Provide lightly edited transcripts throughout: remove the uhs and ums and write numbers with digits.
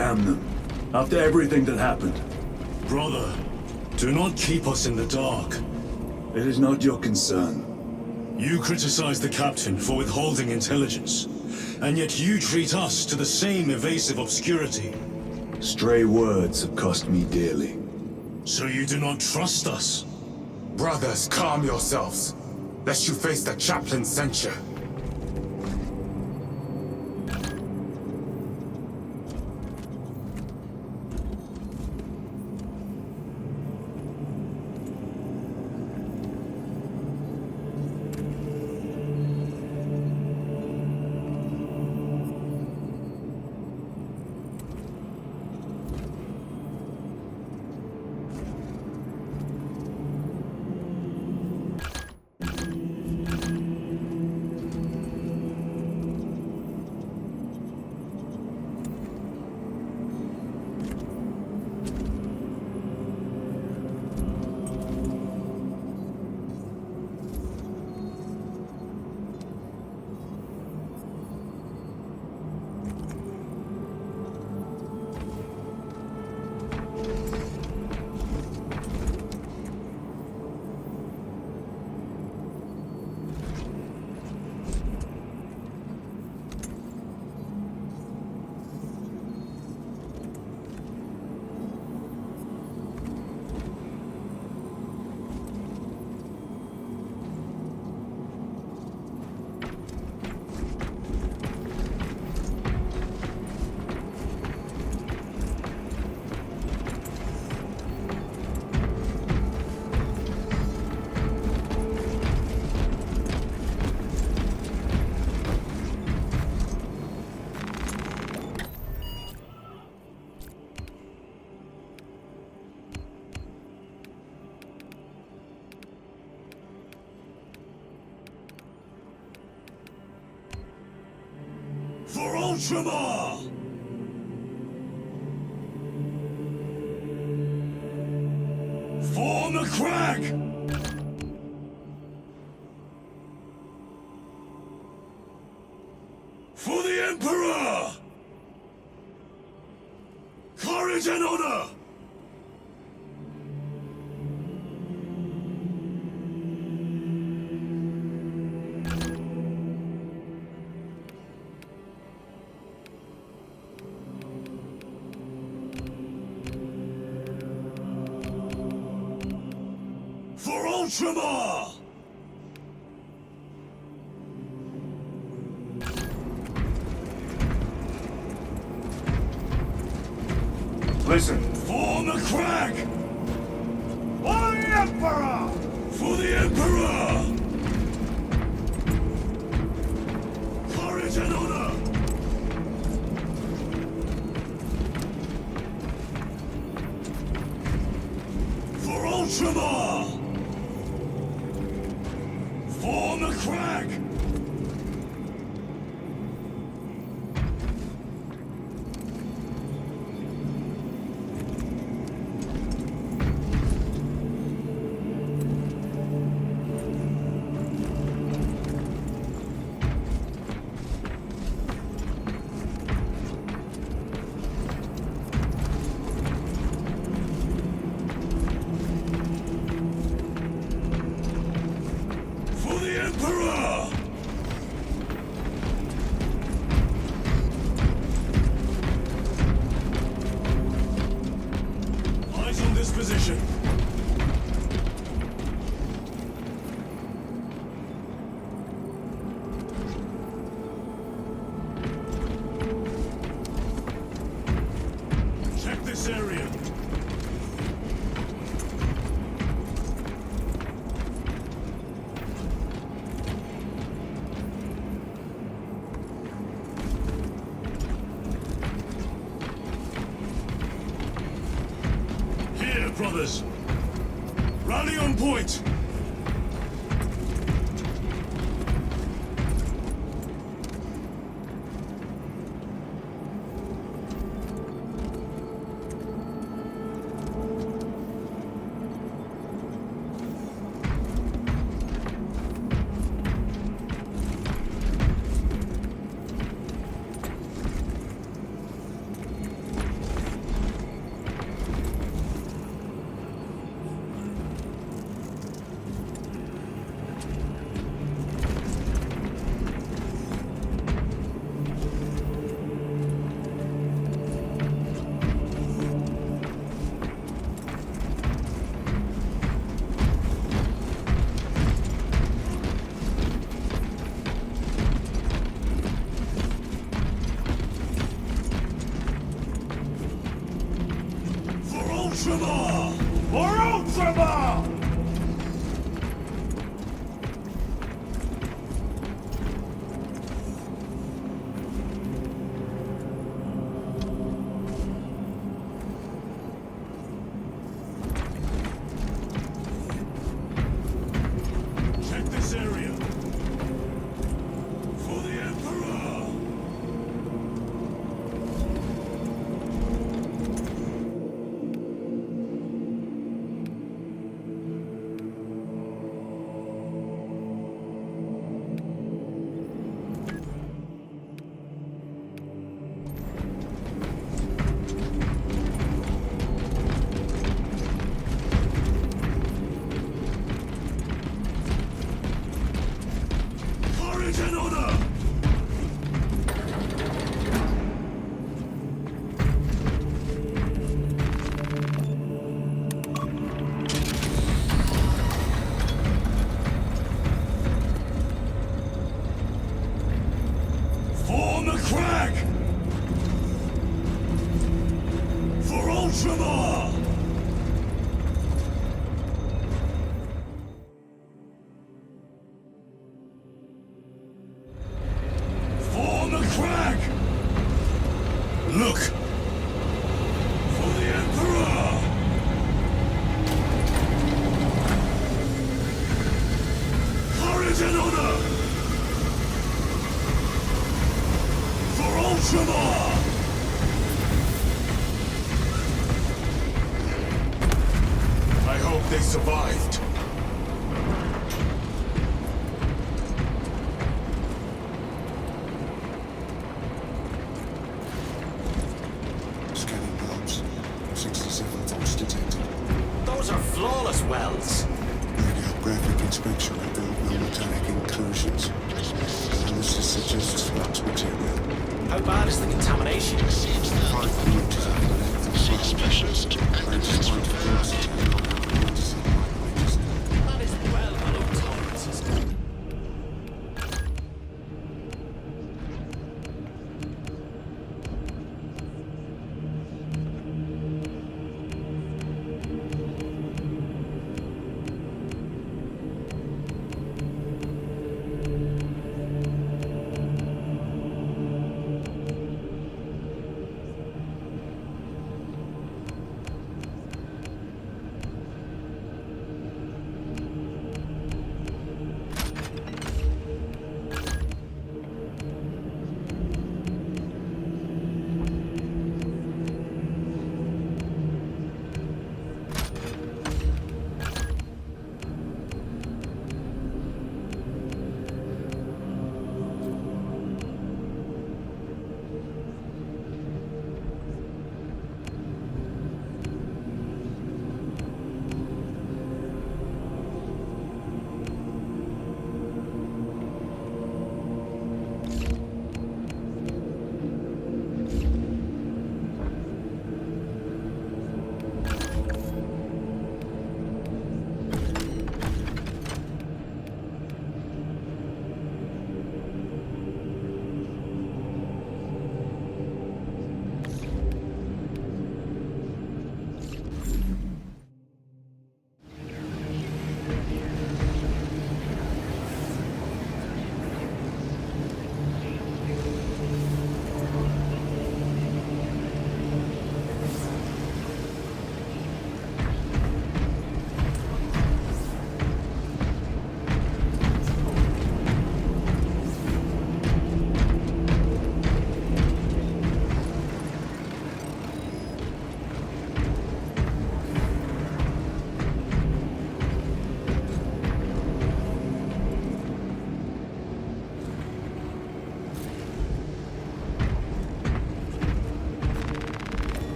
Damn them. After everything that happened. Brother, do not keep us in the dark. It is not your concern. You criticize the captain for withholding intelligence, and yet you treat us to the same evasive obscurity. Stray words have cost me dearly. So you do not trust us? Brothers, calm yourselves, lest you face the chaplain's censure. For Ultramar! For McCrack! For the Emperor! Courage and honor! For Ultramar! Listen. For McCrack! For the Emperor! For the Emperor! Courage and honor! For Ultramar! For McCrack! For the Emperor! Eyes on this position. Check this area. Here, brothers. Rally on point. Ultramar! For Ultramar! Check this area. For the Emperor! Courage and honor! For McCrack! For Ultramar! For McCrack! Look! For the Emperor! Courage and honor! For Ultramar! I hope they survived. Scanning bulbs. 67 volts detected. Those are flawless wells. Radiographic inspection revealed no metallic inclusions. Analysis suggests flux material. How bad is the contamination? 5 meters of the length of Six specialists to access point of velocity. That is well below tolerances.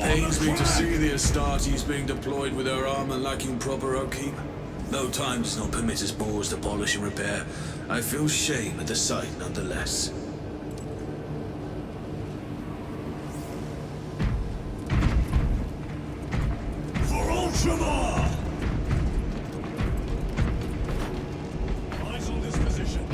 Pains me to see the Astartes being deployed with their armor lacking proper upkeep. Though time does not permit us Boars to polish and repair, I feel shame at the sight nonetheless. For Ultramar! Eyes on this position.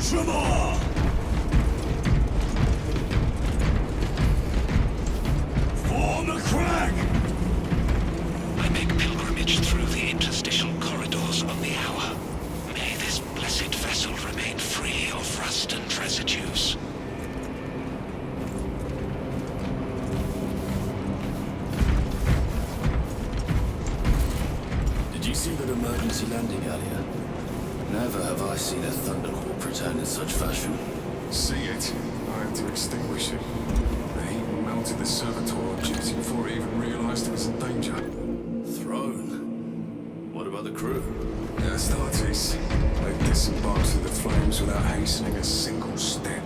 Ultramar! For the crag! I make pilgrimage through the interstitial corridors of the hour. May this blessed vessel remain free of rust and residues. Did you see that emergency landing earlier? Never have I seen a Thundercorp return in such fashion. See it. I had to extinguish it. The heat melted the servitor objects before it even realized it was in danger. Throne? What about the crew? The Astartes. They disembarked through the flames without hastening a single step.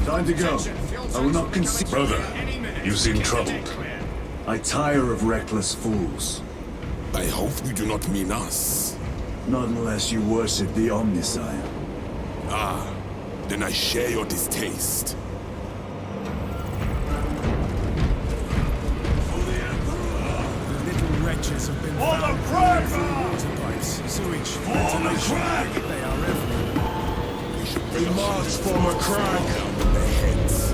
Time to go. I will not concede. Brother, you seem troubled. I tire of reckless fools. I hope you do not mean us. Not unless you worship the Omnissiah. Ah, then I share your distaste. Little wretches have been For the crag! man! water pipes, sewage, For the crag! They are everywhere. We march for McCrag. Their heads.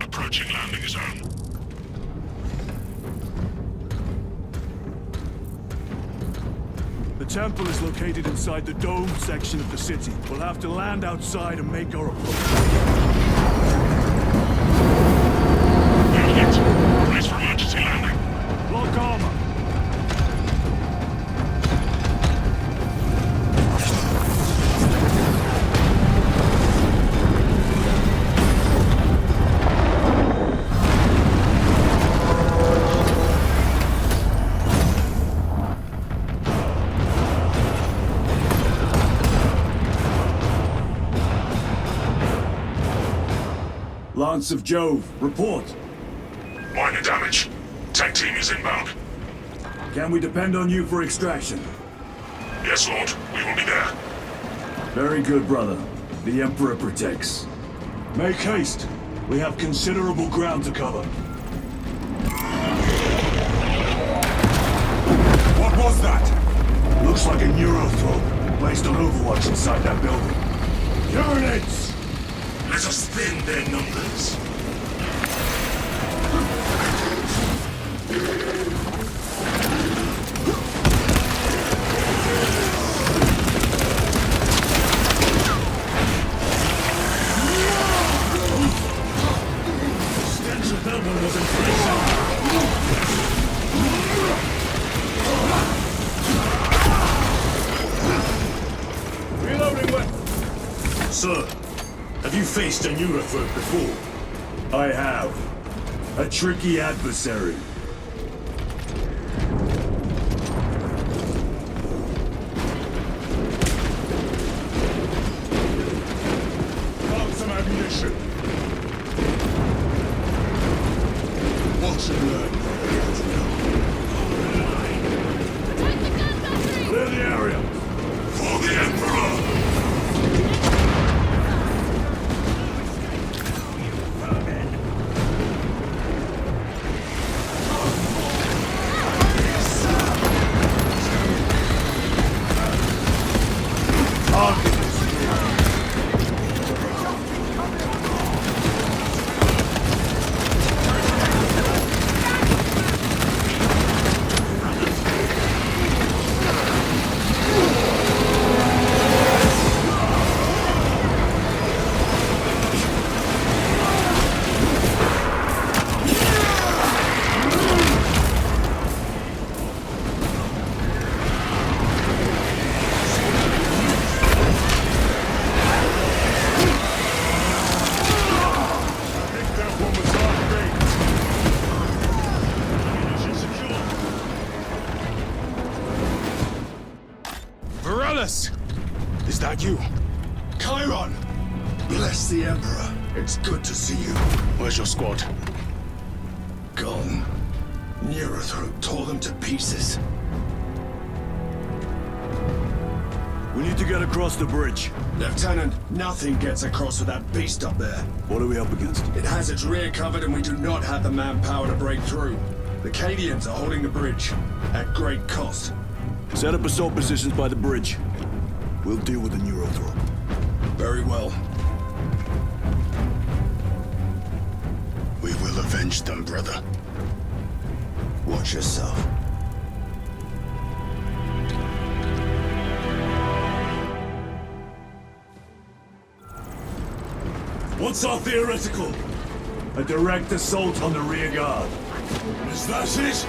Approaching landing zone. The temple is located inside the domed section of the city. We'll have to land outside and make our approach. Elliot, brace for emergency landing. Lock armor. Lance of Jove, report. Minor damage. Tech team is inbound. Can we depend on you for extraction? Yes, Lord. We will be there. Very good, brother. The Emperor protects. Make haste. We have considerable ground to cover. What was that? Looks like a neurothrope placed on Overwatch inside that building. Tyranids! Let us thin their numbers. Stench of them will Sir, have you faced a Neurothrope before? I have. A tricky adversary. Found some ammunition. Watch and learn. Clear the area. For the Emperor! Varellus! Is that you? Chiron! Bless the Emperor. It's good to see you. Where's your squad? Gone. Neurothrope tore them to pieces. We need to get across the bridge. Lieutenant, nothing gets across with that beast up there. What are we up against? It has its rear covered and we do not have the manpower to break through. The Cadians are holding the bridge, at great cost. Set up assault positions by the bridge. We'll deal with the Neurothrope. Very well. We will avenge them, brother. Watch yourself. What's our theoretical? A direct assault on the rear guard. Is that it?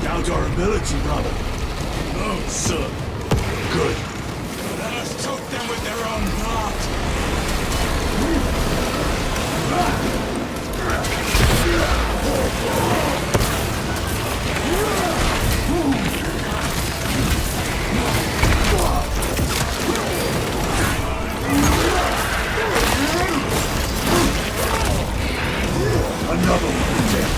Doubt our ability, brother. No, sir. Good. Let us choke them with their own blood! Another one dead.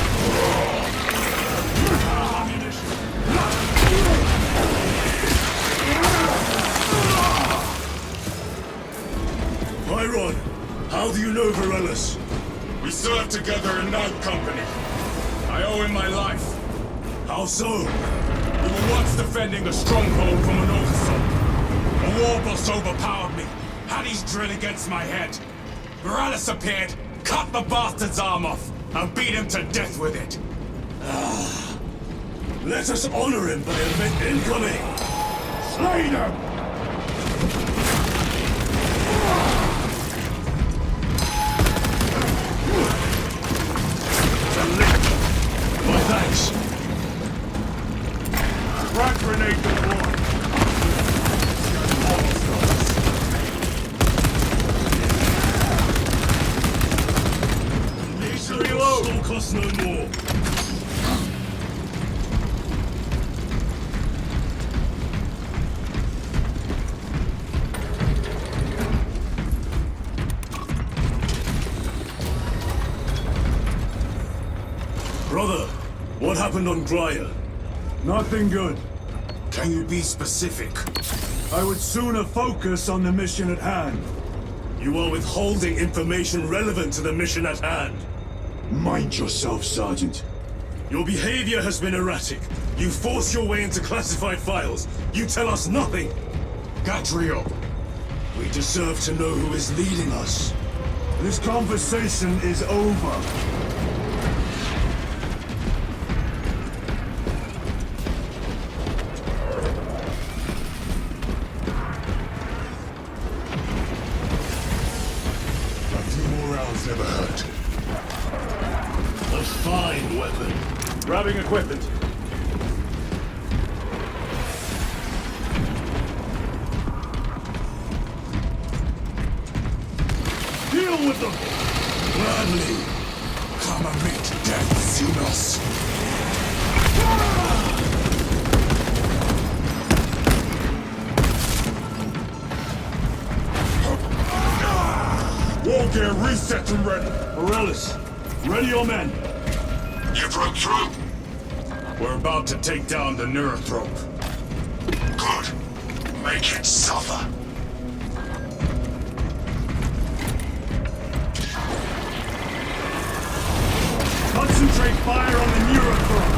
Chiron, how do you know Varellus? We served together in Night Company. I owe him my life. How so? We were once defending a stronghold from an Orson. A war boss overpowered me, had his drill against my head. Varellus appeared, cut the bastard's arm off, and beat him to death with it. Let us honor him by event incoming! Slay them! My thanks. Frag grenade deployed. Reload! Still costs no more. Brother, what happened on Grya? Nothing good. Can you be specific? I would sooner focus on the mission at hand. You are withholding information relevant to the mission at hand. Mind yourself, Sergeant. Your behavior has been erratic. You force your way into classified files. You tell us nothing. Gadriel! We deserve to know who is leading us. This conversation is over. A few more rounds never hurt. A fine weapon. Grabbing equipment. with them! Gladly. Come and meet death, Xenos. War gear reset and ready. Morellis, ready your men. You broke through? We're about to take down the Neurothrope. Good. Make it suffer. Concentrate fire on the Neurothrope.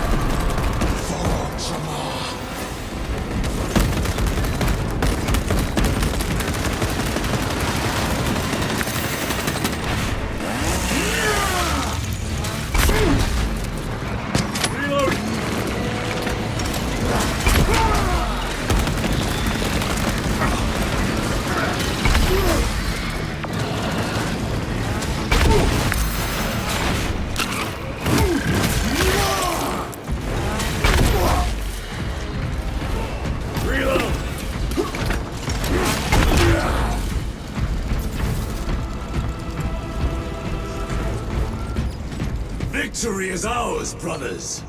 Victory is ours, brothers!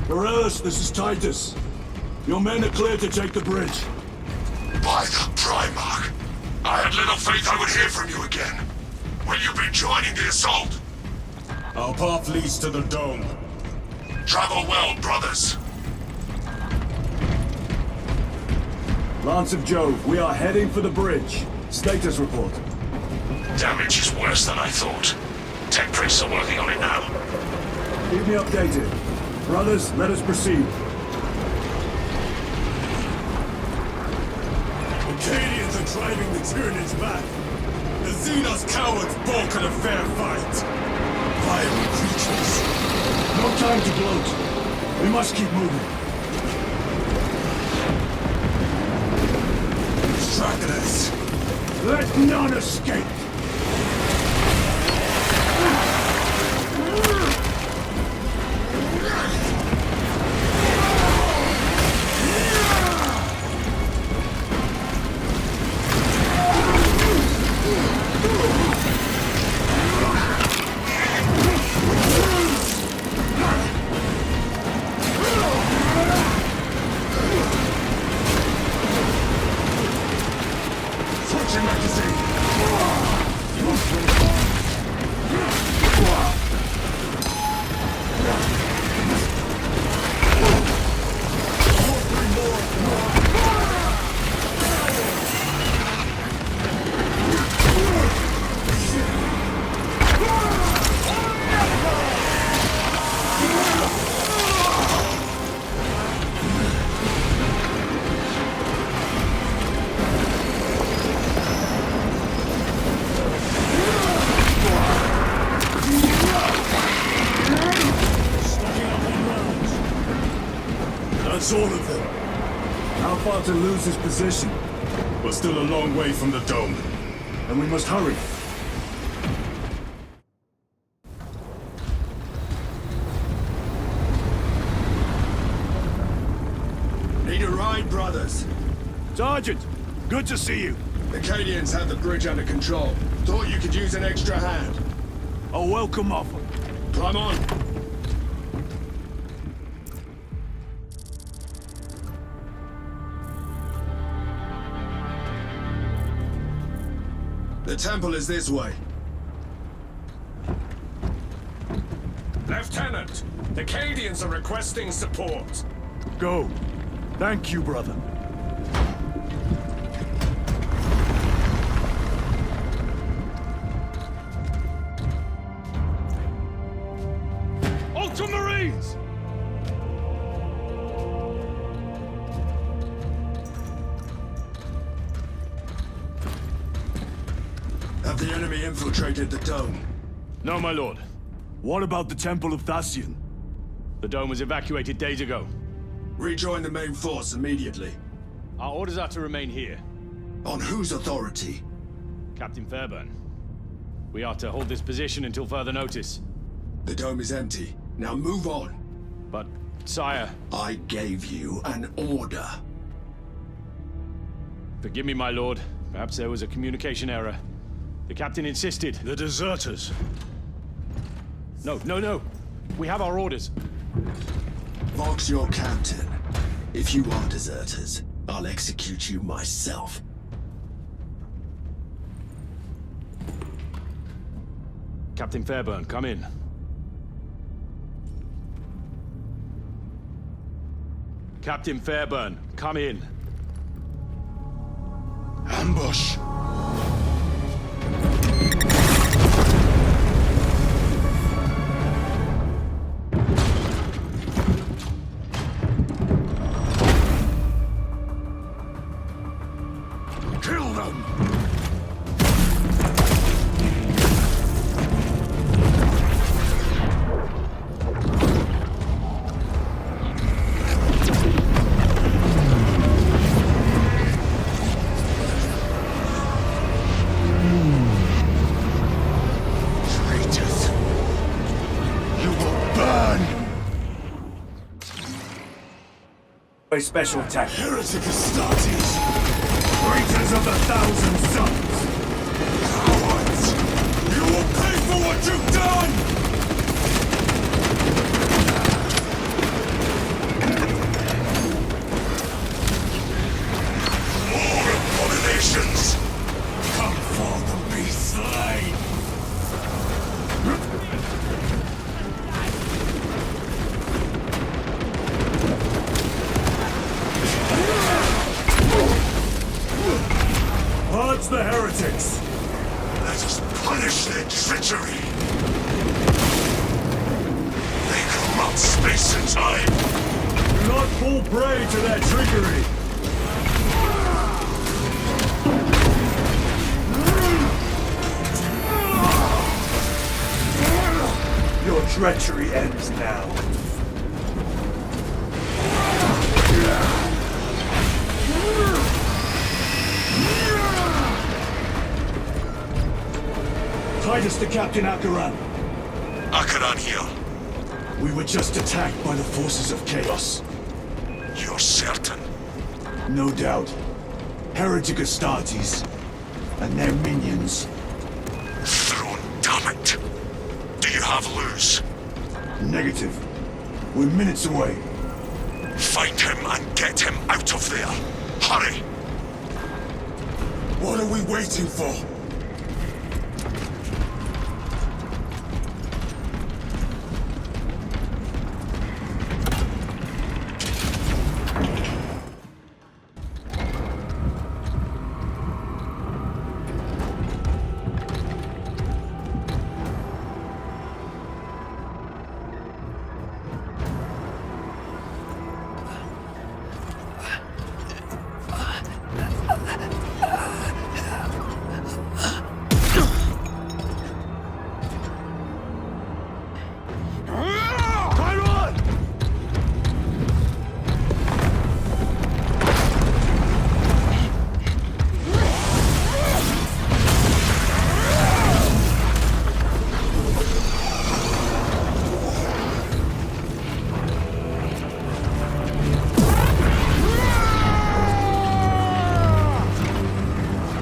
Morellis, this is Titus. Your men are clear to take the bridge. By the Primarch. I had little faith I would hear from you again. Will you be joining the assault? Our path leads to the dome. Travel well, brothers. Lance of Jove, we are heading for the bridge. Status report. Damage is worse than I thought. Tech priests are working on it now. Keep me updated. Brothers, let us proceed. Acadians are driving the Tyranids back. The Xenos cowards balk at a fair fight. Violent creatures. No time to gloat. We must keep moving. Stragglers. Let none escape! Switching magazine. That's all of them. How far to lose his position? We're still a long way from the dome. And we must hurry. Need a ride, brothers? Sergeant, good to see you. The Acadians have the bridge under control. Thought you could use an extra hand. A welcome offer. Climb on. The temple is this way. Lieutenant, the Acadians are requesting support. Go. Thank you, brother. Ultramarines! Have the enemy infiltrated the dome? No, my lord. What about the Temple of Thasian? The dome was evacuated days ago. Rejoin the main force immediately. Our orders are to remain here. On whose authority? Captain Fairburn. We are to hold this position until further notice. The dome is empty. Now move on. But, sire... I gave you an order. Forgive me, my lord, Perhaps there was a communication error. The captain insisted. The deserters. No. We have our orders. Vox your captain. If you are deserters, I'll execute you myself. Captain Fairburn, come in. Captain Fairburn, come in. Ambush! Kill them! Traitors! You will burn! A special attack. Heretic Astartes! Traitors of the Thousand Sons! Cowards! You will pay for what you've done! More abominations! Come forth and be slain! Purge the heretics! Let us punish their treachery! They corrupt space and time! Do not fall prey to their trickery! Your treachery ends now. Titus to Captain Akaran. Akaran here. We were just attacked by the forces of Chaos. You're certain? No doubt. Heretic Astartes. And their minions. Throne, damn it! Do you have Luz? Negative. We're minutes away. Find him and get him out of there. Hurry! What are we waiting for?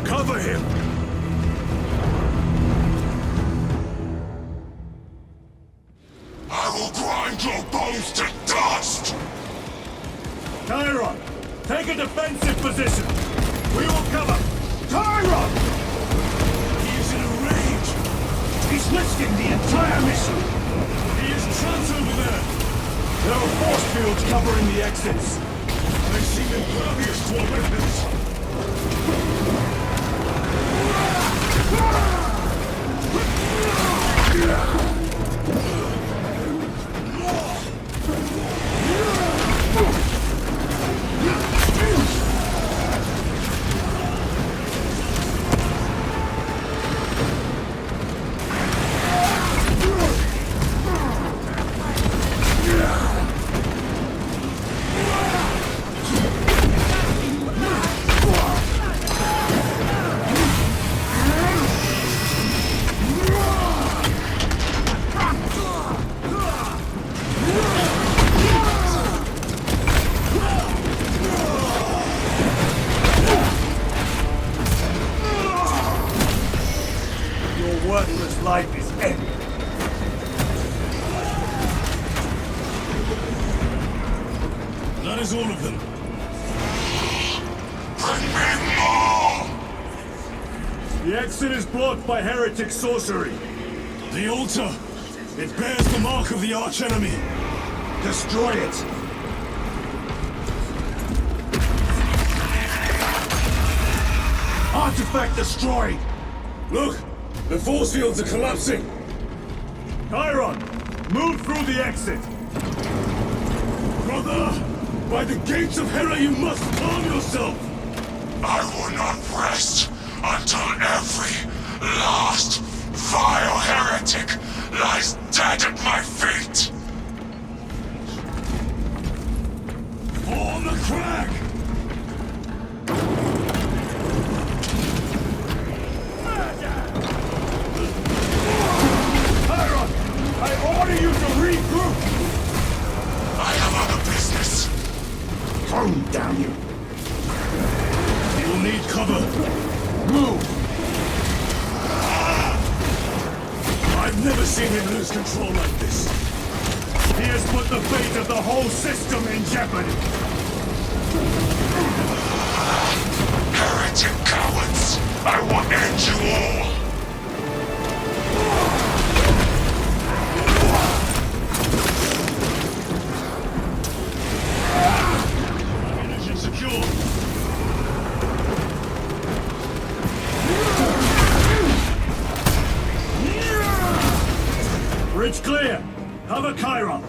Cover him! I will grind your bones to dust! Chiron! Take a defensive position! We will cover! Chiron! He is in a rage! He's risking the entire mission! He is trapped over there! There are force fields covering the exits! They seem impervious to our weapons! life is ended. That is all of them. Bring me more! The exit is blocked by heretic sorcery. The altar! It bears the mark of the archenemy! Destroy it! Artifact destroyed! Look! The force fields are collapsing! Chiron! Move through the exit! Brother! By the gates of Hera you must arm yourself! I will not rest until every last vile heretic lies dead at my feet! On the crag! Chiron! I order you to regroup! I have other business. Tone down you! You will need cover! Move! I've never seen him lose control like this! He has put the fate of the whole system in jeopardy! Heretic cowards! I will end you all! Ammunition secure! Bridge clear! Cover Chiron!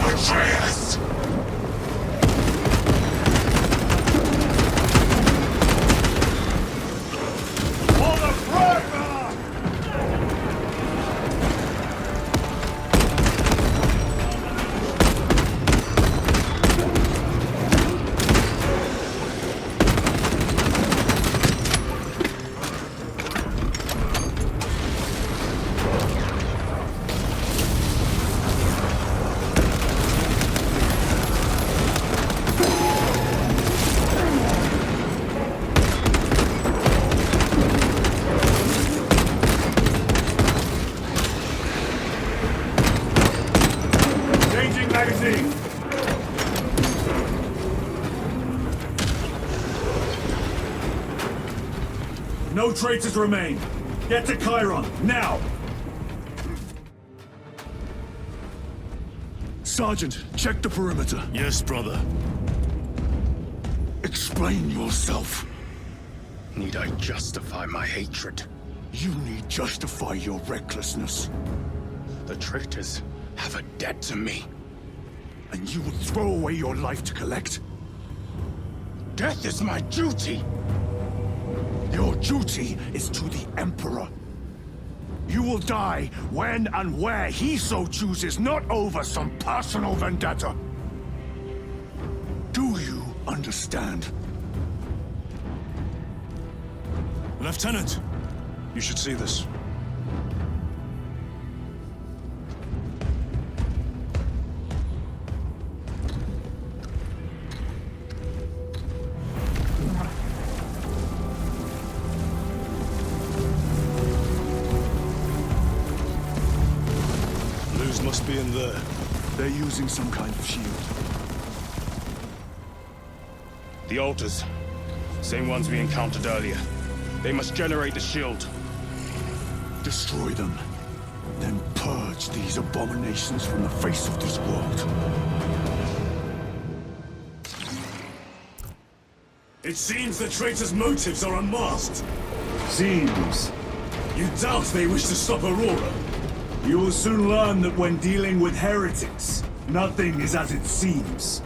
Atreus! Hold the front! Changing magazine! No traitors remain. Get to Chiron, now! Sergeant, check the perimeter. Yes, brother. Explain yourself. Need I justify my hatred? You need justify your recklessness. The traitors have a debt to me. And you would throw away your life to collect? Death is my duty! Your duty is to the Emperor. You will die when and where he so chooses, not over some personal vendetta. Do you understand? Lieutenant! You should see this. Luz must be in there. They're using some kind of shield. The altars. Same ones we encountered earlier. They must generate the shield. Destroy them. Then purge these abominations from the face of this world. It seems the traitors' motives are unmasked. Seems. You doubt they wish to stop Aurora? You will soon learn that when dealing with heretics, nothing is as it seems.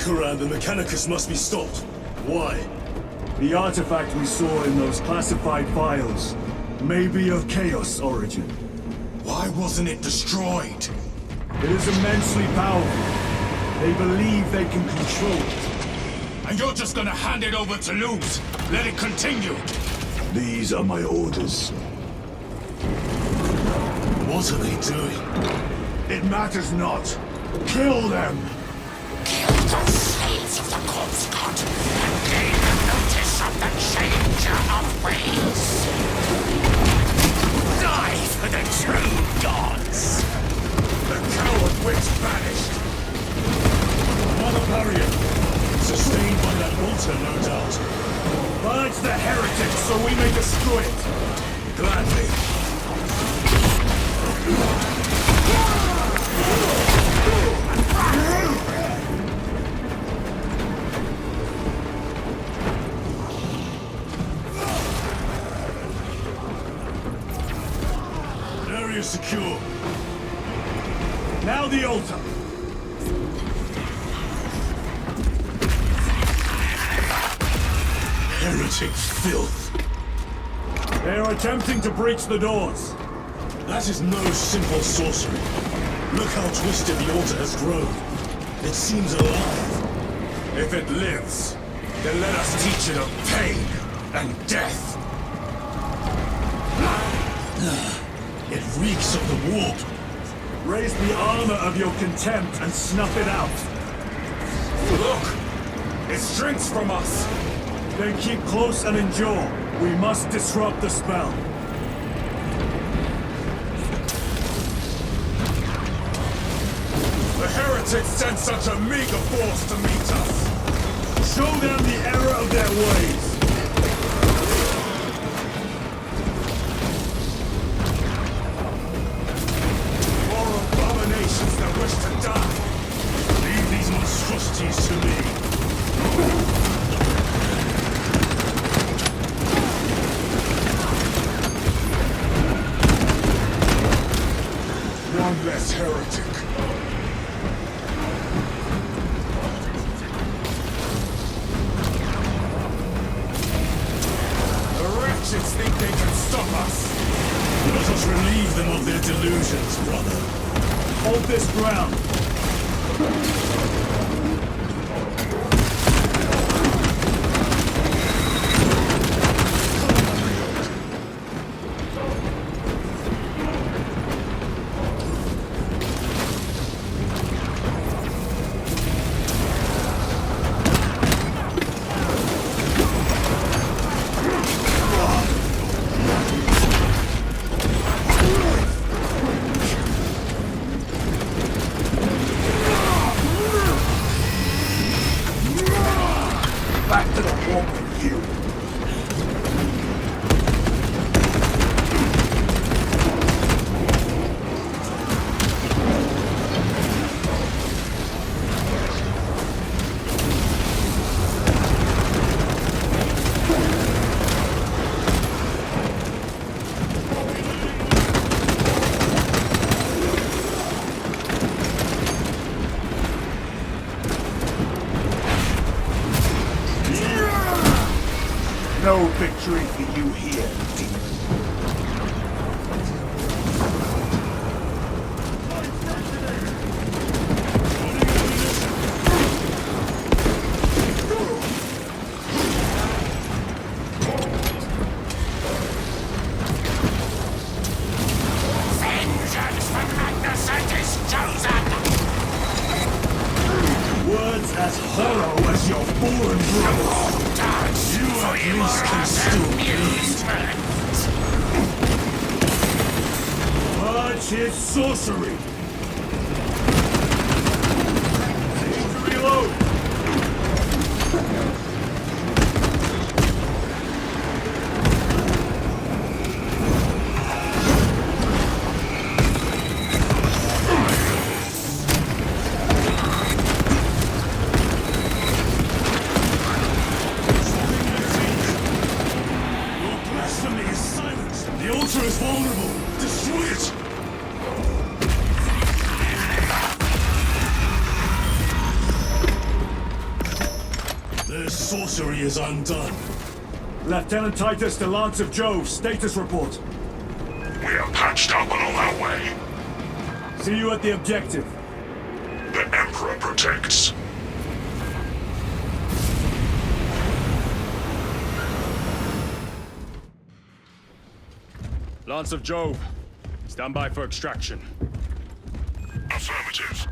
Aldebaran, the Mechanicus must be stopped. Why? The artifact we saw in those classified files may be of Chaos origin. Why wasn't it destroyed? It is immensely powerful. They believe they can control it. And you're just gonna hand it over to Luz? Let it continue? These are my orders. What are they doing? It matters not. Kill them! Kill those slaves of the corpse god and gain a notice of the changer of ways. Die for the true gods. The coward witch vanished. Another barrier. Sustained by that altar, no doubt. Purge the heretic so we may destroy it. Gladly. Area secure. Now the altar. Heretic filth. They are attempting to breach the doors. That is no simple sorcery. Look how twisted the altar has grown. It seems alive. If it lives, then let us teach it of pain and death. It reeks of the warp. Raise the armor of your contempt and snuff it out. Look! It shrinks from us! Then keep close and endure. We must disrupt the spell. The heretics sent such a meager force to meet us! Show them the error of their ways! More abominations that wish to die! Leave these monstrosities to me. One less heretic. The wretches think they can stop us. Let us relieve them of their delusions, brother. Hold this ground. Back to the warp with you. No victory for you here, demon. Vengeance for Magnus and his chosen! Words as hollow as your fallen brother. You at least can still breathe. Purge his sorcery. Need to reload. Blasphemy is silent. The altar is vulnerable. Destroy it. sorcery is undone. Lieutenant Titus to Lance of Jove, status report. We are patched up and on our way. See you at the objective. The Emperor protects. Lance of Jove, stand by for extraction. Affirmative.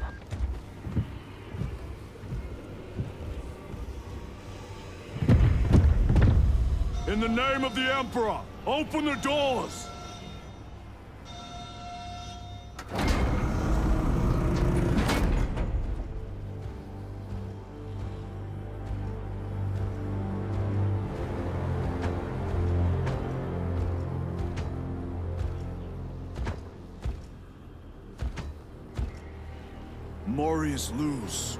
In the name of the Emperor, open the doors! Morius Luz.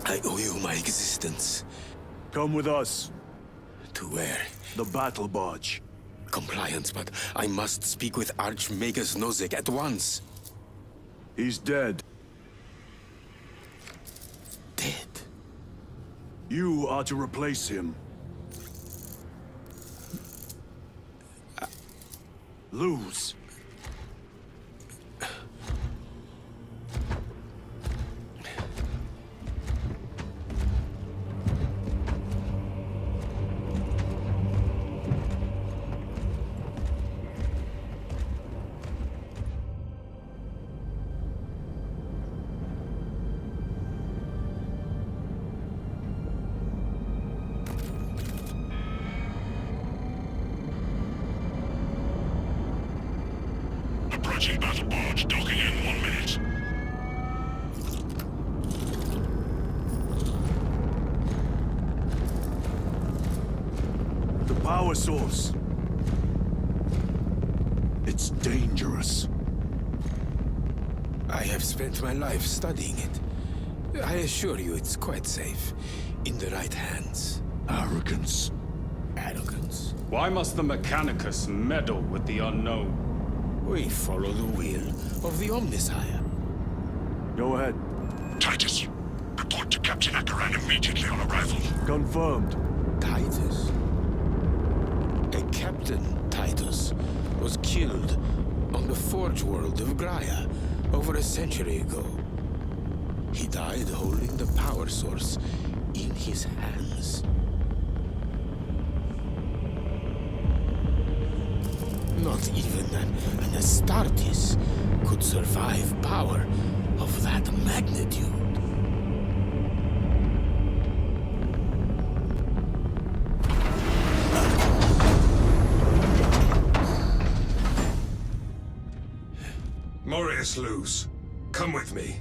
I owe you my existence. Come with us. To where? The battle barge. Compliance, but I must speak with Archmagus Nozick at once. He's dead. Dead? You are to replace him. Luz. Approaching battle barge, docking in 1 minute. The power source. It's dangerous. I have spent my life studying it. I assure you it's quite safe. In the right hands. Arrogance. Arrogance? Why must the Mechanicus meddle with the unknown? We follow the will of the Omnissiah. Go ahead. Titus, report to Captain Akaran immediately on arrival. Confirmed. Titus? A Captain Titus was killed on the Forge World of Graia over a century ago. He died holding the power source in his hands. Not even an Astartes could survive power of that magnitude. Morius Luz, come with me.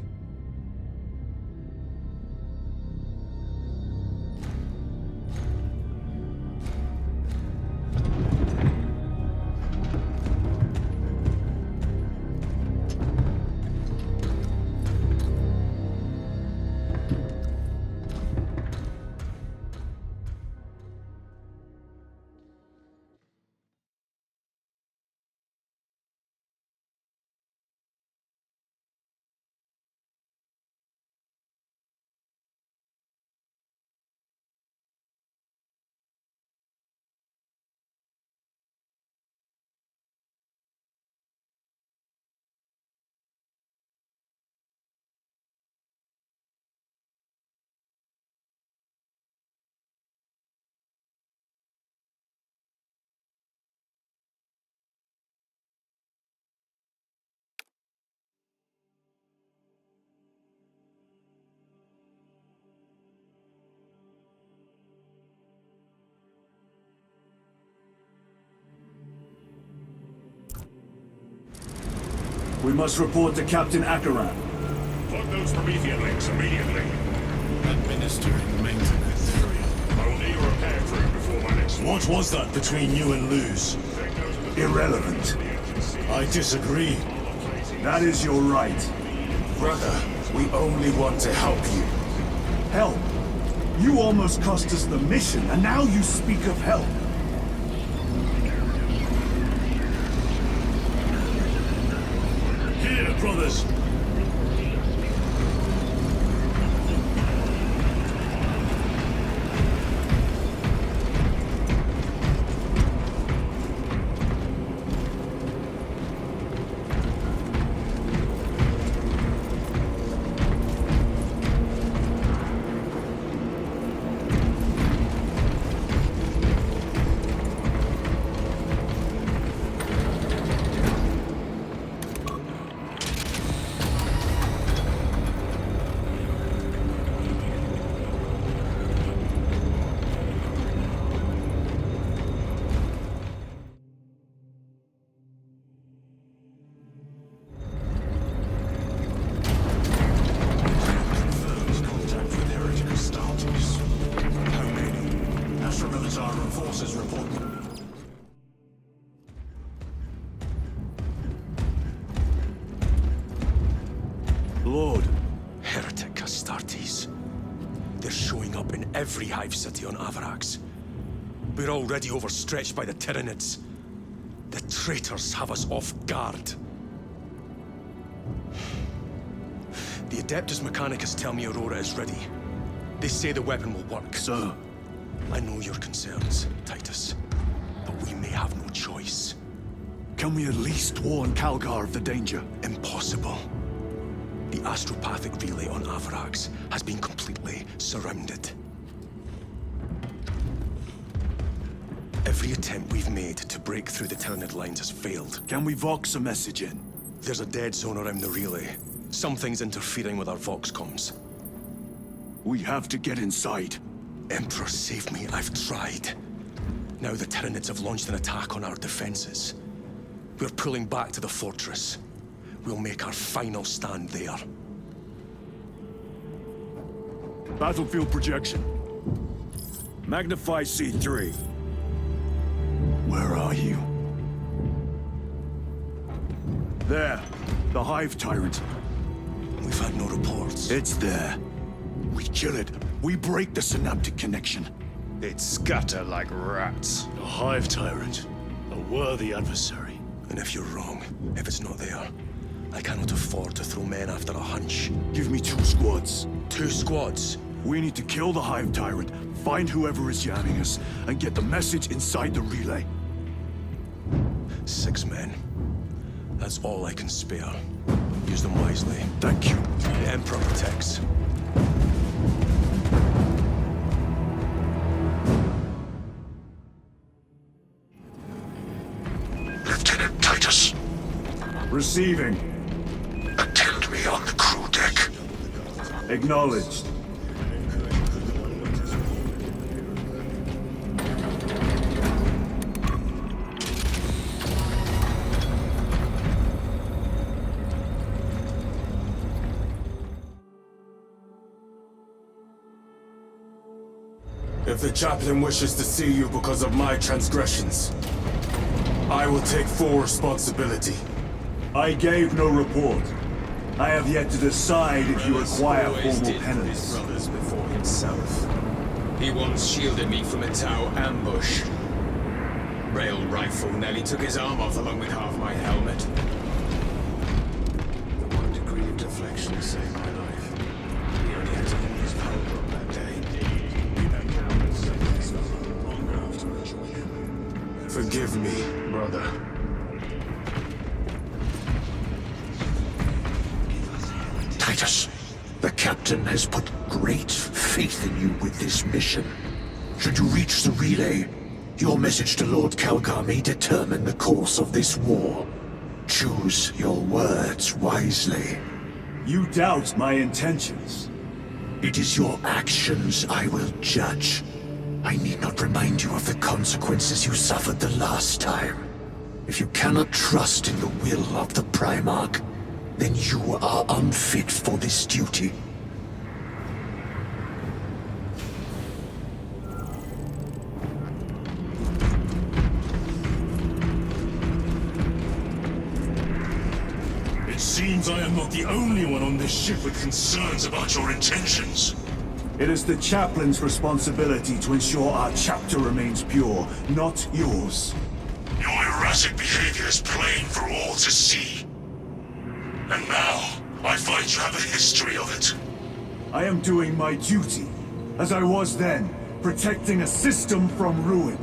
We must report to Captain Akaran. Plug those Promethean links immediately. Administering maintenance. I'll need a repair crew before my next What was that between you and Luz? Irrelevant. I disagree. That is your right. Brother, we only want to help you. Help? You almost cost us the mission, and now you speak of help. Here, brothers. Lord. Heretic Astartes. They're showing up in every hive city on Avarax. We're already overstretched by the Tyranids. The traitors have us off guard. The Adeptus Mechanicus tell me Aurora is ready. They say the weapon will work. Sir. I know your concerns, Titus. But we may have no choice. Can we at least warn Calgar of the danger? Impossible. The astropathic relay on Avarax has been completely surrounded. Every attempt we've made to break through the Tyranid lines has failed. Can we Vox a message in? There's a dead zone around the relay. Something's interfering with our Vox comms. We have to get inside. Emperor, save me. I've tried. Now the Tyranids have launched an attack on our defenses. We're pulling back to the fortress. We'll make our final stand there. Battlefield projection. Magnify C3. Where are you? There. The Hive Tyrant. We've had no reports. It's there. We kill it. We break the synaptic connection. They'd scatter like rats. A Hive Tyrant. A worthy adversary. And if you're wrong, if it's not there, I cannot afford to throw men after a hunch. Give me 2 squads. 2 squads? We need to kill the Hive Tyrant, find whoever is jamming us, and get the message inside the relay. 6 men. That's all I can spare. Use them wisely. Thank you. The Emperor protects. Lieutenant Titus. Receiving. Attend me on the crew deck. Acknowledged. If the chaplain wishes to see you because of my transgressions, I will take full responsibility. I gave no report. I have yet to decide if you require formal penance. Brothers before himself. He once shielded me from a Tau ambush. Rail rifle nearly took his arm off along with half my helmet. The 1 degree of deflection saved my life. He only had to use his power up that day. Forgive me, brother. Titus, the captain has put great faith in you with this mission. Should you reach the relay, your message to Lord Calgar may determine the course of this war. Choose your words wisely. You doubt my intentions. It is your actions I will judge. I need not remind you of the consequences you suffered the last time. If you cannot trust in the will of the Primarch, then you are unfit for this duty. It seems I am not the only one on this ship with concerns about your intentions. It is the chaplain's responsibility to ensure our chapter remains pure, not yours. Your erratic behavior is plain for all to see. And now, I find you have a history of it. I am doing my duty, as I was then, protecting a system from ruin.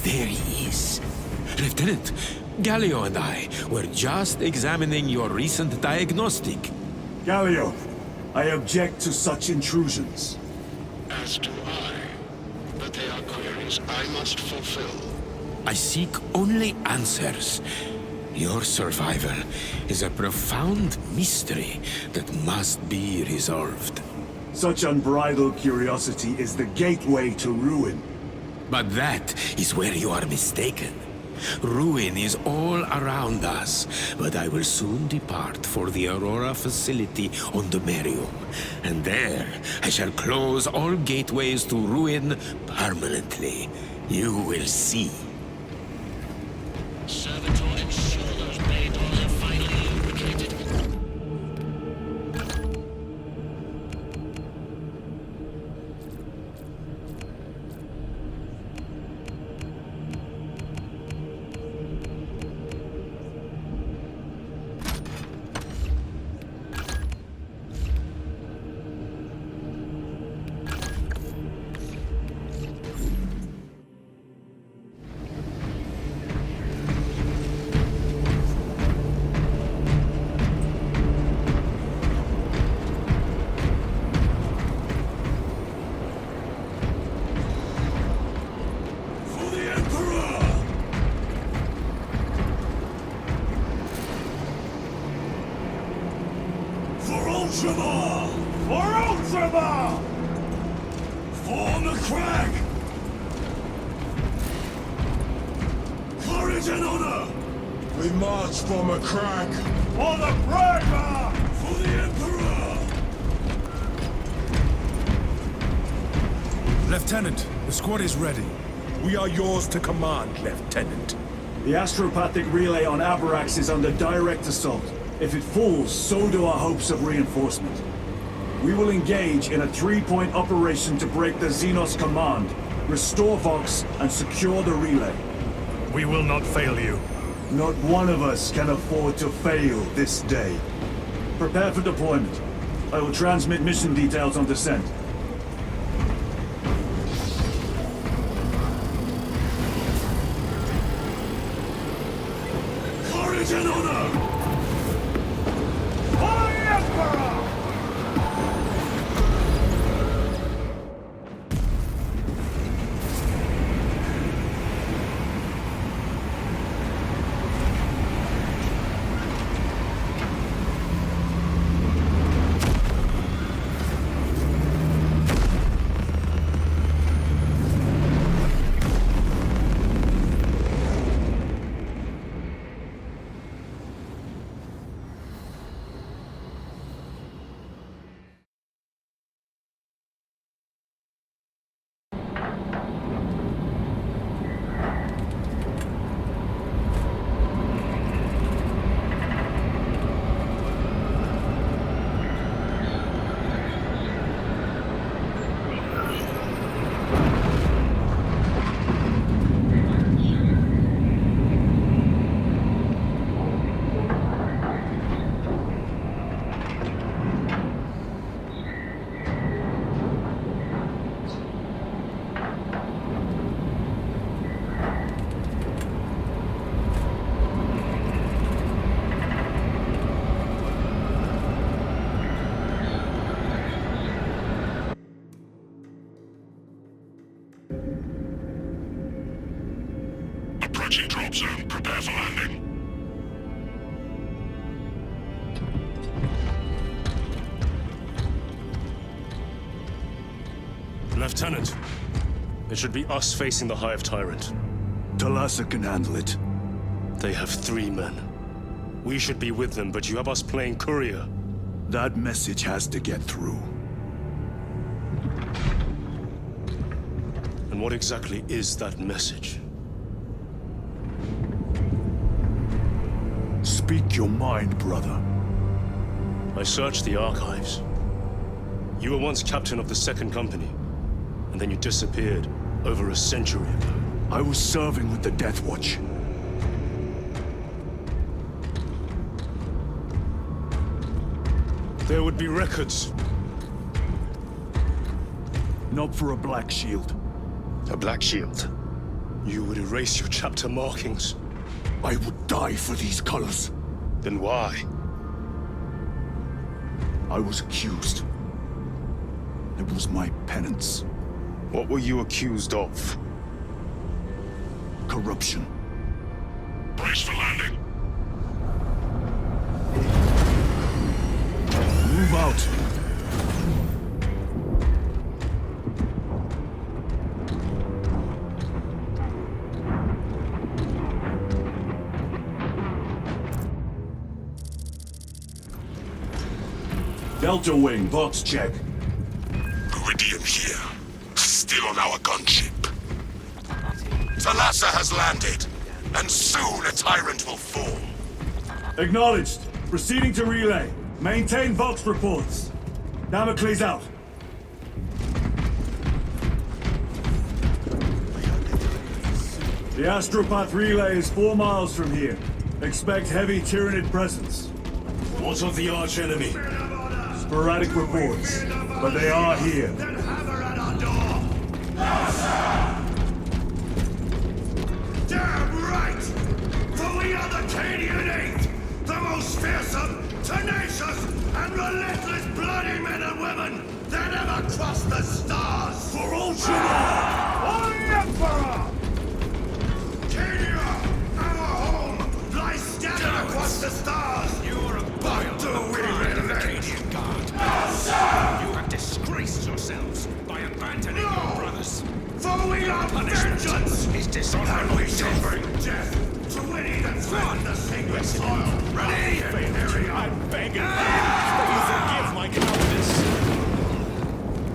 There he is. Lieutenant, Galio and I were just examining your recent diagnostic. Galio, I object to such intrusions. As do I. But they are queries I must fulfill. I seek only answers. Your survival is a profound mystery that must be resolved. Such unbridled curiosity is the gateway to ruin. But that is where you are mistaken. Ruin is all around us, but I will soon depart for the Aurora facility on the Merium. And there, I shall close all gateways to ruin permanently. You will see. Servitor ensure those bay doors are finally lubricated. Ultramar! For Ultramar! For Macragge! Courage and honor! We march for Macragge! For the Pragma! For the Emperor! Lieutenant, the squad is ready. We are yours to command, Lieutenant. The astropathic relay on Abrax is under direct assault. If it falls, so do our hopes of reinforcement. We will engage in a three-point operation to break the Xenos command, restore Vox, and secure the relay. We will not fail you. Not one of us can afford to fail this day. Prepare for deployment. I will transmit mission details on descent. Courage and honor! For the Emperor! Approaching drop zone. Prepare for landing. Lieutenant, it should be us facing the Hive Tyrant. Talassa can handle it. They have 3 men. We should be with them, but you have us playing courier. That message has to get through. And what exactly is that message? Speak your mind, brother. I searched the archives. You were once captain of the Second Company, and then you disappeared over a century ago. I was serving with the Death Watch. There would be records. Not for a Black Shield. A Black Shield? You would erase your chapter markings. I would die for these colors. Then why? I was accused. It was my penance. What were you accused of? Corruption. Brace for landing. Move out. Delta Wing, box check. Meridian here. Still on our gunship. Thalassa has landed, and soon a tyrant will fall. Acknowledged. Proceeding to relay. Maintain Vox reports. Damocles out. The Astropath relay is 4 miles from here. Expect heavy Tyranid presence. What of the archenemy? Sporadic reports, but they are here. Damn right! For we are the Cadian Eighth, the most fearsome, tenacious, and relentless bloody men and women that ever crossed the stars! For Ultramar! On Emperor! Cadia, our home, lies scattered across the stars! You're a but do we relent? You have disgraced yourselves by abandoning your brothers. For we are vengeance! Is dishonor and we shall bring death to any that threaten the sacred soil. Ready? I'm begging you forgive my cowardice.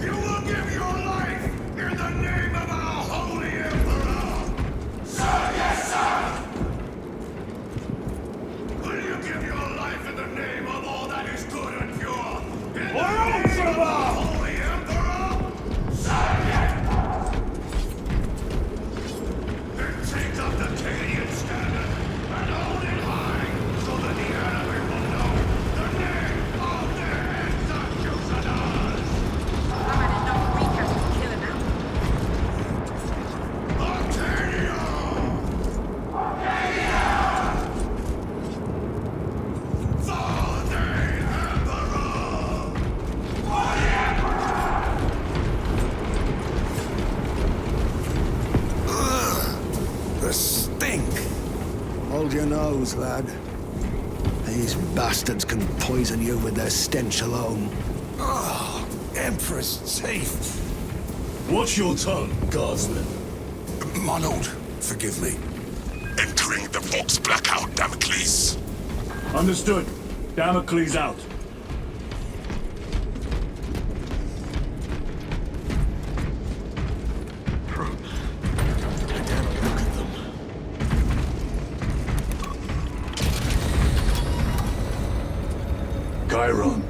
You will give your life in the name of our holy emperor. Sir, yes, sir. Will you give your life in the name of all that is good and pure? In the name of our holy emperor? Sir, yes. Take up the Cadian standard and hold it high so that the enemy will know the name of their executioners! I'm at enough recap to kill him now. Arcadia! For the Emperor! For the Emperor! The stink! Hold your nose, lad. These bastards can poison you with their stench alone. Ah, Empress safe. Watch your tongue, guardsman. My lord, forgive me. Entering the Vox blackout, Damocles. Understood. Damocles out. Chiron.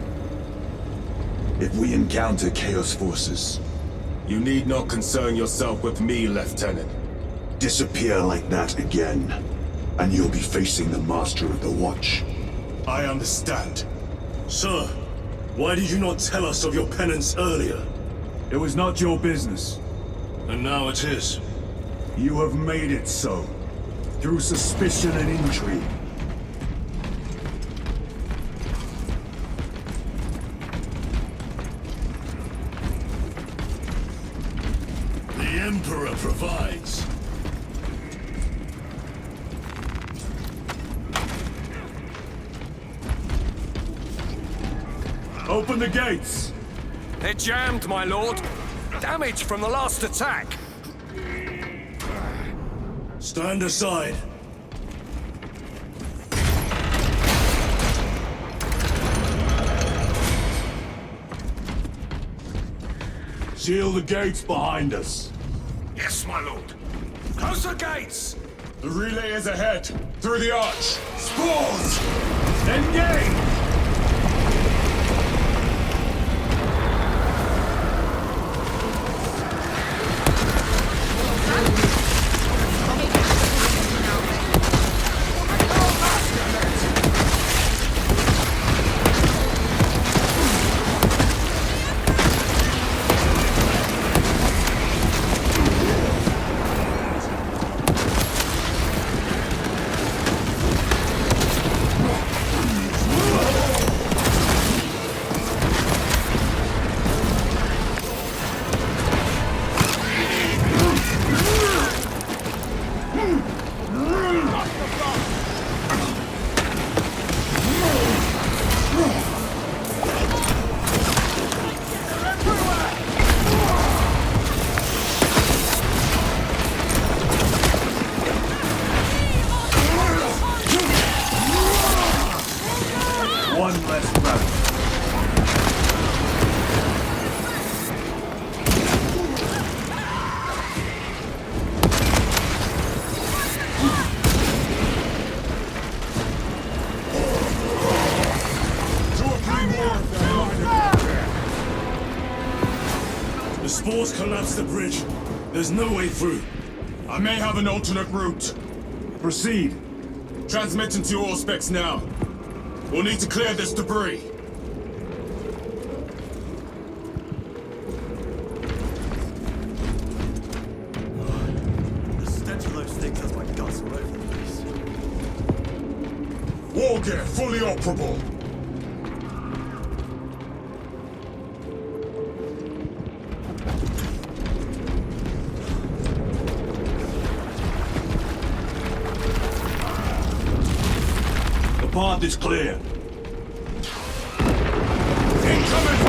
If we encounter Chaos forces, You need not concern yourself with me, Lieutenant. disappear like that again, and you'll be facing the Master of the Watch. I understand. Sir, why did you not tell us of your penance earlier? It was not your business. And now it is. You have made it so, through suspicion and intrigue. The Emperor provides. Open the gates! They're jammed, my lord. Damage from the last attack. Stand aside. Seal the gates behind us. Yes, my lord. Close the gates! The relay is ahead, through the arch. Spores! Engage! spores collapse the bridge. There's no way through. I may have an alternate route. Proceed. Transmitting to your specs now. We'll need to clear this debris. The stench of those things has my guts all over the place. War gear fully operable. The path is clear. Incoming!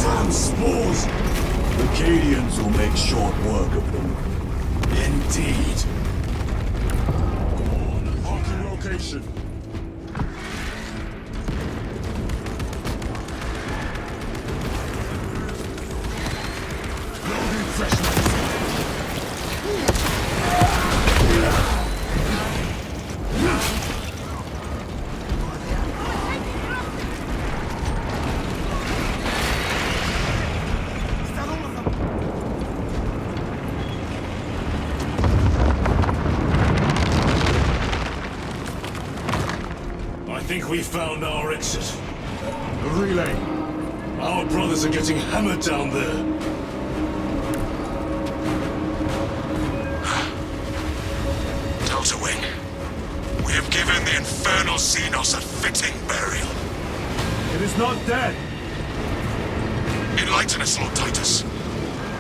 Damn spores! The Cadians will make short work of them. Indeed. Marking location. Loading fresh I think we found our exit. The relay. Our brothers are getting hammered down there. Delta Wing, we have given the infernal Xenos a fitting burial. It is not dead. Enlighten us, Lord Titus.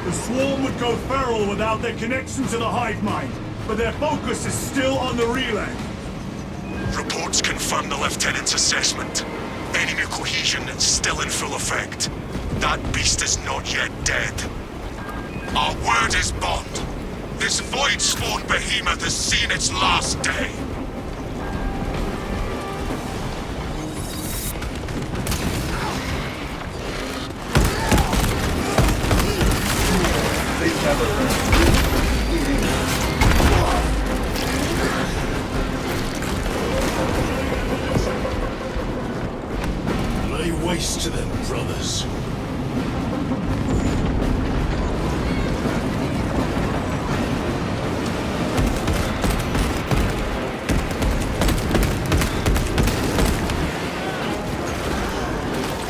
The swarm would go feral without their connection to the hive mind, but their focus is still on the relay. Reports confirm the Lieutenant's assessment. Enemy cohesion is still in full effect. That beast is not yet dead. Our word is bond. This void-spawned behemoth has seen its last day. Lay waste to them, brothers.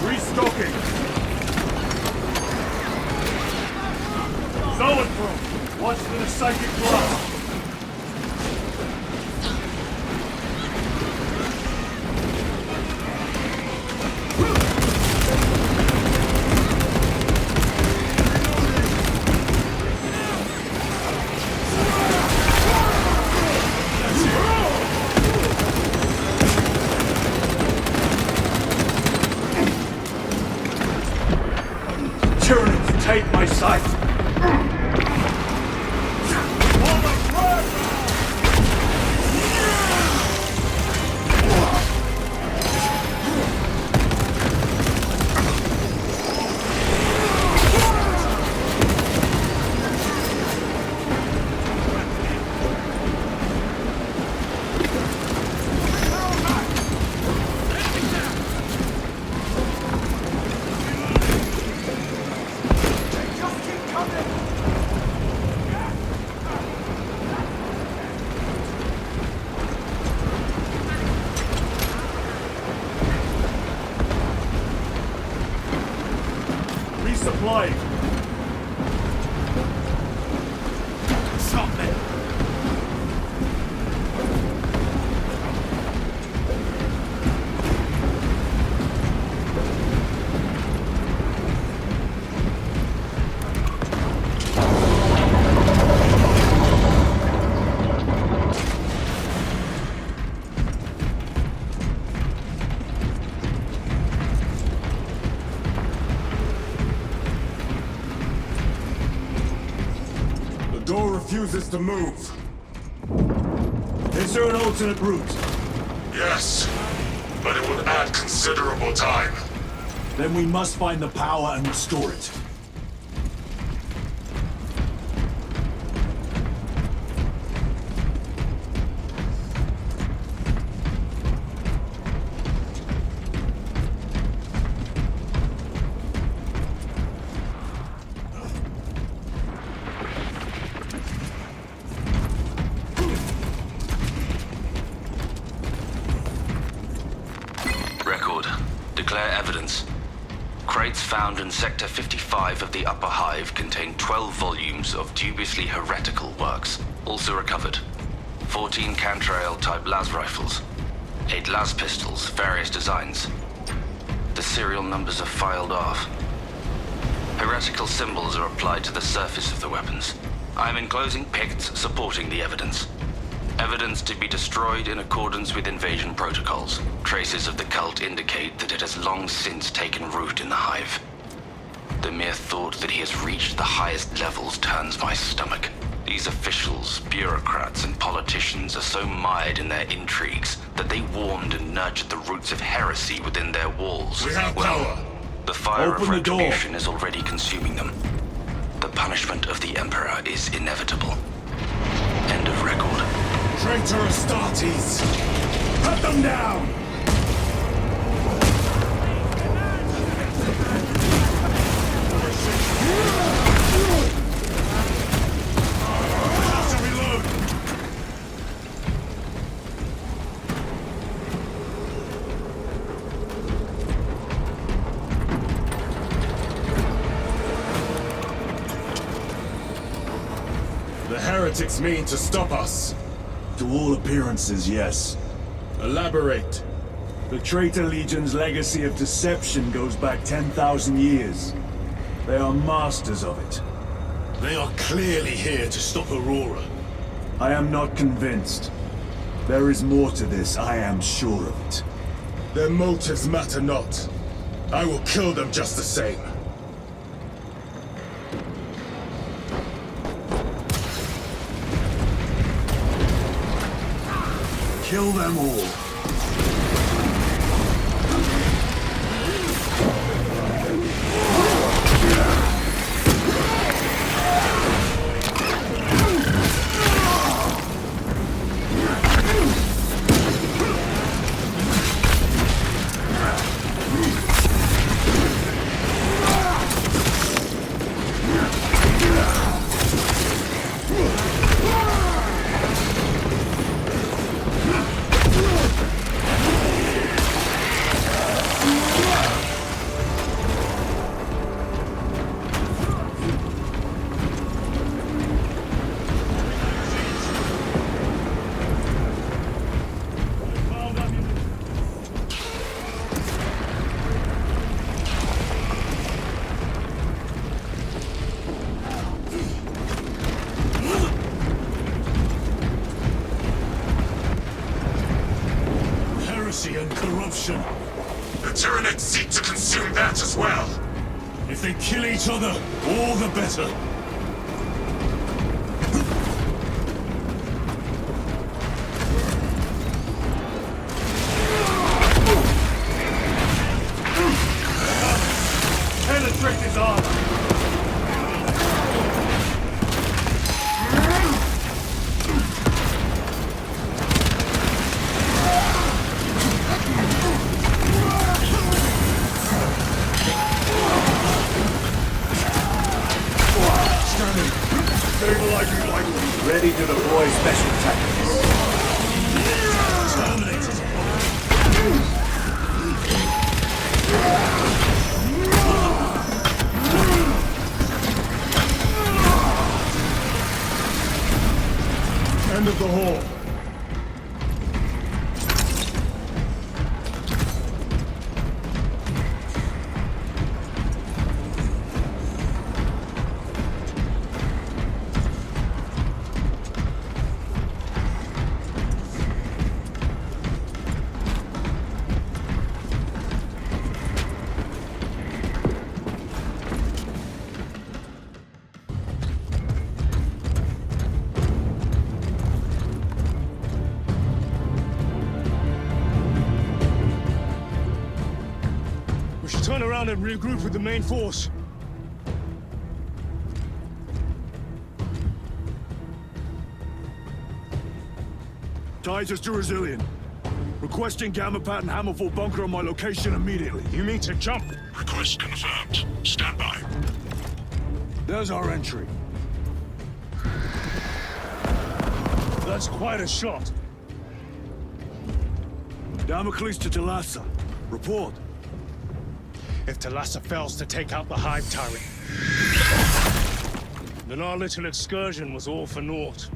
Restocking. Zoanthrope, watch for the psychic blast. Tyranids take my sight! Resupplying. Something. The door refuses to move. Is there an alternate route? Yes, but it would add considerable time. Then we must find the power and restore it. declare evidence. Crates found in Sector 55 of the Upper Hive contain 12 volumes of dubiously heretical works. Also recovered 14 Cantrail-type las rifles, 8 las pistols, various designs. The serial numbers are filed off. Heretical symbols are applied to the surface of the weapons. I am enclosing picts supporting the evidence. Evidence to be destroyed in accordance with invasion protocols. Traces of the cult indicate that it has long since taken root in the Hive. The mere thought that he has reached the highest levels turns my stomach. These officials, bureaucrats, and politicians are so mired in their intrigues that they warmed and nurtured the roots of heresy within their walls. We have power. The fire Open of the door. retribution is already consuming them. The punishment of the Emperor is inevitable. End of record. Traitor Astartes! Cut them down! Have to reload! The heretics mean to stop us. To all appearances, yes. Elaborate. The Traitor Legion's legacy of deception goes back 10,000 years. They are masters of it. They are clearly here to stop Aurora. I am not convinced. There is more to this, I am sure of it. Their motives matter not. I will kill them just the same. Kill them all. And corruption. The Tyranids seek to consume that as well. If they kill each other, all the better. Penetrate his armor! Ready to deploy special tactics. Terminated. End of the hall. We should turn around and regroup with the main force. Titus to Resilient. Requesting Gamma Pat and Hammerfall bunker on my location immediately. You mean to jump? Request confirmed. Stand by. There's our entry. That's quite a shot. Damocles to Talassa. Report. If Talassa fails to take out the Hive Tyrant, then our little excursion was all for naught.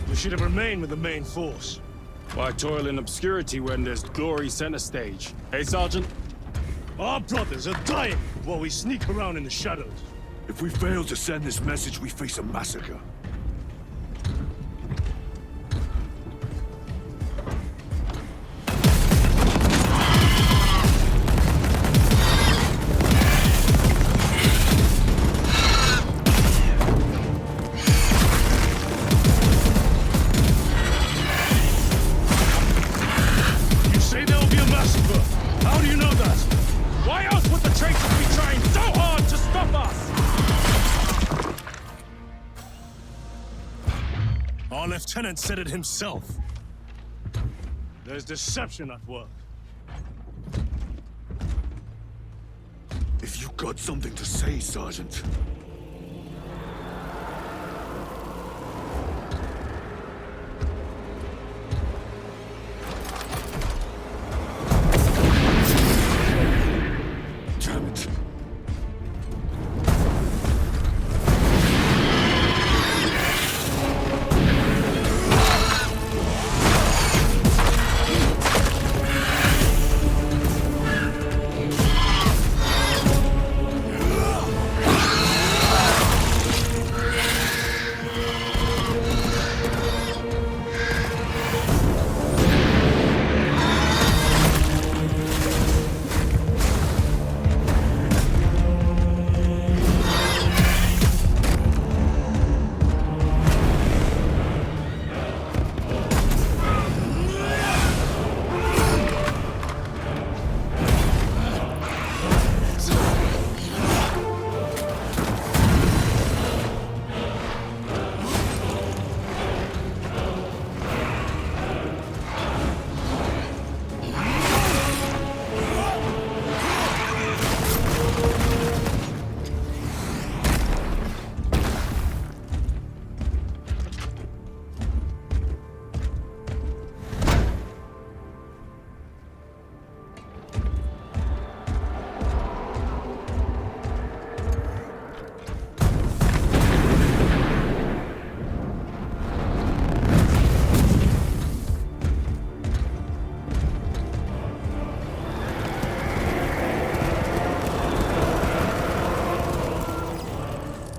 We should have remained with the main force. Why toil in obscurity when there's glory center stage? Hey, Sergeant? Our brothers are dying while we sneak around in the shadows. If we fail to send this message, we face a massacre. You say there will be a massacre. How do you know that? why else would the traitors be trying so hard to stop us? Our lieutenant said it himself. There's deception at work. If you got something to say, Sergeant. Damn it.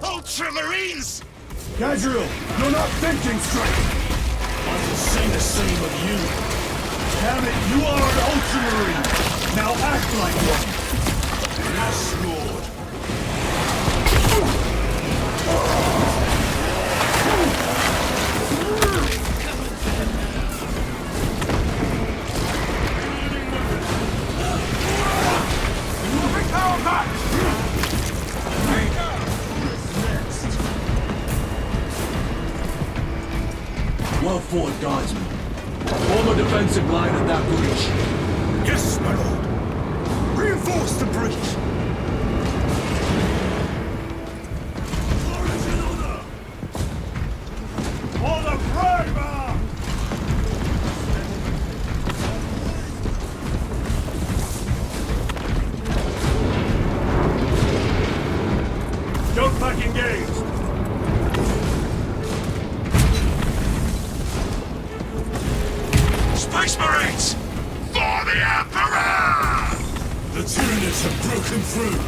Ultramarines! Gadriel, you're not thinking straight! I can say the same of you. Damn it, you are an Ultramarine! Now act like one! Yes, Lord. Power back! Well fought, Guardsman. Form a defensive line at that breach. Yes, my lord. Reinforce the breach. For the Primer! Don't back engaged! Space Marines! For the Emperor! The Tyranids have broken through!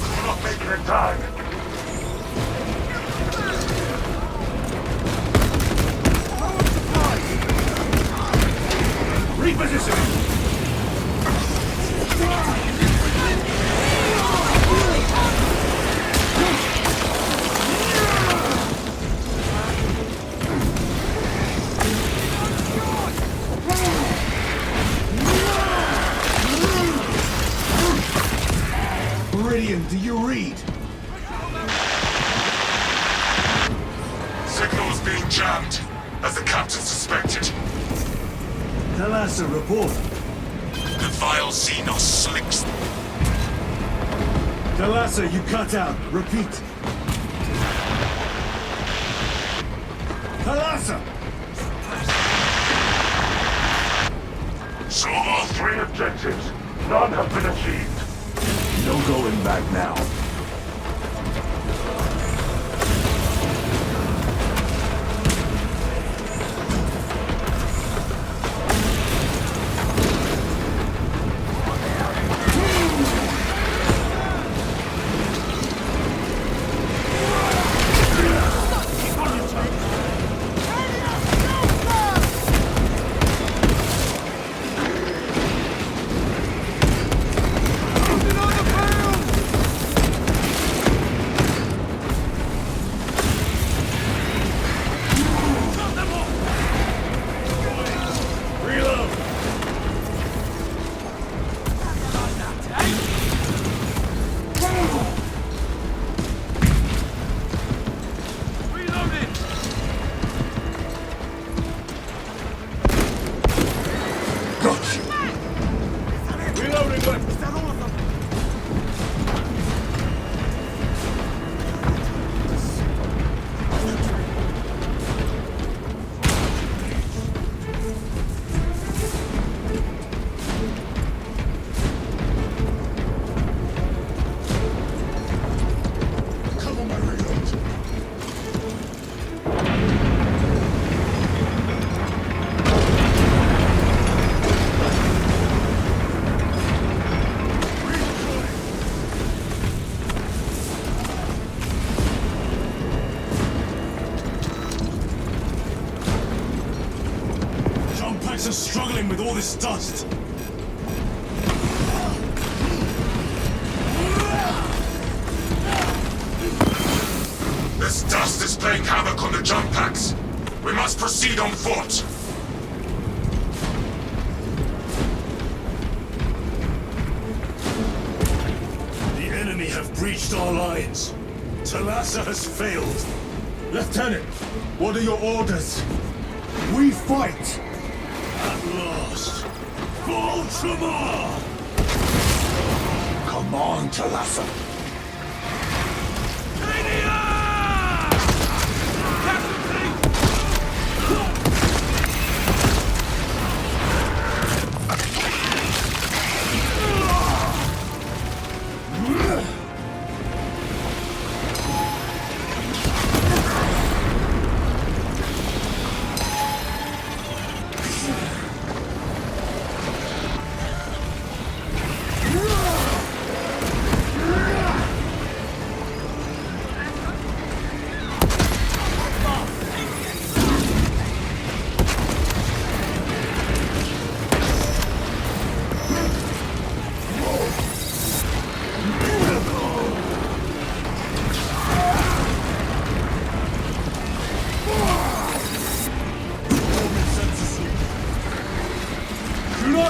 We're not making it time. Reposition! Meridian, do you read? jammed, as the captain suspected. Thalassa, report. The vile Xenos slicks. Thalassa, you cut out. Repeat. Thalassa! So far, 3 objectives. None have been achieved. No going back now. Are struggling with all this dust. This dust is playing havoc on the jump packs. We must proceed on foot. The enemy have breached our lines. Thalassa has failed. Lieutenant, what are your orders? We fight! At last! Baltimore! Come on, Thalassa.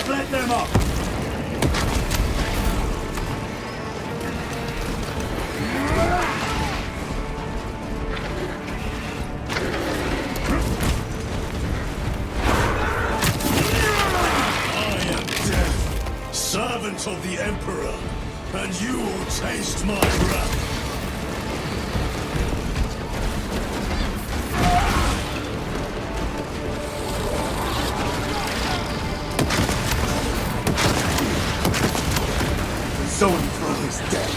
Let them up! I am Death, servant of the Emperor, and you will taste my wrath. Zone Pro is dead.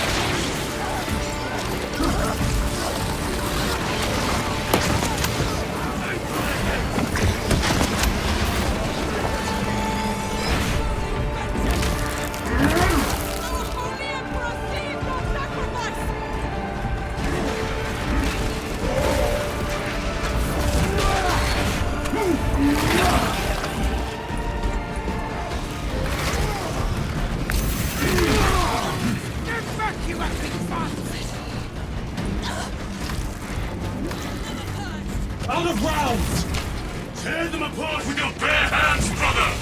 Out of rounds! Tear them apart with your bare hands, brother!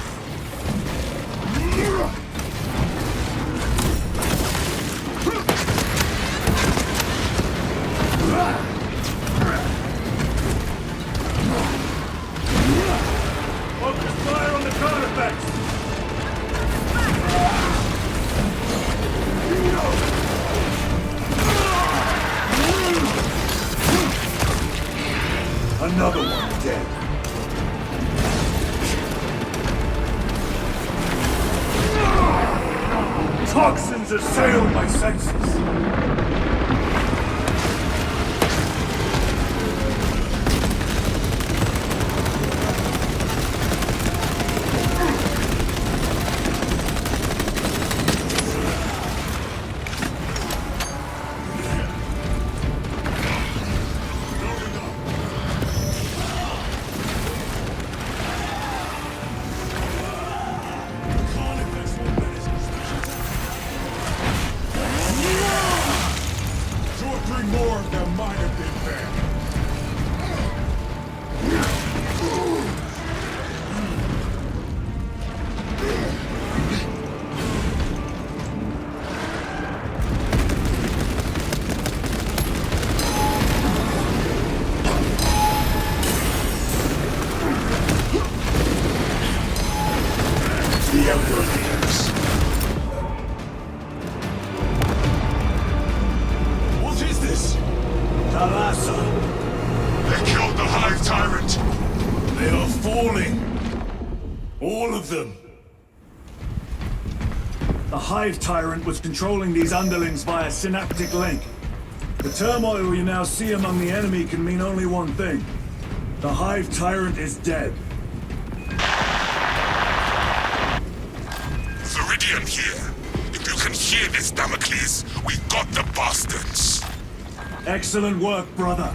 toxins assail my senses. More of them might have been there. The Elder leaders. What is this? Talassa. They killed the Hive Tyrant. They are falling. All of them. The Hive Tyrant was controlling these underlings via synaptic link. The turmoil you now see among the enemy can mean only one thing. The Hive Tyrant is dead. Viridian here. If you can hear this, Damocles, we got the bastards. Excellent work, brother.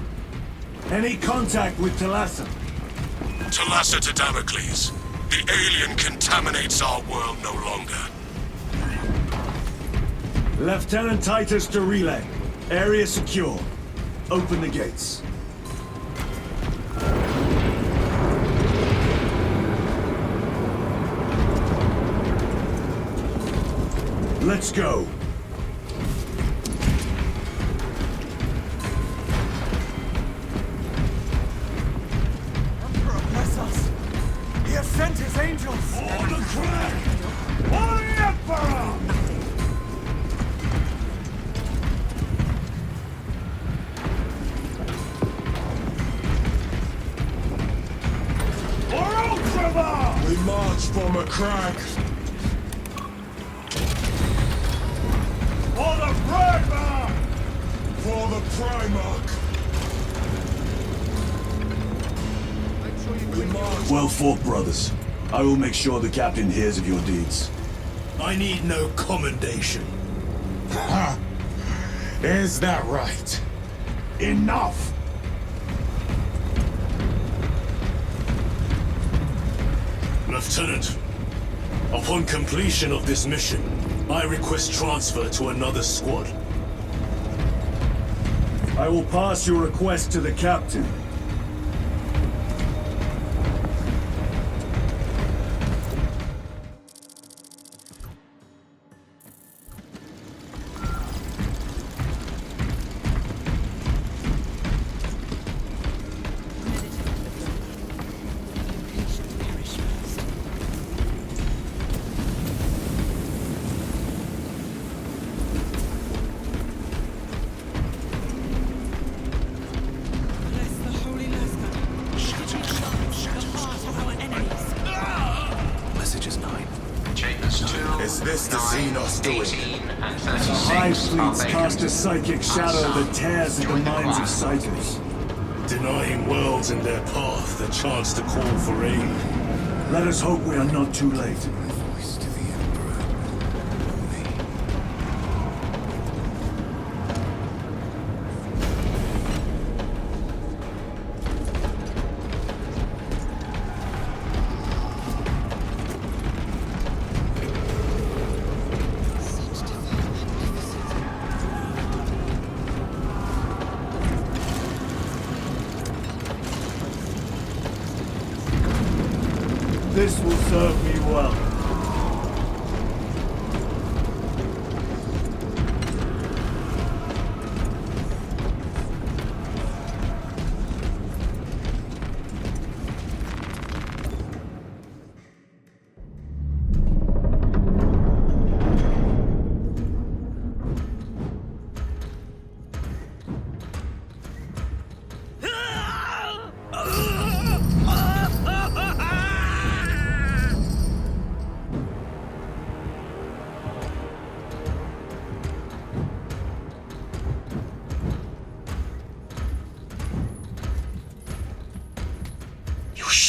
Any contact with Talassa? Talassa to Damocles. The alien contaminates our world no longer. Lieutenant Titus to relay. Area secure. Open the gates. Let's go. Emperor bless us. He has sent his angels. On the track! For the Emperor! For Ultramar! We march from a crag. For the Primarch! For the Primarch! Well fought, brothers. I will make sure the captain hears of your deeds. I need no commendation. Ha! Is that right? Enough! Lieutenant, upon completion of this mission, I request transfer to another squad. I will pass your request to the captain. Is this the Xenos doing? The Hive fleets cast a psychic shadow that tears at the minds of Psychers. Denying worlds in their path the chance to call for aid. Let us hope we are not too late. This will serve me well.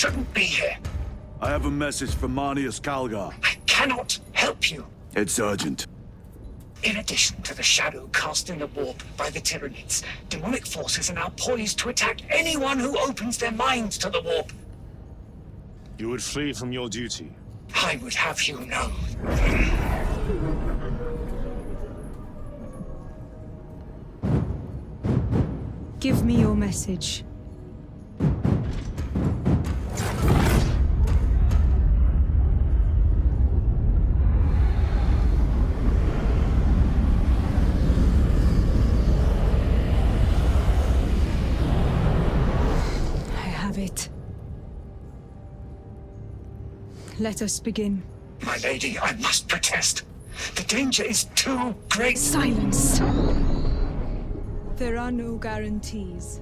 shouldn't be here. I have a message from Marneus Calgar. I cannot help you. It's urgent. In addition to the shadow cast in the warp by the Tyranids, demonic forces are now poised to attack anyone who opens their minds to the warp. You would flee from your duty. I would have you know. Give me your message. I have it. Let us begin. My lady, I must protest. The danger is too great. Silence! There are no guarantees.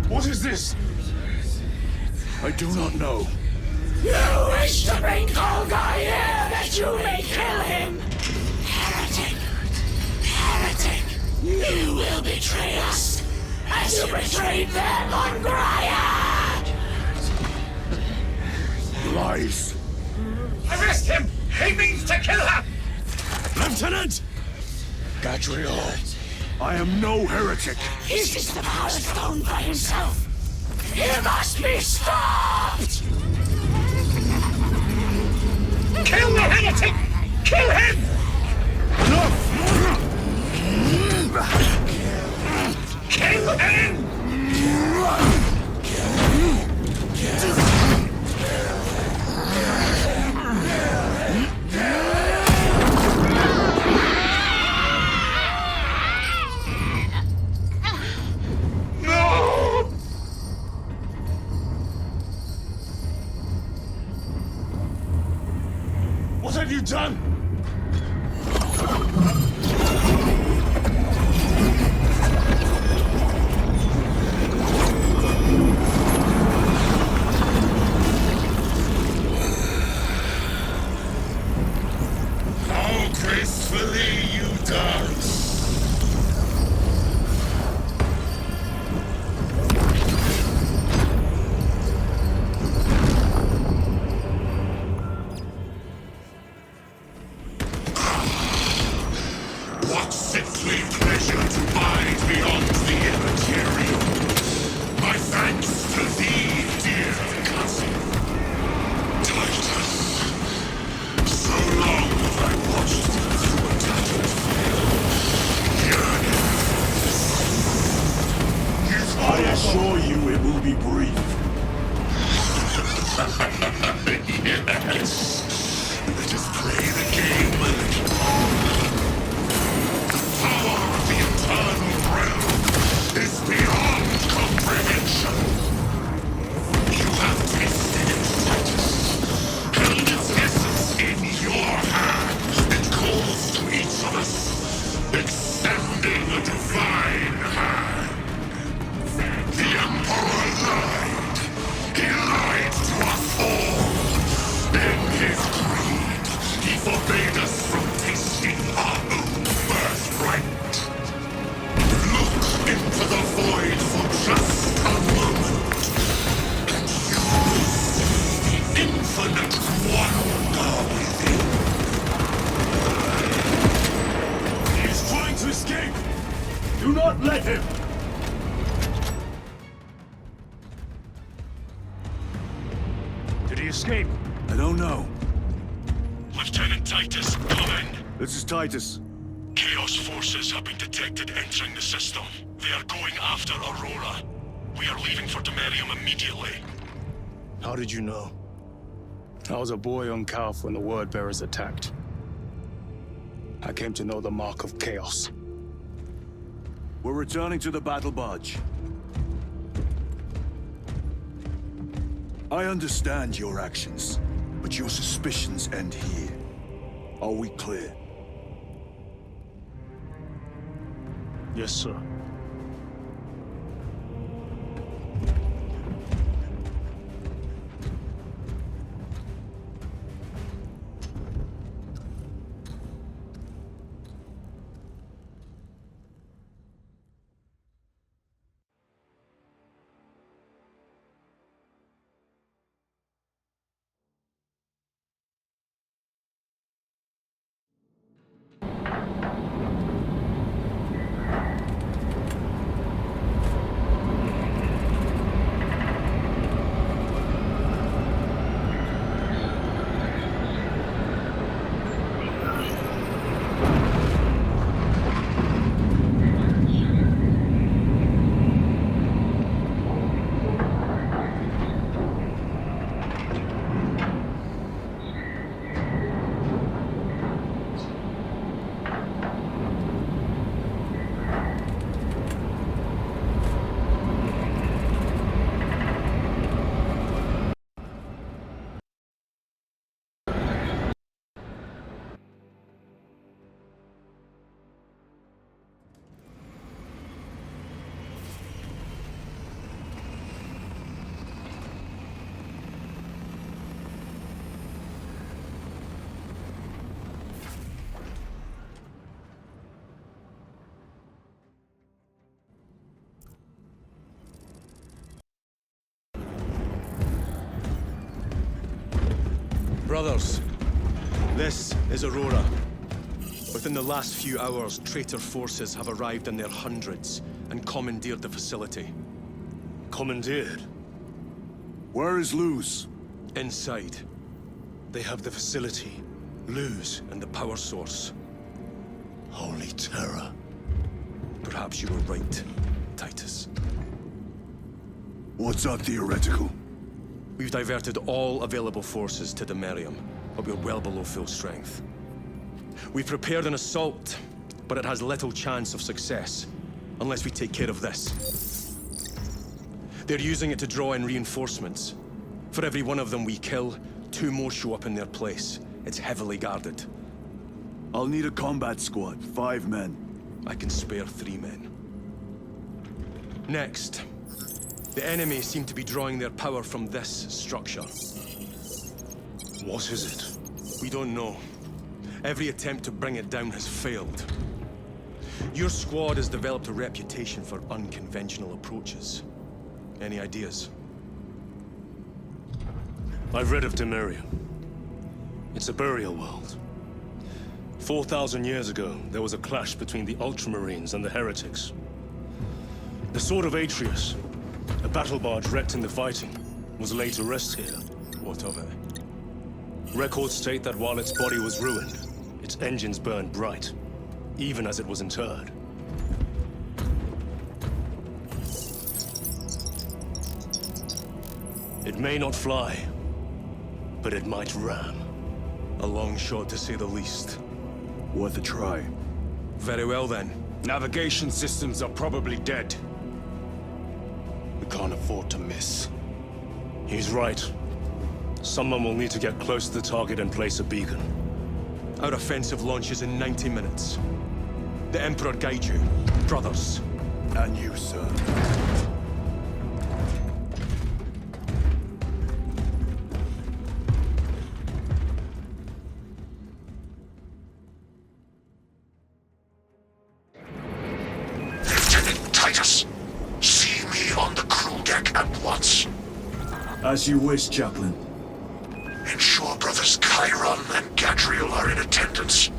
What is this? I do not know. You wish to bring Calgar here that you may kill him! Heretic! Heretic! You will betray us as you betrayed them on Graia! Lies. Arrest him! He means to kill her! Lieutenant! Gadriel, I am no heretic. He seeks the Power Stone by himself! He must be stopped! Kill the heretic! Kill him! Kill him! What have you done? How gracefully you dance! What sickly pleasure to bide beyond the immaterial! My thanks to thee, dear cousin. Titus! So long have I watched you through a tattered veil, yearning for I assure you it will be brief. Yes! Let us play the game a little longer. The power of the eternal realm is beyond comprehension. You have tasted its Titus, held its essence in your hand. It calls to each of us, extending a divine hand. The Emperor lied. He lied to us all. In his Get him! Did he escape? I don't know. Lieutenant Titus, come in. This is Titus. Chaos forces have been detected entering the system. They are going after Aurora. We are leaving for Demerium immediately. How did you know? I was a boy on Calf when the Word Bearers attacked. I came to know the mark of chaos. We're returning to the battle barge. I understand your actions, but your suspicions end here. Are we clear? Yes, sir. Brothers, this is Aurora. Within the last few hours, traitor forces have arrived in their hundreds and commandeered the facility. Commandeered? Where is Luz? Inside. They have the facility, Luz, and the power source. Holy terror. Perhaps you were right, Titus. What's our theoretical? We've diverted all available forces to Demerium, but we're well below full strength. We've prepared an assault, but it has little chance of success, unless we take care of this. They're using it to draw in reinforcements. For every one of them we kill, 2 more show up in their place. It's heavily guarded. I'll need a combat squad, 5 men. I can spare 3 men. Next. The enemy seem to be drawing their power from this structure. What is it? We don't know. Every attempt to bring it down has failed. Your squad has developed a reputation for unconventional approaches. Any ideas? I've read of Demerium. It's a burial world. 4,000 years ago, there was a clash between the Ultramarines and the Heretics. The Sword of Atreus, a battle barge wrecked in the fighting, was laid to rest here. What of it? Records state that while its body was ruined, its engines burned bright, even as it was interred. It may not fly, but it might ram. A long shot to say the least. Worth a try. Very well then. Navigation systems are probably dead. We can't afford to miss. He's right. Someone will need to get close to the target and place a beacon. Our offensive launches in 90 minutes. The Emperor guide you, brothers. And you, sir. Lieutenant Titus, see me on the crew deck at once. As you wish, Chaplain. Ensure brothers Chiron and Gadriel are in attendance.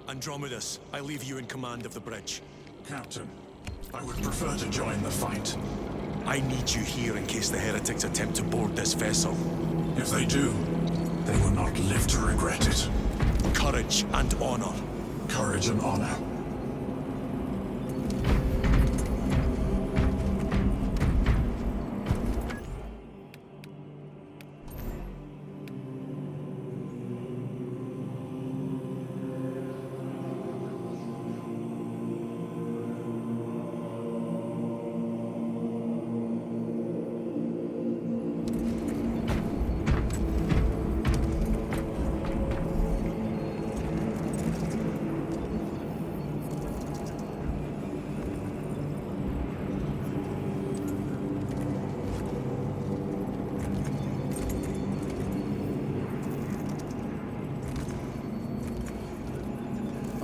Andromedus, I leave you in command of the bridge. Captain, I would prefer to join the fight. I need you here in case the heretics attempt to board this vessel. If they do, they will not live to regret it. Courage and honor. Courage and honor.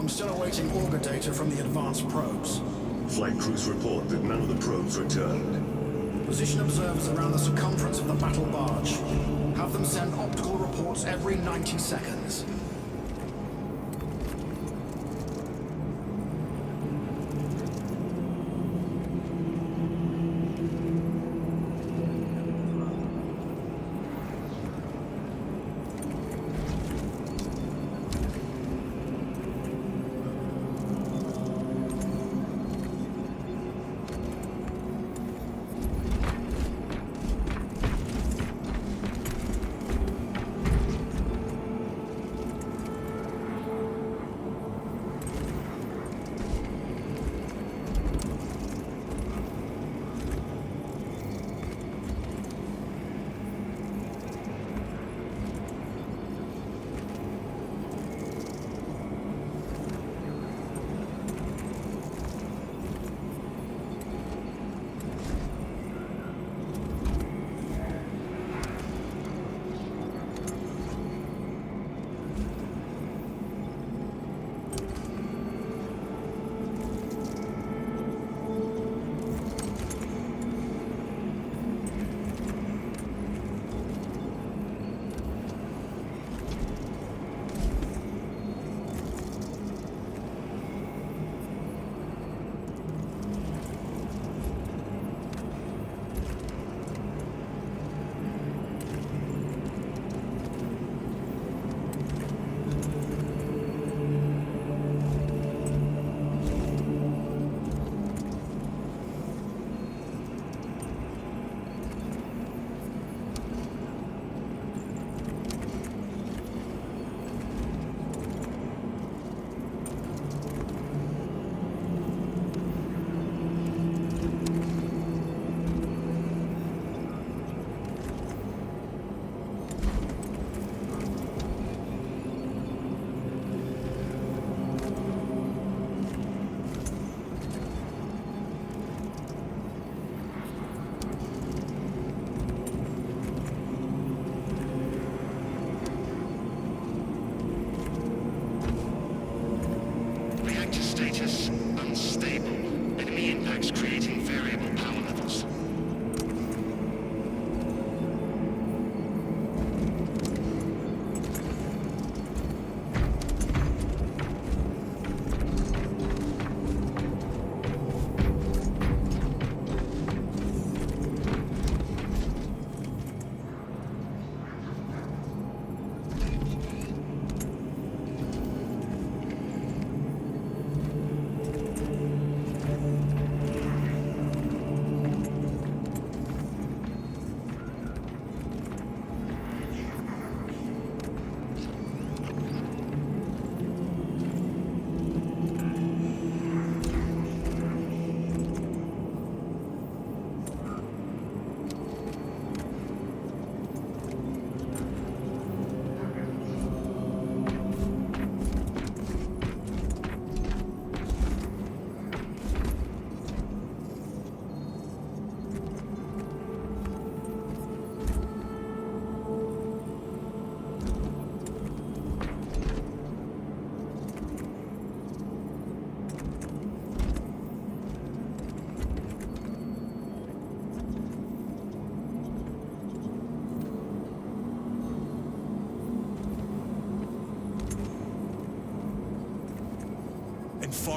I'm still awaiting auger data from the advanced probes. Flight crews report that none of the probes returned. Position observers around the circumference of the battle barge. Have them send optical reports every 90 seconds.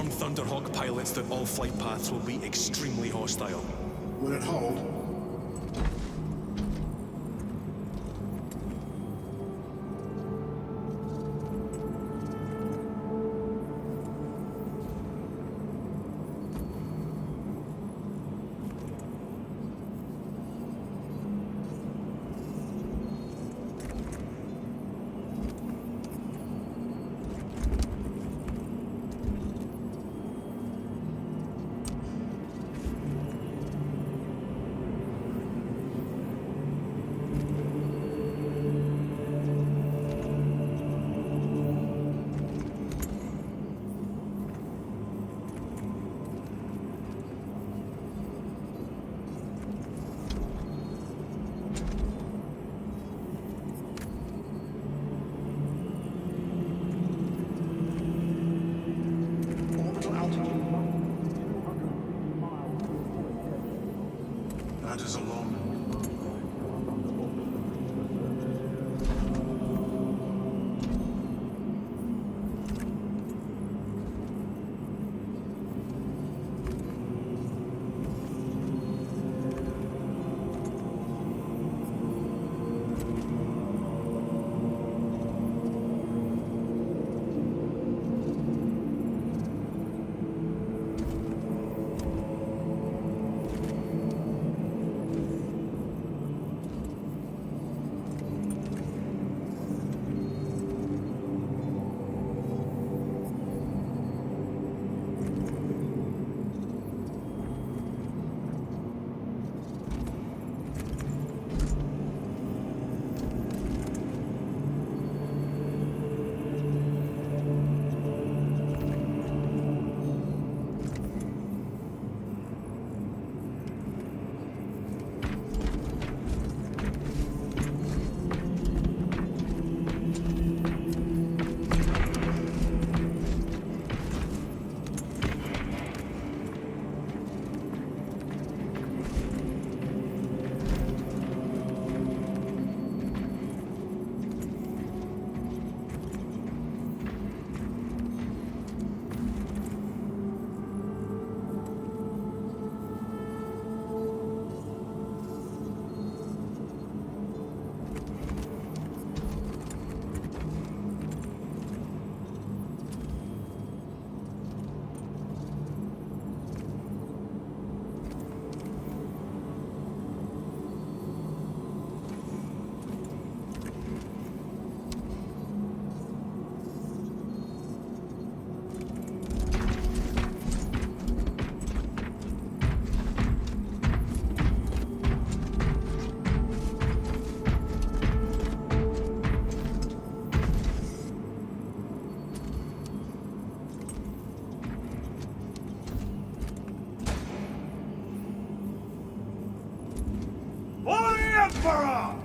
informed Thunderhawk pilots that all flight paths will be extremely hostile. Will it hold? That is alone. Emperor!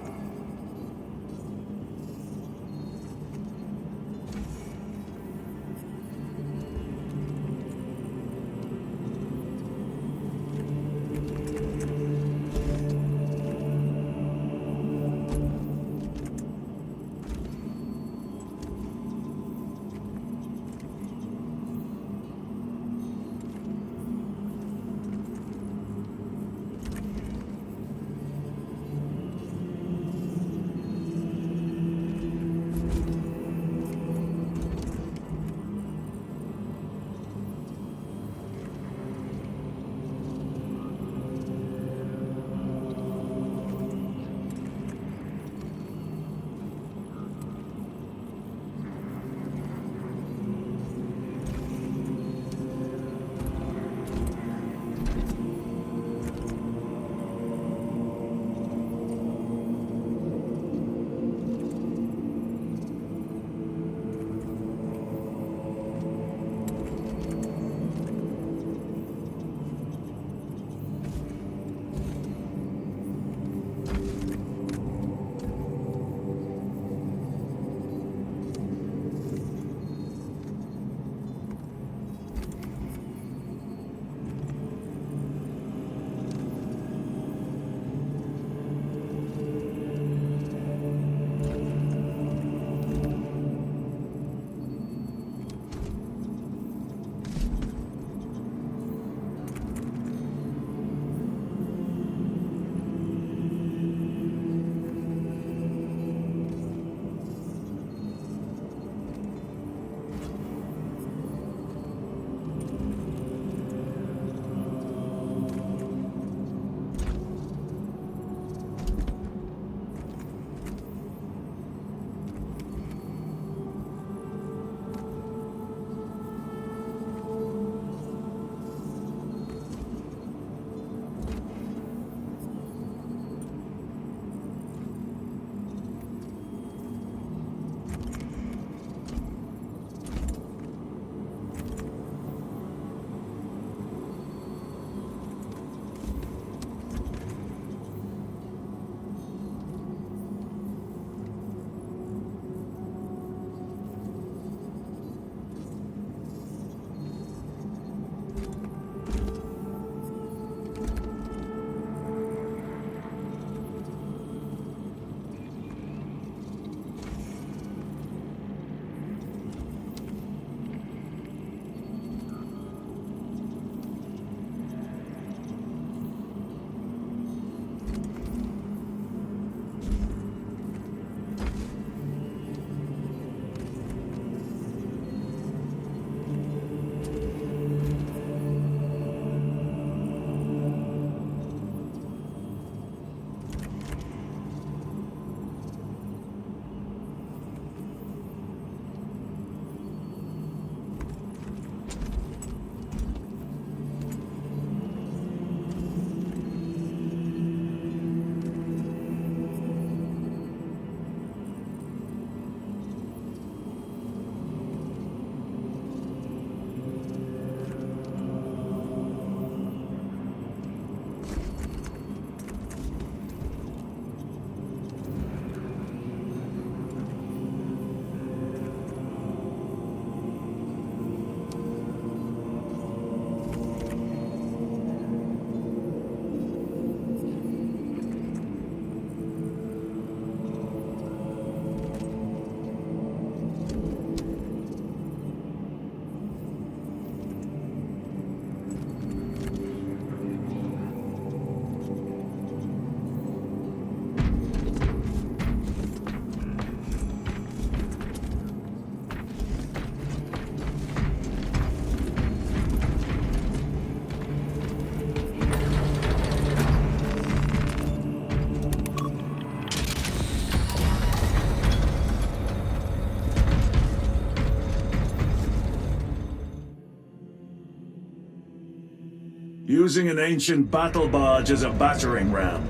Using an ancient battle barge as a battering ram.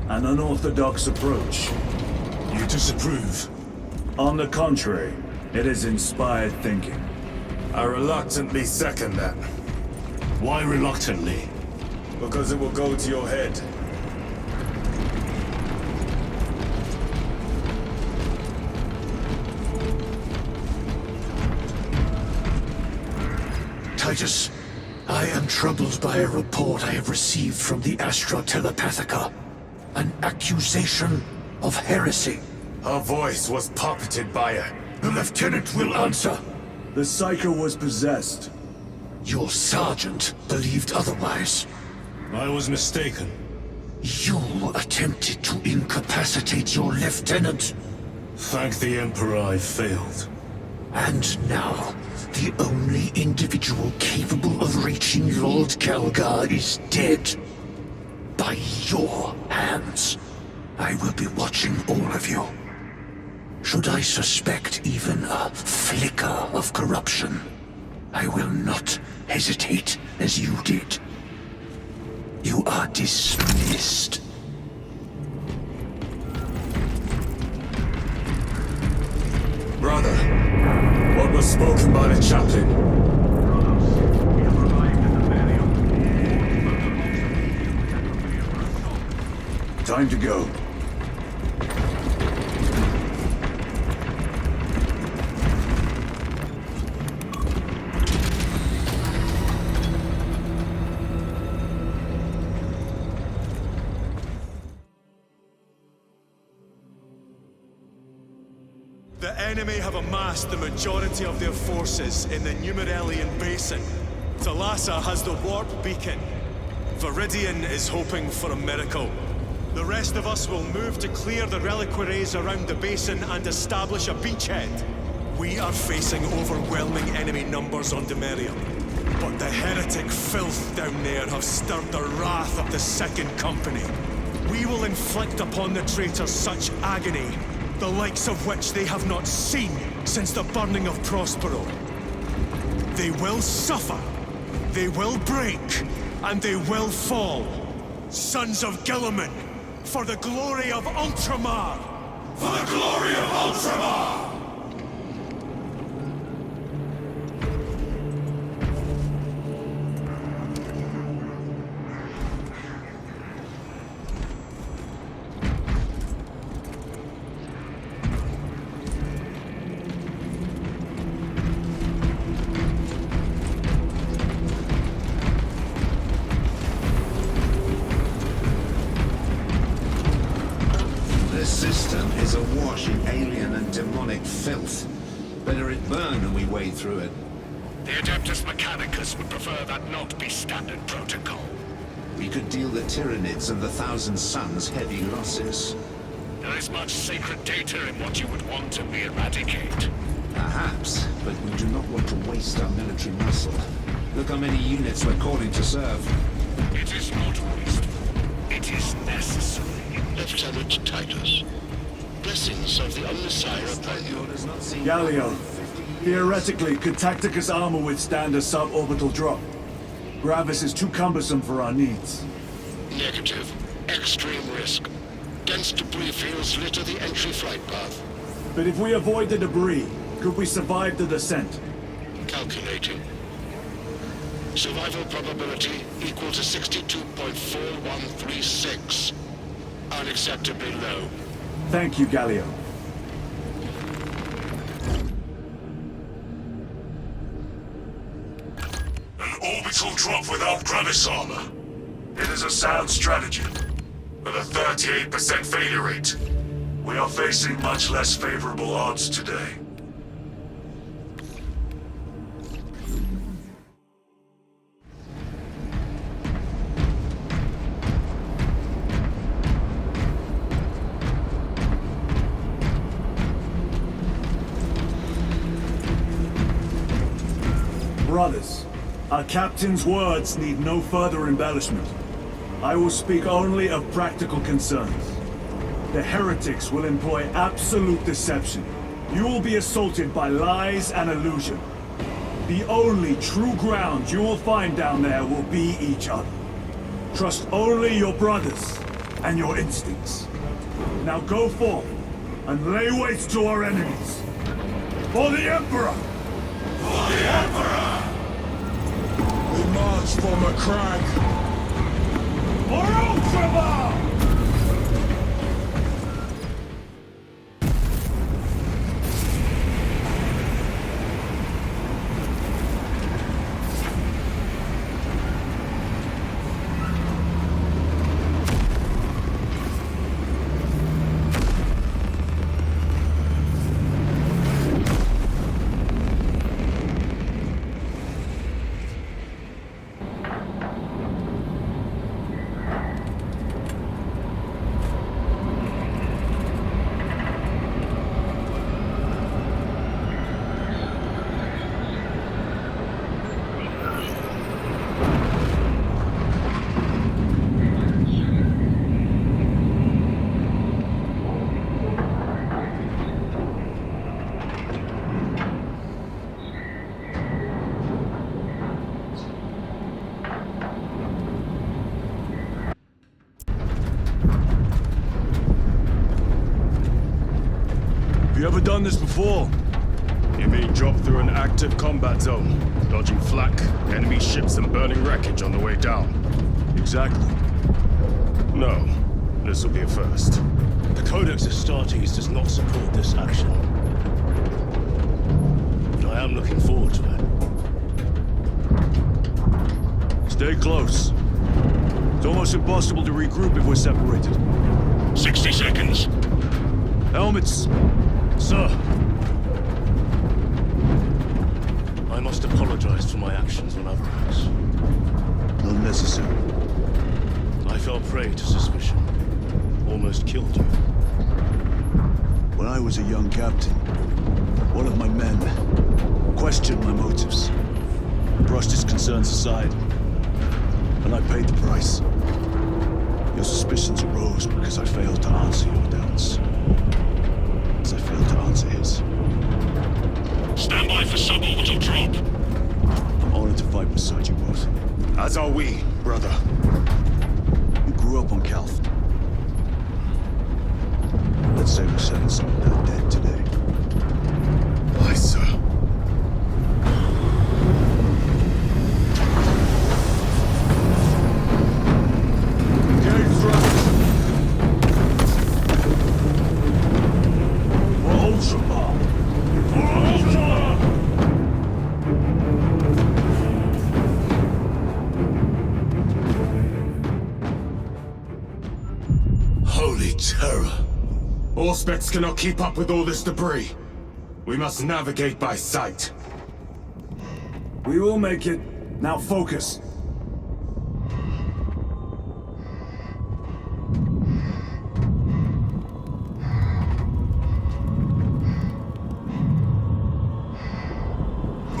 An unorthodox approach. You disapprove? On the contrary, it is inspired thinking. I reluctantly second that. Why reluctantly? Because it will go to your head. Titus, I am troubled by a report I have received from the Astra Telepathica. An accusation of heresy. Her voice was puppeted by her. The lieutenant will answer. The Psycho was possessed. Your sergeant believed otherwise. I was mistaken. You attempted to incapacitate your lieutenant. Thank the Emperor I failed. And now, the only individual capable of reaching Lord Calgar is dead. By your hands. I will be watching all of you. Should I suspect even a flicker of corruption, I will not hesitate as you did. You are dismissed. Brother, what was spoken by the chaplain? Time to go. The enemy have amassed the majority of their forces in the Numeralian Basin. Thalassa has the warp beacon. Viridian is hoping for a miracle. The rest of us will move to clear the reliquaries around the basin and establish a beachhead. We are facing overwhelming enemy numbers on Demerium. But the heretic filth down there have stirred the wrath of the Second Company. We will inflict upon the traitors such agony, the likes of which they have not seen since the burning of Prospero. They will suffer, they will break, and they will fall. Sons of Guilliman, for the glory of Ultramar! For the glory of Ultramar! Is awash in alien and demonic filth. Better it burn than we wade through it. The Adeptus Mechanicus would prefer that not be standard protocol. We could deal the Tyranids and the Thousand Suns heavy losses. There is much sacred data in what you would want to re-eradicate. Perhaps, but we do not want to waste our military muscle. Look how many units we're calling to serve. It is not wasteful. It is necessary. Lieutenant Titus. Blessings of the Omnissiah upon you. Galio, theoretically, could Tacticus armor withstand a suborbital drop? Gravis is too cumbersome for our needs. Negative. Extreme risk. Dense debris fields litter the entry flight path. But if we avoid the debris, could we survive the descent? Calculating. Survival probability equal to 62.4136. Unacceptably low. Thank you, Galio. An orbital drop without Gravis armor. It is a sound strategy. With a 38% failure rate, we are facing much less favorable odds today. Brothers, our captain's words need no further embellishment. I will speak only of practical concerns. The heretics will employ absolute deception. You will be assaulted by lies and illusion. The only true ground you will find down there will be each other. Trust only your brothers and your instincts. Now go forth and lay waste to our enemies. For the Emperor! For the Emperor! We march for McCrag! For Ultramar! Have you ever done this before? You mean drop through an active combat zone, dodging flak, enemy ships and burning wreckage on the way down? Exactly. No, this will be a first. The Codex Astartes does not support this action. But I am looking forward to it. Stay close. It's almost impossible to regroup if we're separated. 60 seconds. Helmets! Sir! I must apologize for my actions on Avarax. Unnecessary. I fell prey to suspicion. Almost killed you. When I was a young captain, one of my men questioned my motives, brushed his concerns aside, and I paid the price. Your suspicions arose because I failed to answer your doubts. As I failed to answer his. Stand by for suborbital drop. I'm honored to fight beside you both. As are we, brother. You grew up on Calth. Let's say we're setting some of that dead today. Aye, sir. Holy terror. Auspex cannot keep up with all this debris. We must navigate by sight. We will make it. Now focus.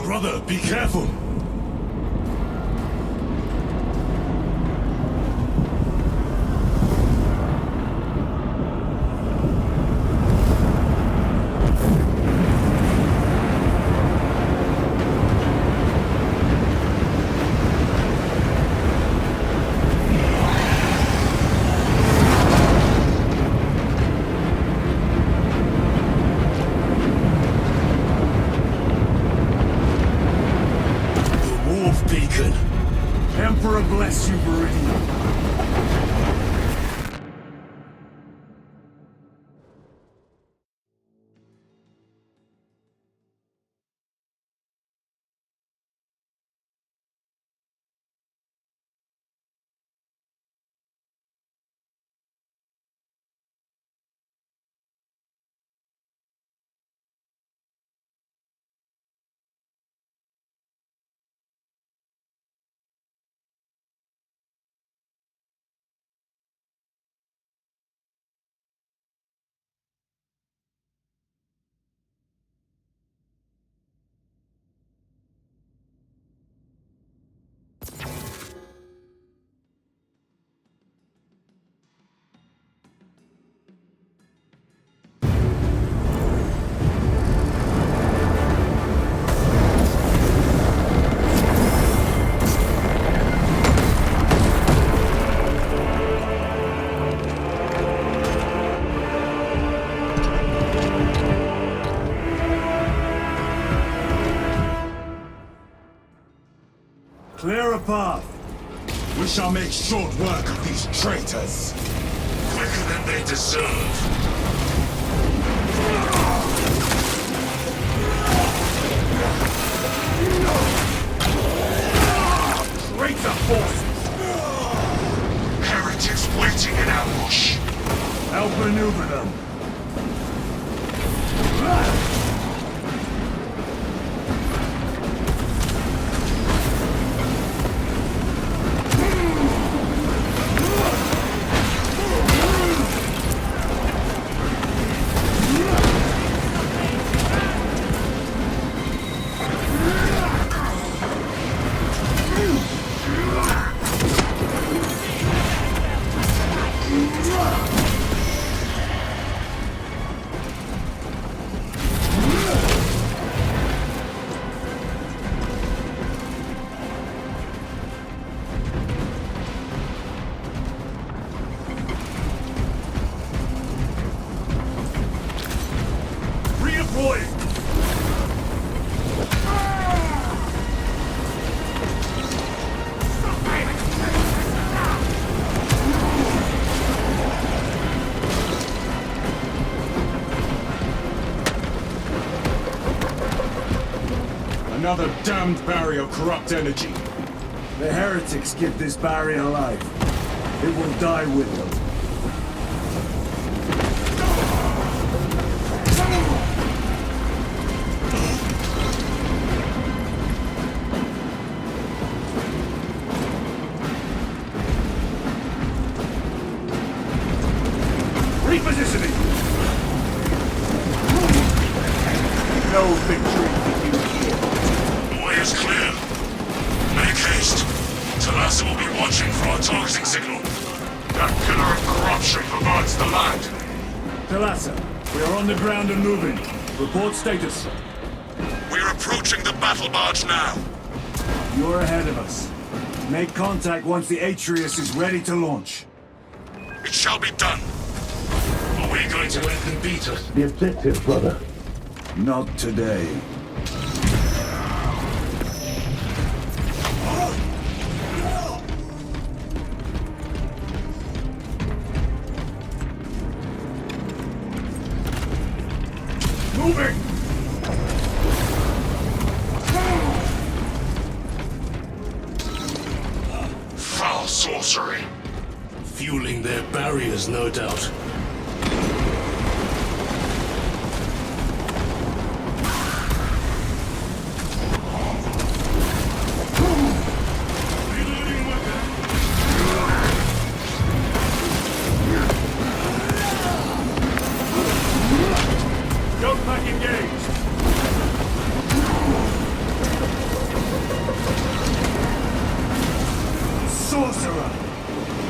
Brother, be careful! Beacon. Emperor bless you, Viridian. path. We shall make short work of these traitors. Quicker than they deserve. Traitor forces! Heretics waiting in ambush. Outmaneuver them. Another damned barrier of corrupt energy. The heretics keep this barrier alive. It will die with them. Repositioning! No victory for you here. The way is clear. Make haste. Talassa will be watching for our targeting signal. That pillar of corruption perverts the land. Talassa, we are on the ground and moving. Report status. We're approaching the battle barge now. You're ahead of us. Make contact once the Atreus is ready to launch. It shall be done. Are we going to let them beat us? The objective, brother. Not today. Moving! Foul sorcery. Fueling their barriers, no doubt.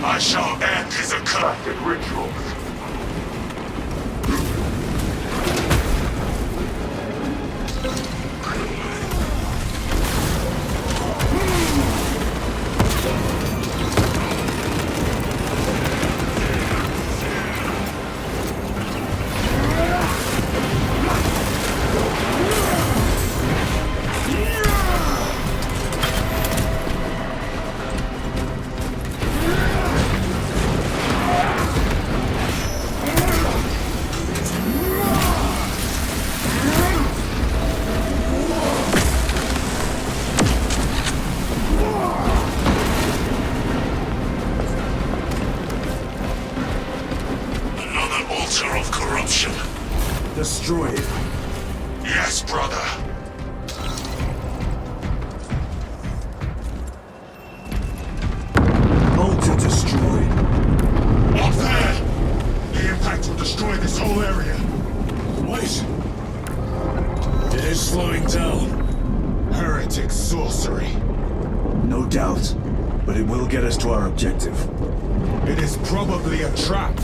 I shall end his accursed rituals. Of corruption. Destroy it. Yes, brother. Altar destroyed. Up there! The impact will destroy this whole area. Wait! It is slowing down. Heretic sorcery. No doubt, but it will get us to our objective. It is probably a trap.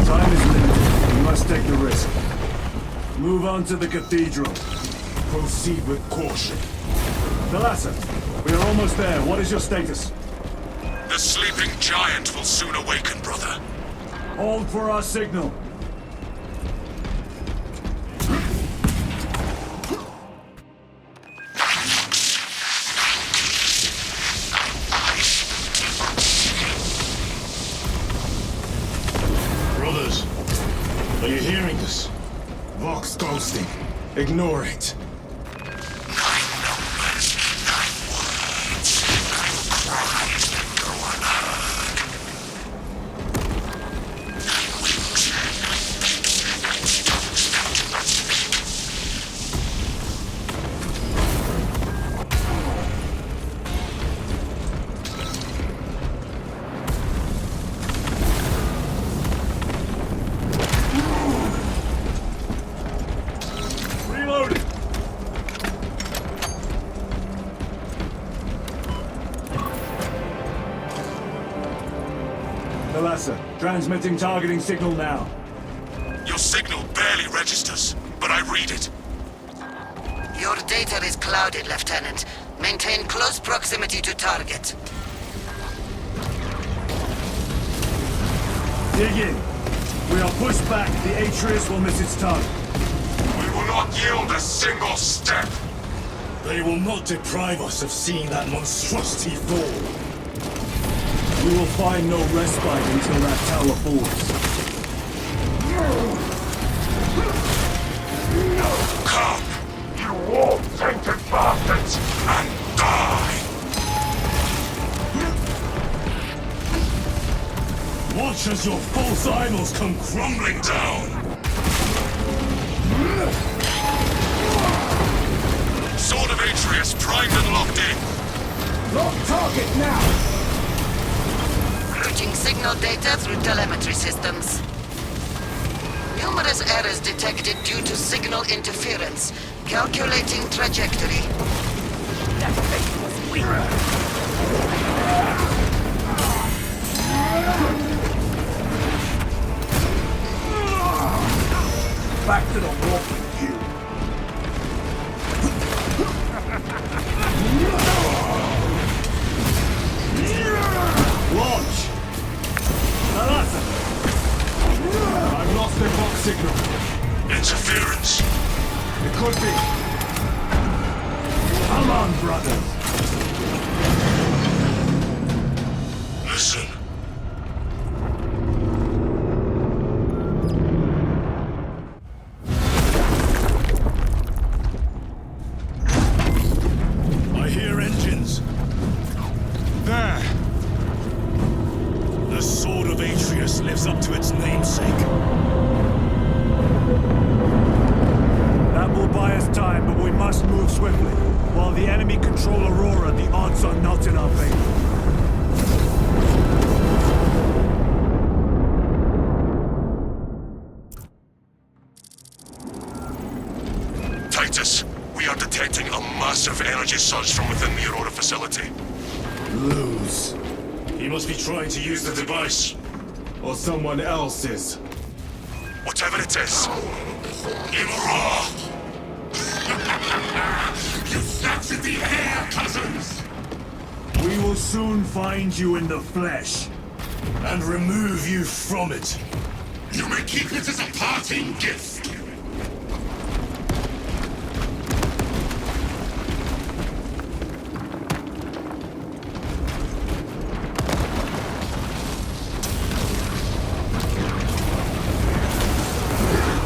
Time is limited. We must take the risk. Move on to the cathedral. Proceed with caution. Talassa, we are almost there. What is your status? The sleeping giant will soon awaken, brother. Hold for our signal. you hearing us? Vox ghosting. Ignore it. Transmitting targeting signal now. Your signal barely registers, but I read it. Your data is clouded, Lieutenant. Maintain close proximity to target. Dig in. We are pushed back. The Atreus will miss its target. We will not yield a single step. They will not deprive us of seeing that monstrosity fall. We will find no respite until that tower falls. Come, you war-tainted bastards, and die! Watch as your false idols come crumbling down! Sword of Atreus primed and locked in. Lock target now! Routing signal data through telemetry systems. Numerous errors detected due to signal interference. Calculating trajectory. That fate was weak. Back to the walking queue. Launch! Alasa! I've lost their box signal. Interference. It could be. Come on, brothers. Listen. I hear engines. There. The Sword of Atreus lives up to its namesake. That will buy us time, but we must move swiftly. While the enemy control Aurora, the odds are not in our favor. Titus, we are detecting a massive energy surge from within the Aurora facility. Lose. He must be trying to use the device. Or someone else is. Whatever it is. Imra! You snatched at the air, cousins! We will soon find you in the flesh. And remove you from it. You may keep it as a parting gift.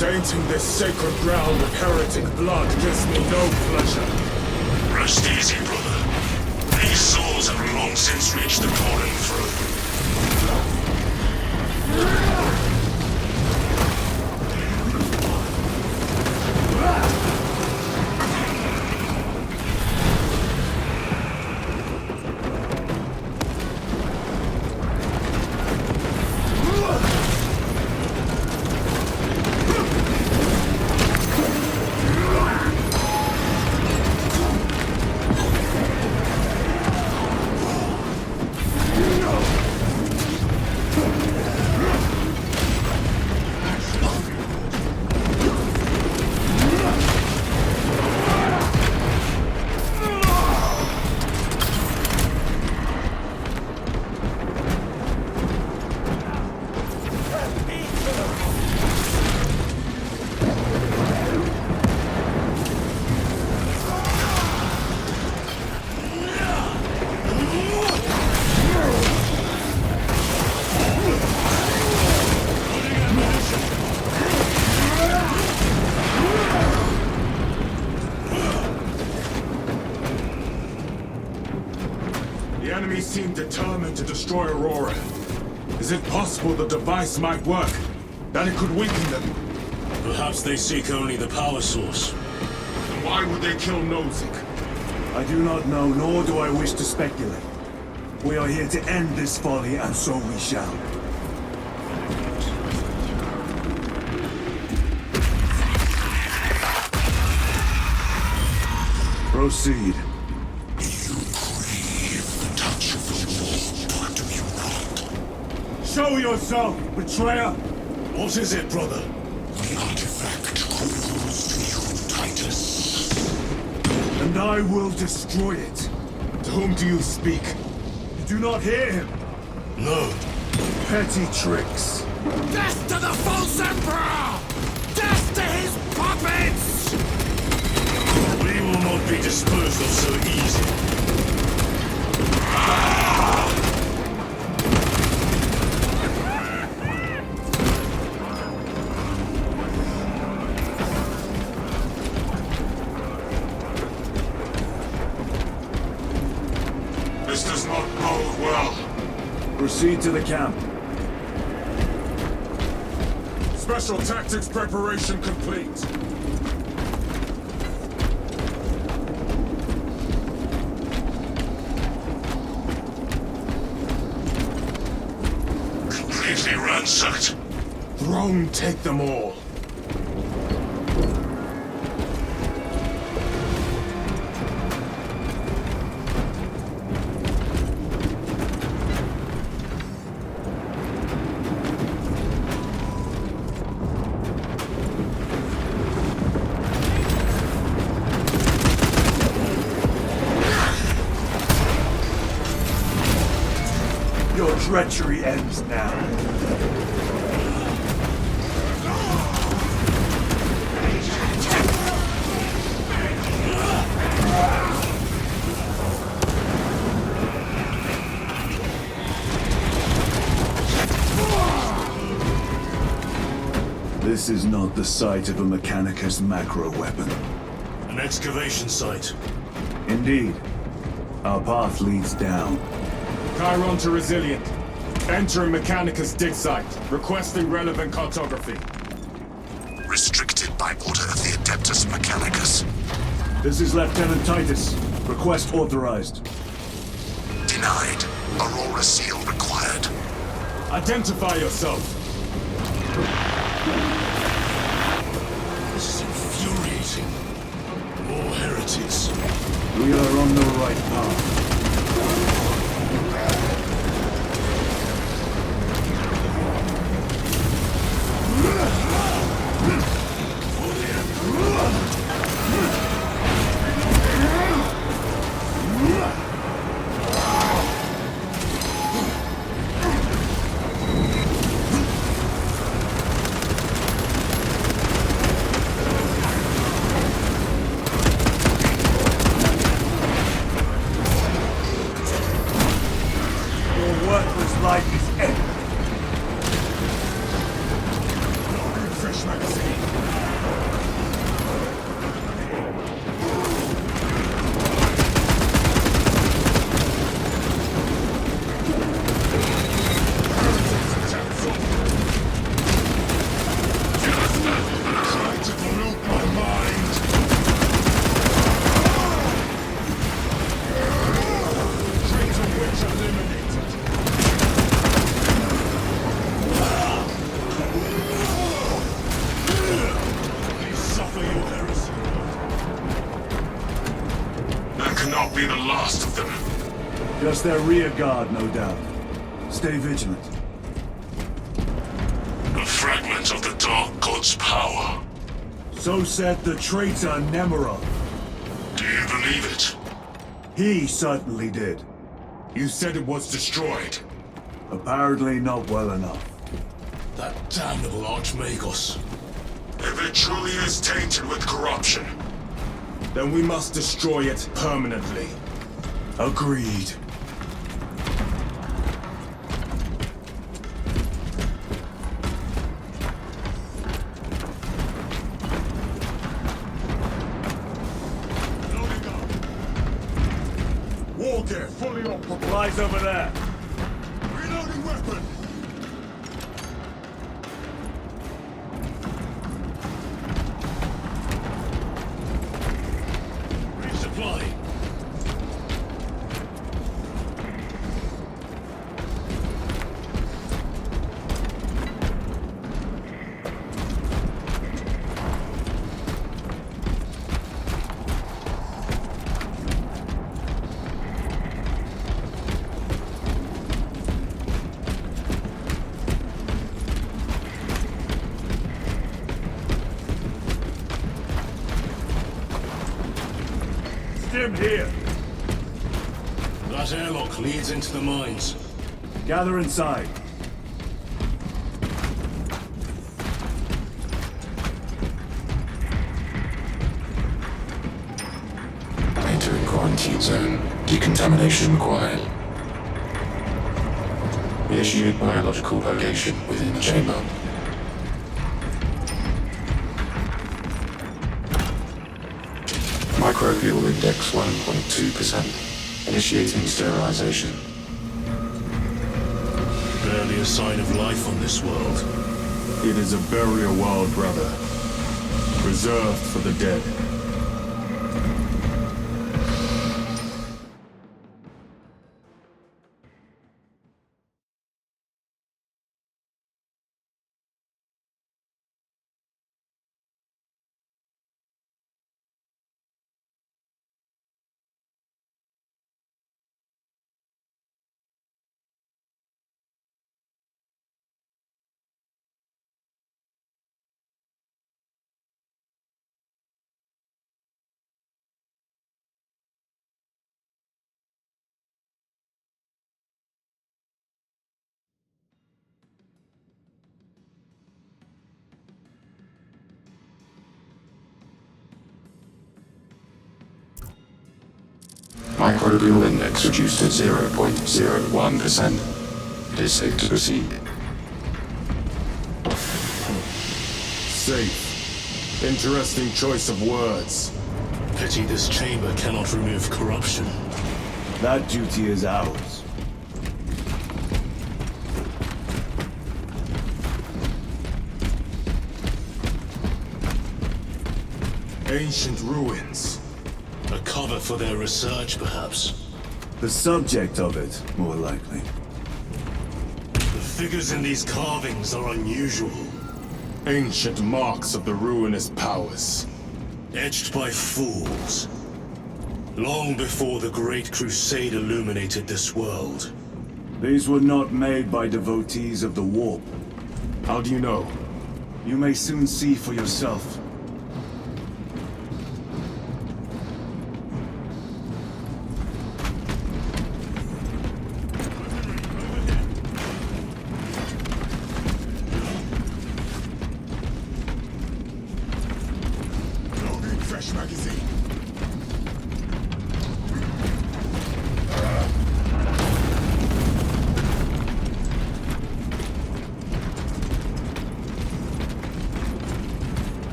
Tainting this sacred ground with heretic blood gives me no pleasure. Rest easy, brother. These souls have long since reached the calling through. enemy seem determined to destroy Aurora. Is it possible the device might work? That it could weaken them? Perhaps they seek only the power source. Then why would they kill Nozick? I do not know, nor do I wish to speculate. We are here to end this folly, and so we shall. Proceed. You crave the touch of the Lord, do you not? Show yourself, betrayer! What is it, brother? The artifact calls to you, Titus. And I will destroy it. To whom do you speak? You do not hear him? No. Petty tricks. Death to the false Emperor! Death to his puppets! We will not be disposed of so easy. This does not bode well. Proceed to the camp. Special tactics preparation complete. Completely ransacked. Throne take them all. Your treachery ends now. This is not the site of a Mechanicus macro weapon. An excavation site. Indeed. Our path leads down. Chiron to Resilient. Entering Mechanicus dig site. Requesting relevant cartography. Restricted by order of the Adeptus Mechanicus. This is Lieutenant Titus. Request authorized. Denied. Aurora seal required. Identify yourself. This is infuriating. More heretics. We are on the right path. Be the last of them. Just their rear guard, no doubt. Stay vigilant. A fragment of the Dark God's power. So said the traitor Nemeroth. Do you believe it? He certainly did. You said it was destroyed. Apparently not well enough. That damnable Archmagos. If it truly is tainted with corruption, then we must destroy it permanently. Agreed. War gear fully operational. supplies over there. Reloading weapon! Resupply. Stim here. That airlock leads into the mines. Gather inside. Entering quarantine zone. Decontamination required. Initiate biological purgation within the chamber. Microbial index 1.2%. Initiating sterilization. Barely a sign of life on this world. It is a burial world, brother. Reserved for the dead. Microbial index reduced to 0.01%. It is safe to proceed. Safe. Interesting choice of words. Pity this chamber cannot remove corruption. That duty is ours. Ancient ruins. A cover for their research, perhaps. The subject of it, more likely. The figures in these carvings are unusual. Ancient marks of the ruinous powers. Etched by fools. Long before the Great Crusade illuminated this world. These were not made by devotees of the warp. How do you know? You may soon see for yourself. Fresh magazine.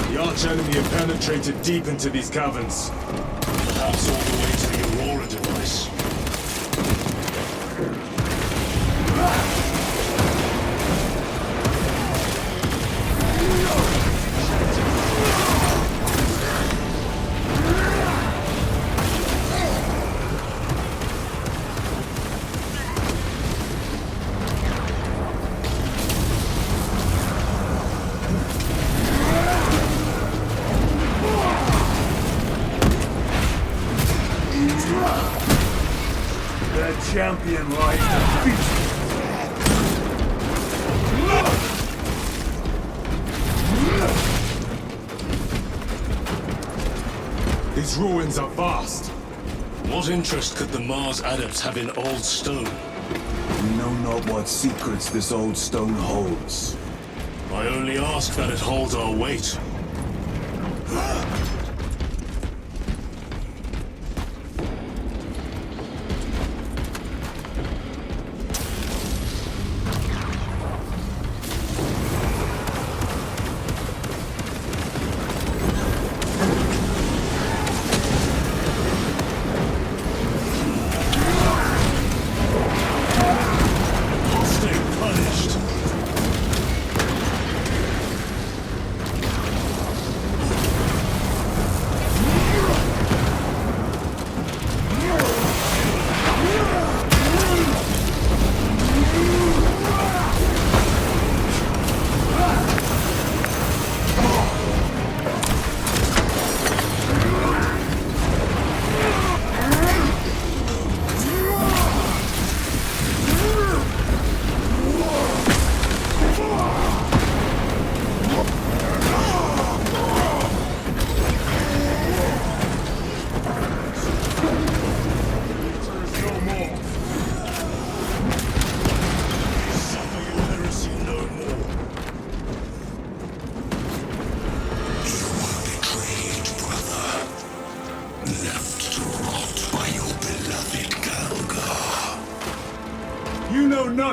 The arch-enemy have penetrated deep into these caverns. Perhaps all the way to the Aurora device. Their champion lies defeated. These ruins are vast. What interest could the Mars adepts have in old stone? We know not what secrets this old stone holds. I only ask that it holds our weight.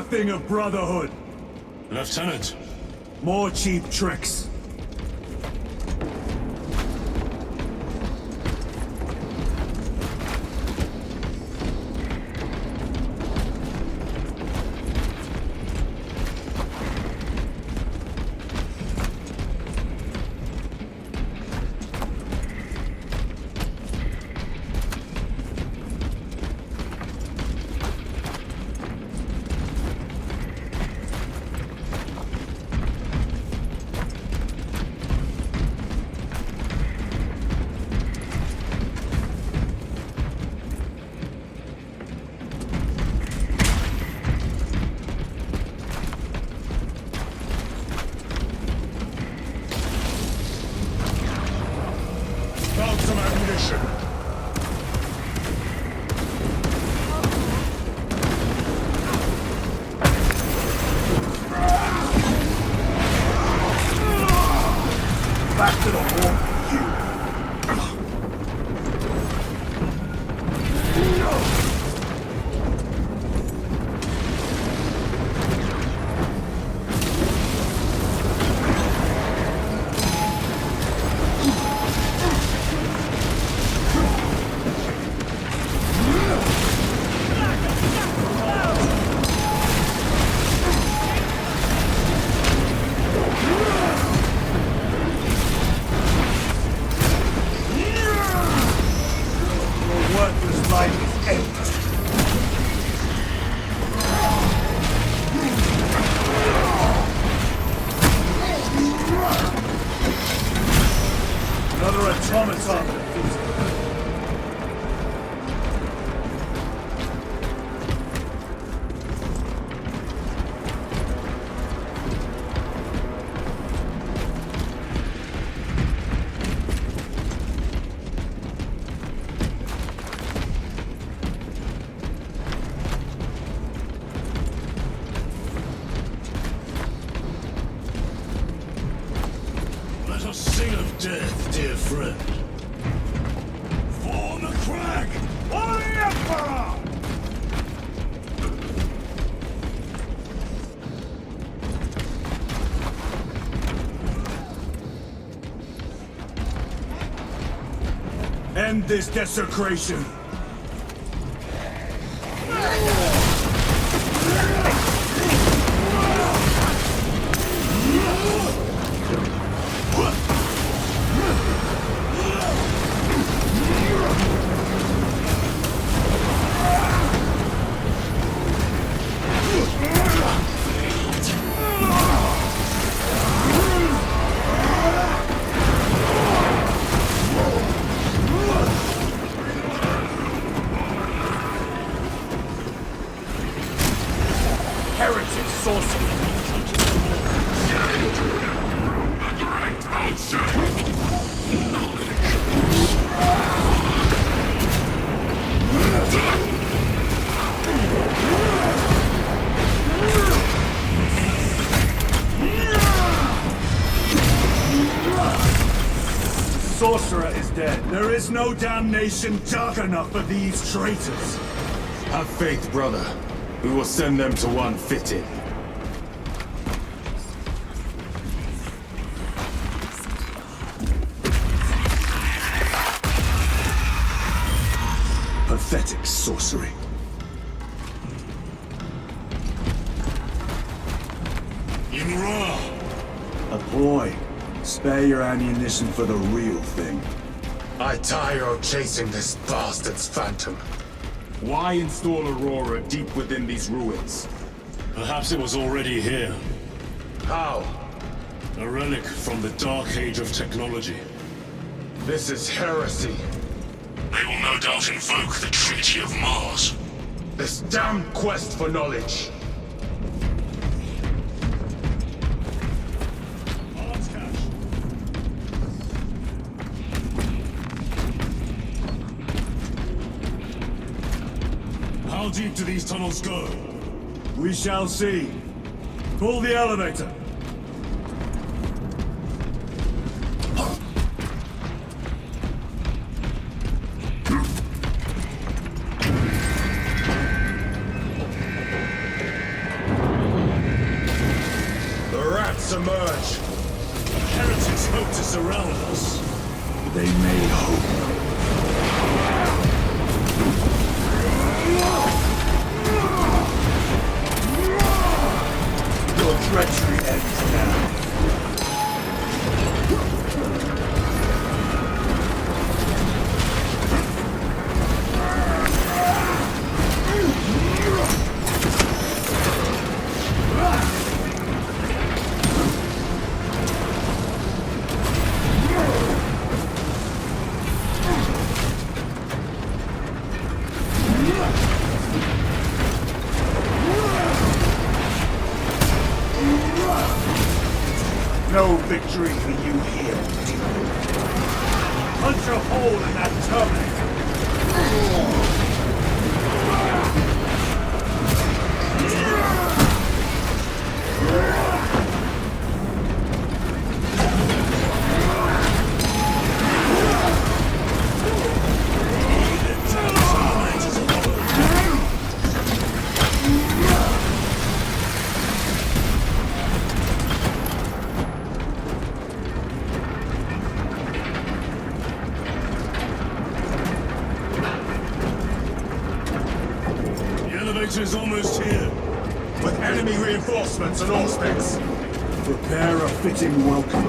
nothing of brotherhood. Lieutenant. More cheap tricks. Found some ammunition. Back to the wall, you. Worthless life is empty. Another automaton defeated. Let us sing of death, dear friend. For the crag! For the Emperor! End this desecration. Heretic sorcery! Sorcerer is dead. There is no damnation dark enough for these traitors. Have faith, brother. We will send them to one fitting. Pathetic sorcery. Imra! A ploy. Spare your ammunition for the real thing. I tire of chasing this bastard's phantom. Why install Aurora deep within these ruins? Perhaps it was already here. How? A relic from the Dark Age of technology. This is heresy. They will no doubt invoke the Treaty of Mars. This damned quest for knowledge. How deep do these tunnels go? We shall see. Pull the elevator. approach. Heretics hope to surround us. They may hope. Your treachery ends now. No victory for you here. Punch a hole in that Terminator. Is almost here. With enemy reinforcements and Auspex. Prepare a fitting welcome.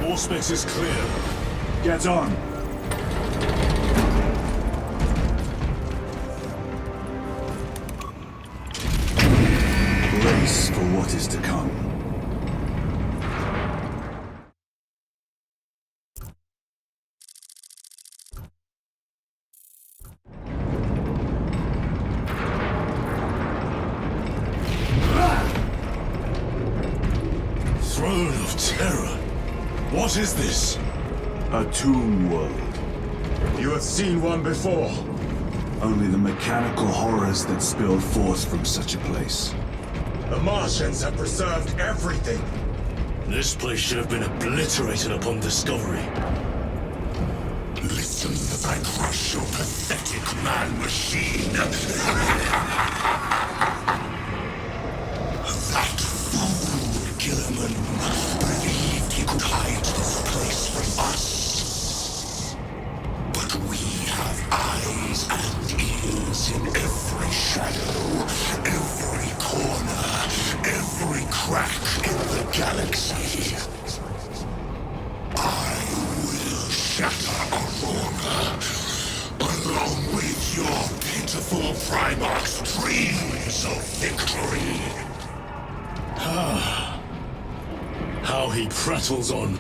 Auspex is clear. Get on. Brace for what is to come. Throne of Terror. What is this? A tomb world. You have seen one before. Only the mechanical horrors that spilled forth from such a place. The Martians have preserved everything. This place should have been obliterated upon discovery. Listen as I crush your pathetic man-machine. That fool Gilliman believed he could hide this place from us. But we have eyes and ears in every shadow, every corner, every crack in the galaxy. I will shatter Aurora, along with your pitiful Primarch's dreams of victory. How he prattles on.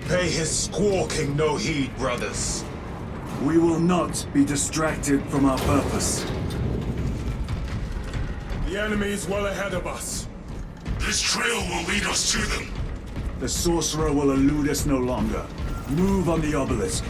Pay his squawking no heed, brothers. We will not be distracted from our purpose. The enemy is well ahead of us. This trail will lead us to them. The sorcerer will elude us no longer. Move on the obelisk.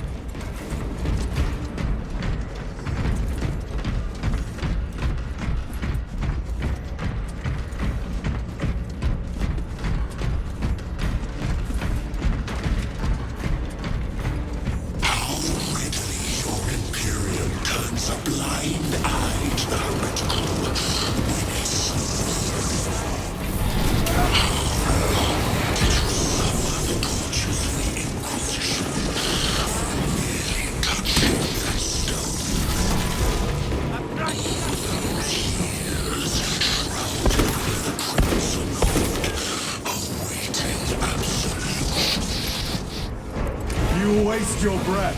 You waste your breath.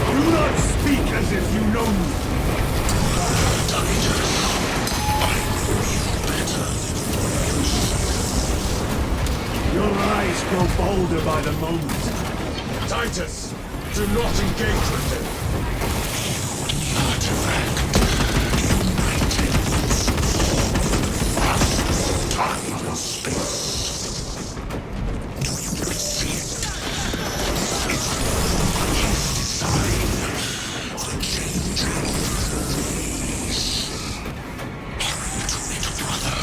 Do not speak as if you know me. Your lies eyes grow bolder by the moment. Titus, do not engage with them. Time and space. Do you not see it? It's design for changing ways. Hurry to it, brother.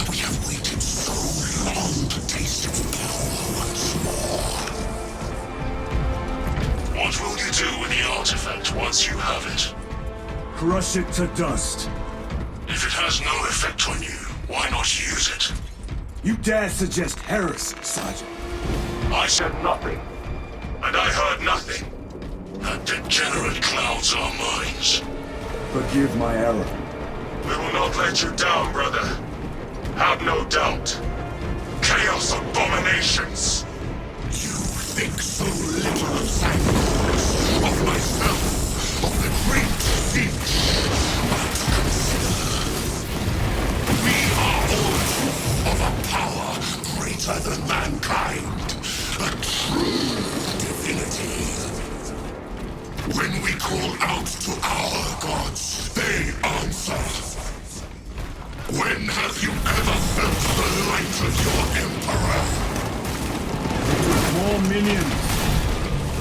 We have waited so long to taste its power once more. What will you do with the artifact once you have it? Crush it to dust. If it has no effect on you, why not use it? You dare suggest heresy, Sergeant? I said nothing. And I heard nothing. That degenerate clouds our minds. Forgive my error. We will not let you down, brother. Have no doubt. Chaos abominations! You think so little of Santos, of myself, of the great Siege. But consider, we are all of a power greater than mankind, a true divinity. When we call out to our gods, they answer. When have you ever felt the light of your Emperor? More minions.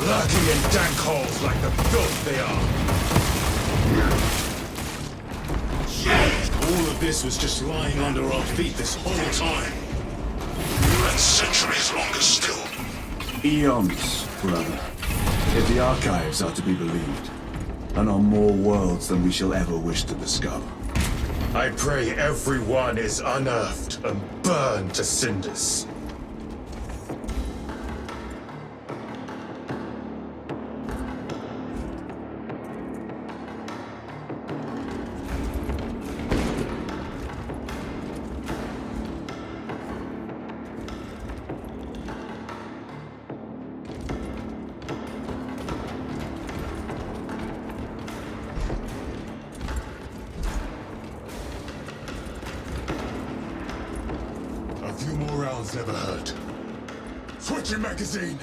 Lurking in dank holes like the filth they are. All of this was just lying under our feet this whole time. And centuries longer still. Eons, brother. If the archives are to be believed. And on more worlds than we shall ever wish to discover. I pray everyone is unearthed and burned to cinders. A few more rounds never hurt. Switching magazine!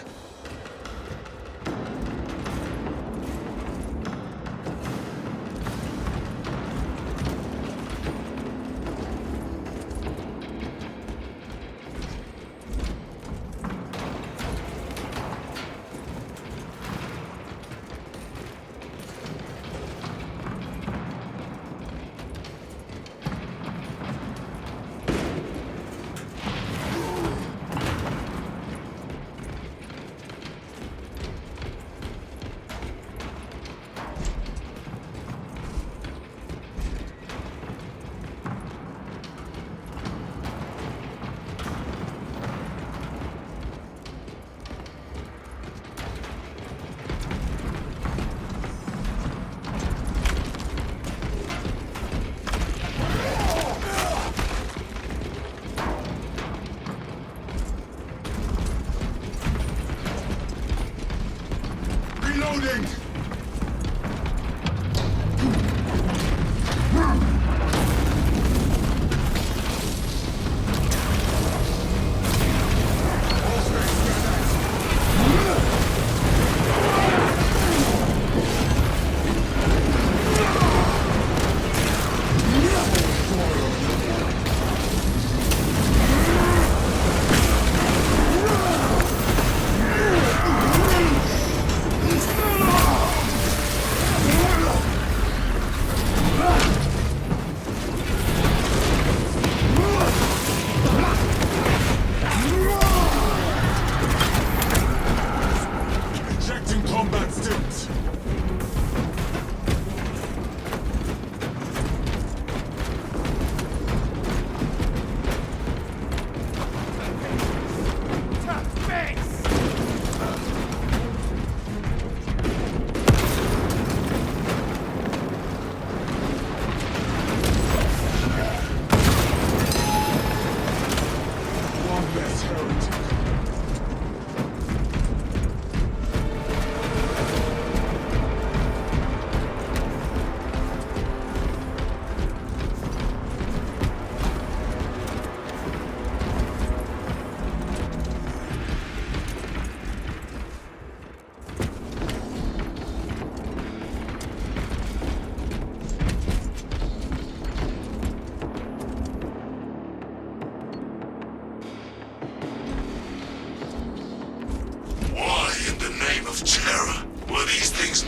Reloading!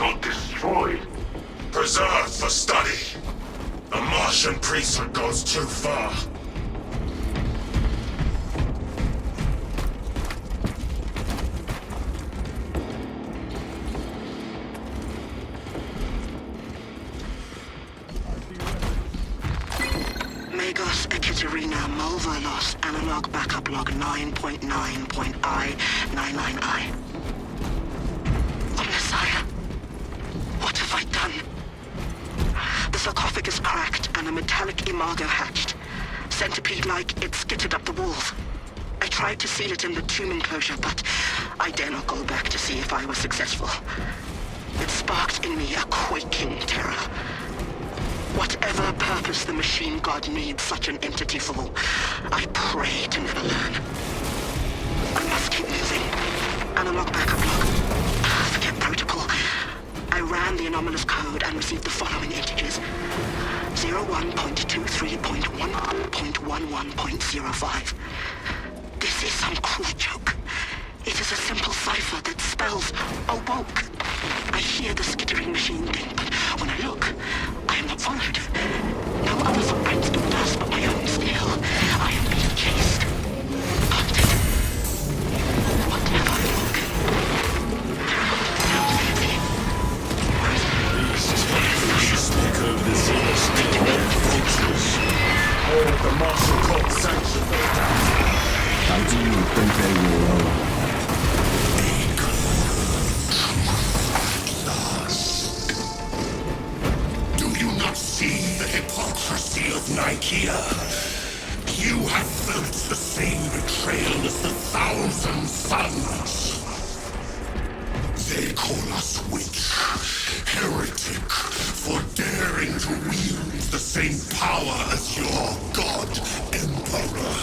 not destroyed. Preserved for study. The Martian priesthood goes too far. Magos Ekaterina Mulverlos analog backup log 9.9.I99I. Messiah, what have I done? The sarcophagus cracked and a metallic imago hatched. Centipede-like, it skittered up the walls. I tried to seal it in the tomb enclosure, but I dare not go back to see if I was successful. It sparked in me a quaking terror. Whatever purpose the machine god needs such an entity for, I pray to never learn. I must keep moving. Analog backup log. Forget protocol. I ran the anomalous code and received the following integers. 01.23.1.11.05. This is some cruel joke. It is a simple cipher that spells awoke. I hear the skittering machine thing, but when I look, I am not followed. No other footprints do dust but my own still. I am being chased. Hunted. Whatever look. Speak over the Xenos vultures. All of the martial cult sanction for that. How do you think they will roll? Do you not see the hypocrisy of Nicaea? You have felt the same betrayal as the Thousand Suns. They call us witch, heretic, for daring to wield the same power as your god, Emperor.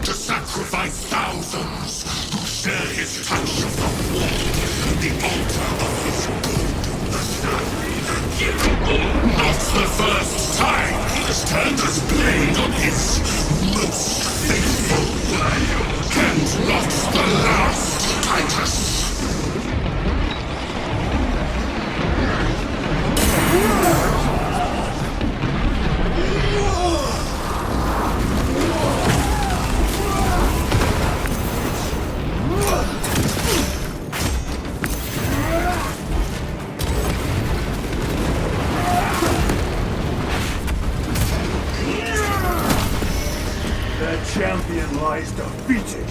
To sacrifice thousands who share his touch of the wall, the altar of his good. Not the first time he has turned his blade on his most faithful. And not the last, Titus. Their champion lies defeated.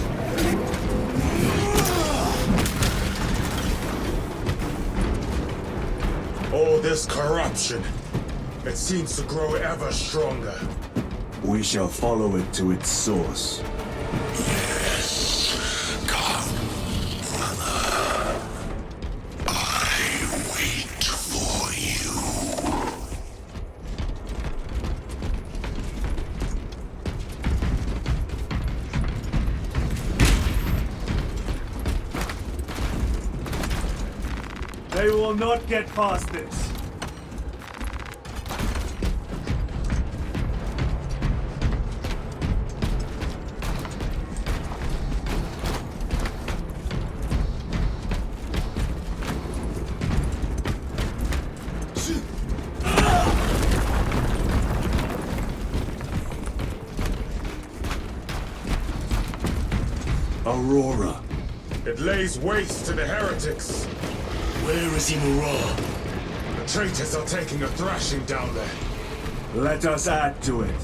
All this corruption, it seems to grow ever stronger. We shall follow it to its source. Yes, come, brother. I wait for you. They will not get past this. Aurora. It lays waste to the heretics. Where is Imura? The traitors are taking a thrashing down there. Let us add to it.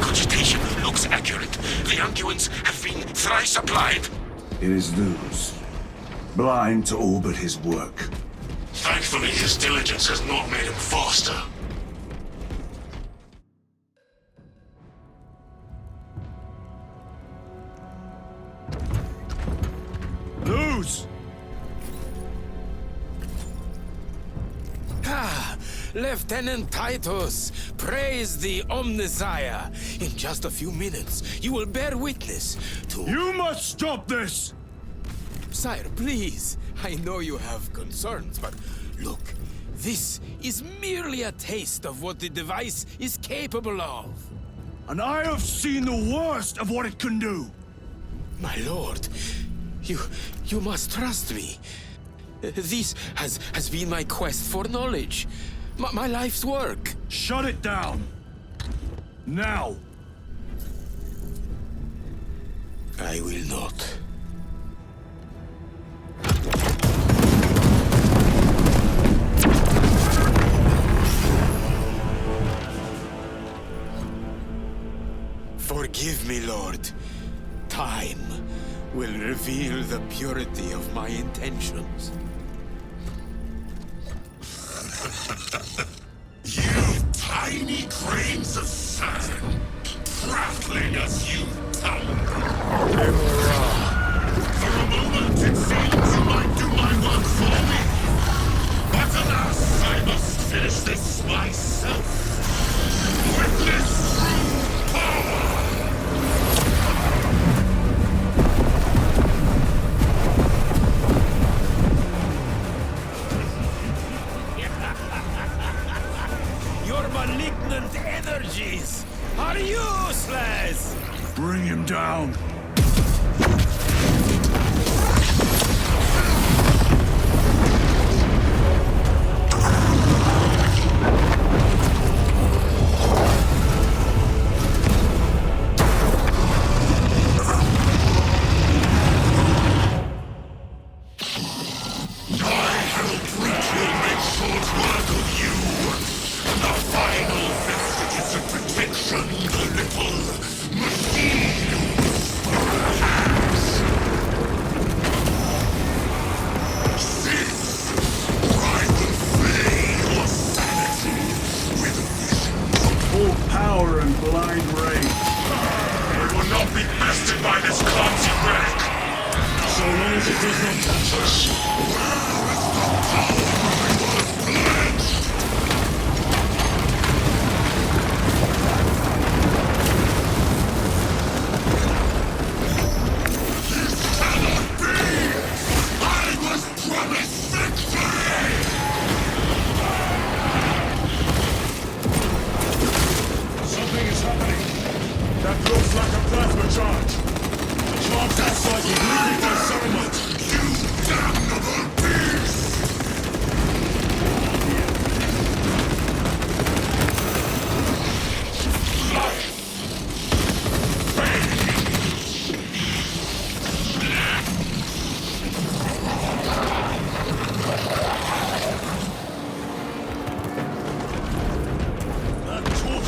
Cogitation looks accurate. The unguents have been thrice applied. It is Luz. Blind to all but his work. Thankfully, his diligence has not made him faster. Luz! Ah, Lieutenant Titus, praise the Omnissiah. In just a few minutes, you will bear witness to... You must stop this! Sire, please. I know you have concerns, but look, this is merely a taste of what the device is capable of. And I have seen the worst of what it can do. My lord, you must trust me. This has been my quest for knowledge. My life's work. Shut it down! Now! I will not. Forgive me, Lord. Time will reveal the purity of my intentions. You tiny grains of sand, prattling as you tumble. For a moment it seems you might do my work for me. But alas, I must finish this myself. Witness true power! Your malignant energies are useless! Bring him down!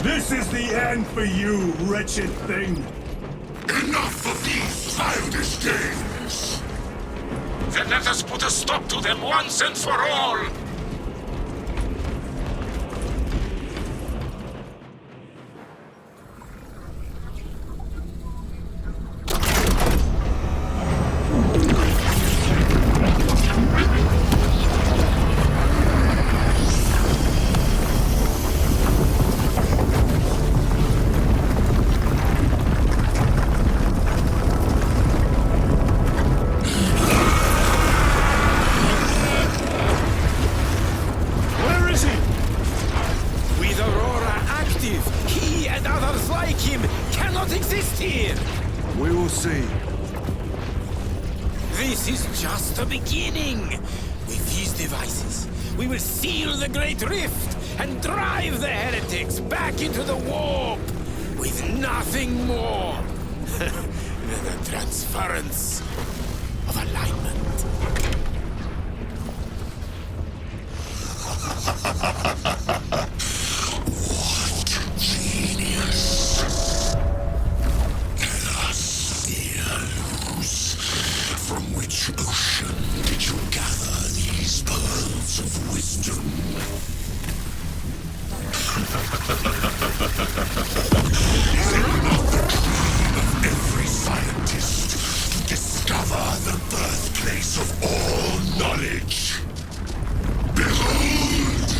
This is the end for you, wretched thing! Enough of these childish games! Then let us put a stop to them once and for all! This is just the beginning. With these devices, we will seal the Great Rift and drive the heretics back into the warp with nothing more than a transference of alignment. What genius! From which ocean did you gather these pearls of wisdom? Is it not the dream of every scientist to discover the birthplace of all knowledge? Behold,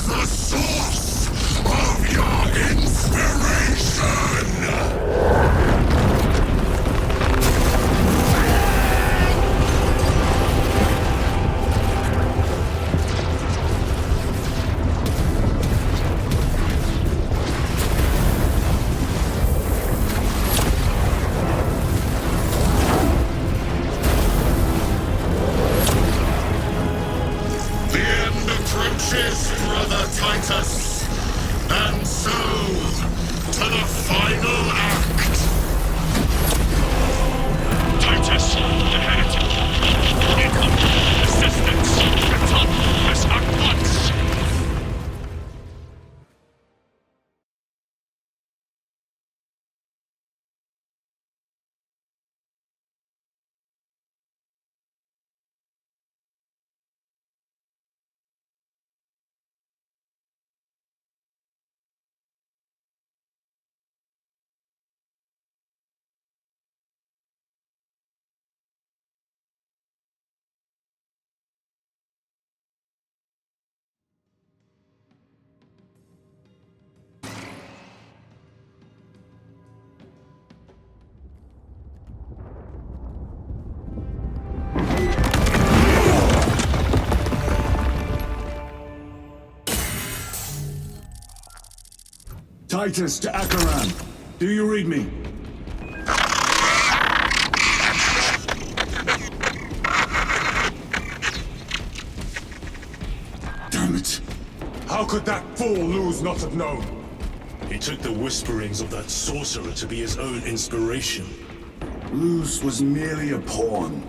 the Titus to Acheran. Do you read me? Damn it. How could that fool Luz not have known? He took the whisperings of that sorcerer to be his own inspiration. Luz was merely a pawn.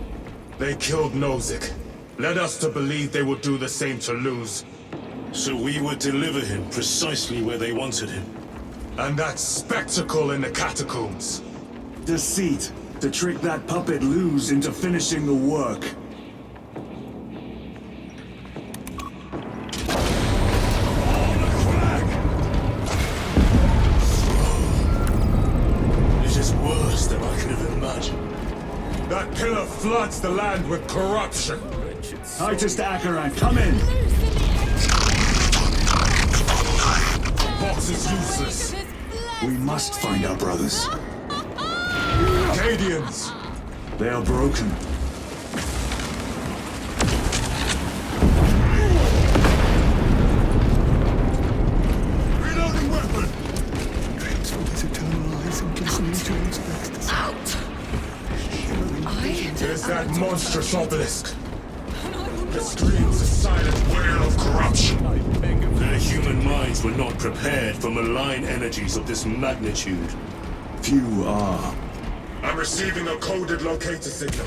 They killed Nozick. Led us to believe they would do the same to Luz. So we would deliver him precisely where they wanted him. And that spectacle in the catacombs. Deceit, to trick that puppet Luz into finishing the work. This is worse than I could have imagined. That pillar floods the land with corruption. Titus to Acheran, come in! Vox is useless. We must find our brothers. Cadians! They are broken. Reloading weapon! Transform his eternal eyes and gives me endurance of ecstasy. Out! There's that monstrous obelisk. It screams a silent wail of corruption. Their human minds were not prepared for malign energies of this magnitude. Few are. I'm receiving a coded locator signal.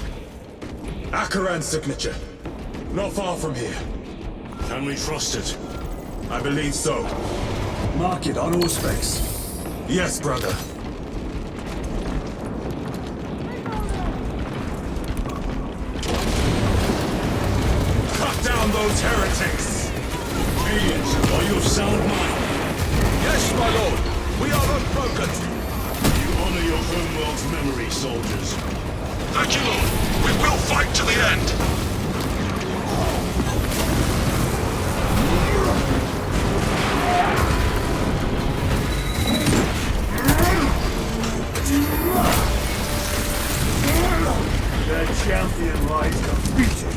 Acheran's signature. Not far from here. Can we trust it? I believe so. Mark it on Auspex. Yes, brother. Cut down those heretics! Cadians, are you of sound mind? Yes, my lord. We are unbroken. You honor your homeworld's memory, soldiers. Thank you, Lord. We will fight to the end. Their champion lies defeated.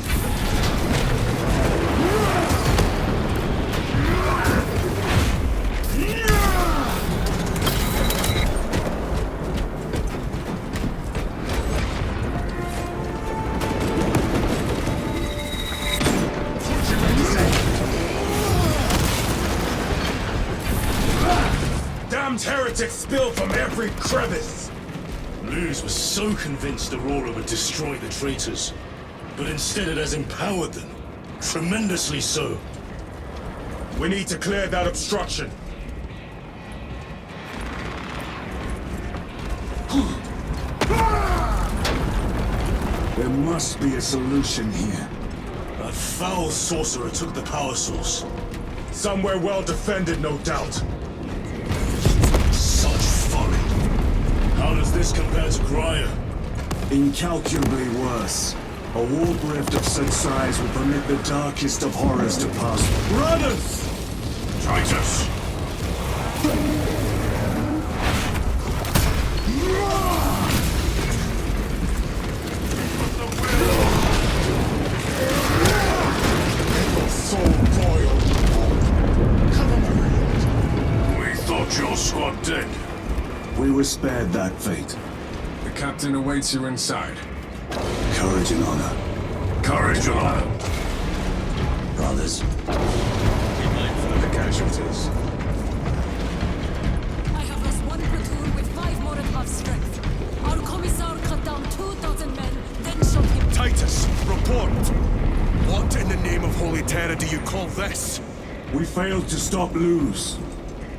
Damned heretics spill from every crevice! Luz was so convinced Aurora would destroy the traitors, but instead it has empowered them. Tremendously so. We need to clear that obstruction. There must be a solution here. That foul sorcerer took the power source. Somewhere well defended, no doubt. Such folly. How does this compare to Graia? Incalculably worse. A warp rift of such size will permit the darkest of horrors to pass. Brothers! Titus! We thought your squad dead. We were spared that fate. The captain awaits you inside. Courage and honor. Courage and honor. Brothers. Be mindful of the casualties. I have lost one platoon with 5 Molotov strength. Our commissar cut down 2,000 men, then shot him. Titus, report! What in the name of Holy Terra do you call this? We failed to stop Luz.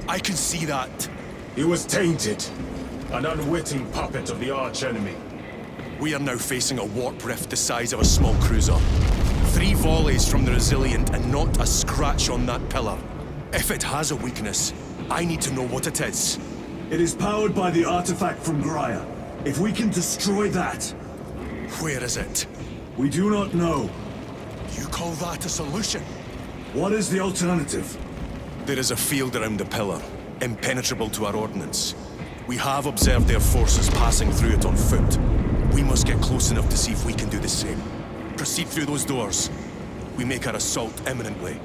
I can see that. He was tainted. An unwitting puppet of the arch-enemy. We are now facing a warp rift the size of a small cruiser. 3 volleys from the Resilient and not a scratch on that pillar. If it has a weakness, I need to know what it is. It is powered by the artifact from Graia. If we can destroy that... Where is it? We do not know. You call that a solution? What is the alternative? There is a field around the pillar, impenetrable to our ordnance. We have observed their forces passing through it on foot. We must get close enough to see if we can do the same. Proceed through those doors. We make our assault imminently.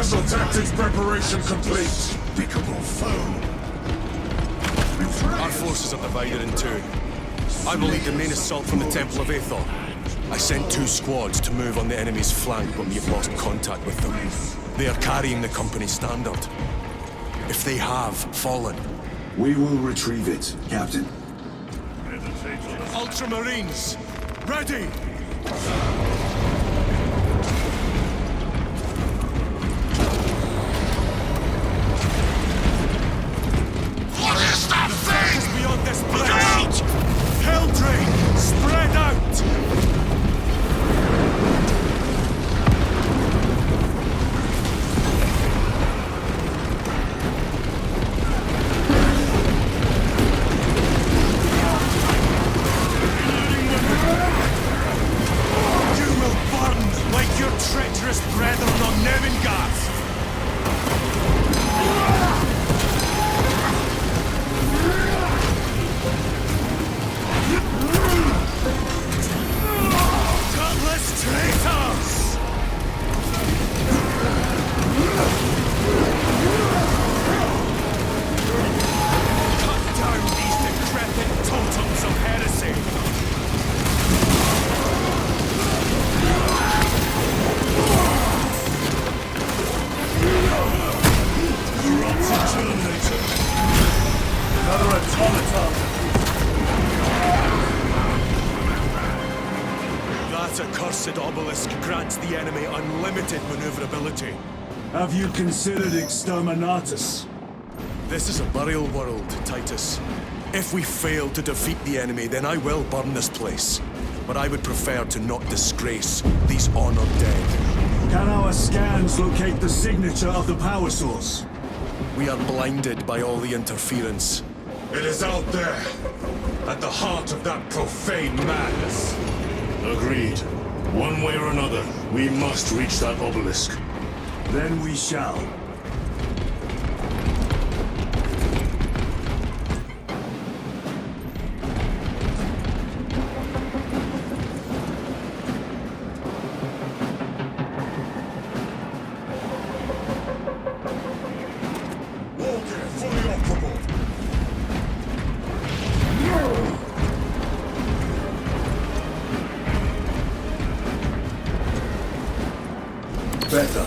Battle tactics preparation complete. Despicable foe. Our forces are divided in two. I will lead the main assault from the Temple of Aethor. I sent 2 squads to move on the enemy's flank, but we have lost contact with them. They are carrying the company standard. If they have fallen... We will retrieve it, Captain. Ultramarines, ready! What is that thing? It's beyond this place! Helldrain, spread out! Treacherous brethren on Nevengarth! Gutless traitors! Cut down these decrepit totems of heresy! Another automaton. That accursed obelisk grants the enemy unlimited maneuverability. Have you considered Exterminatus? This is a burial world, Titus. If we fail to defeat the enemy, then I will burn this place. But I would prefer to not disgrace these honored dead. Can our scans locate the signature of the power source? We are blinded by all the interference. It is out there, at the heart of that profane madness. Agreed. One way or another, we must reach that obelisk. Then we shall. Better.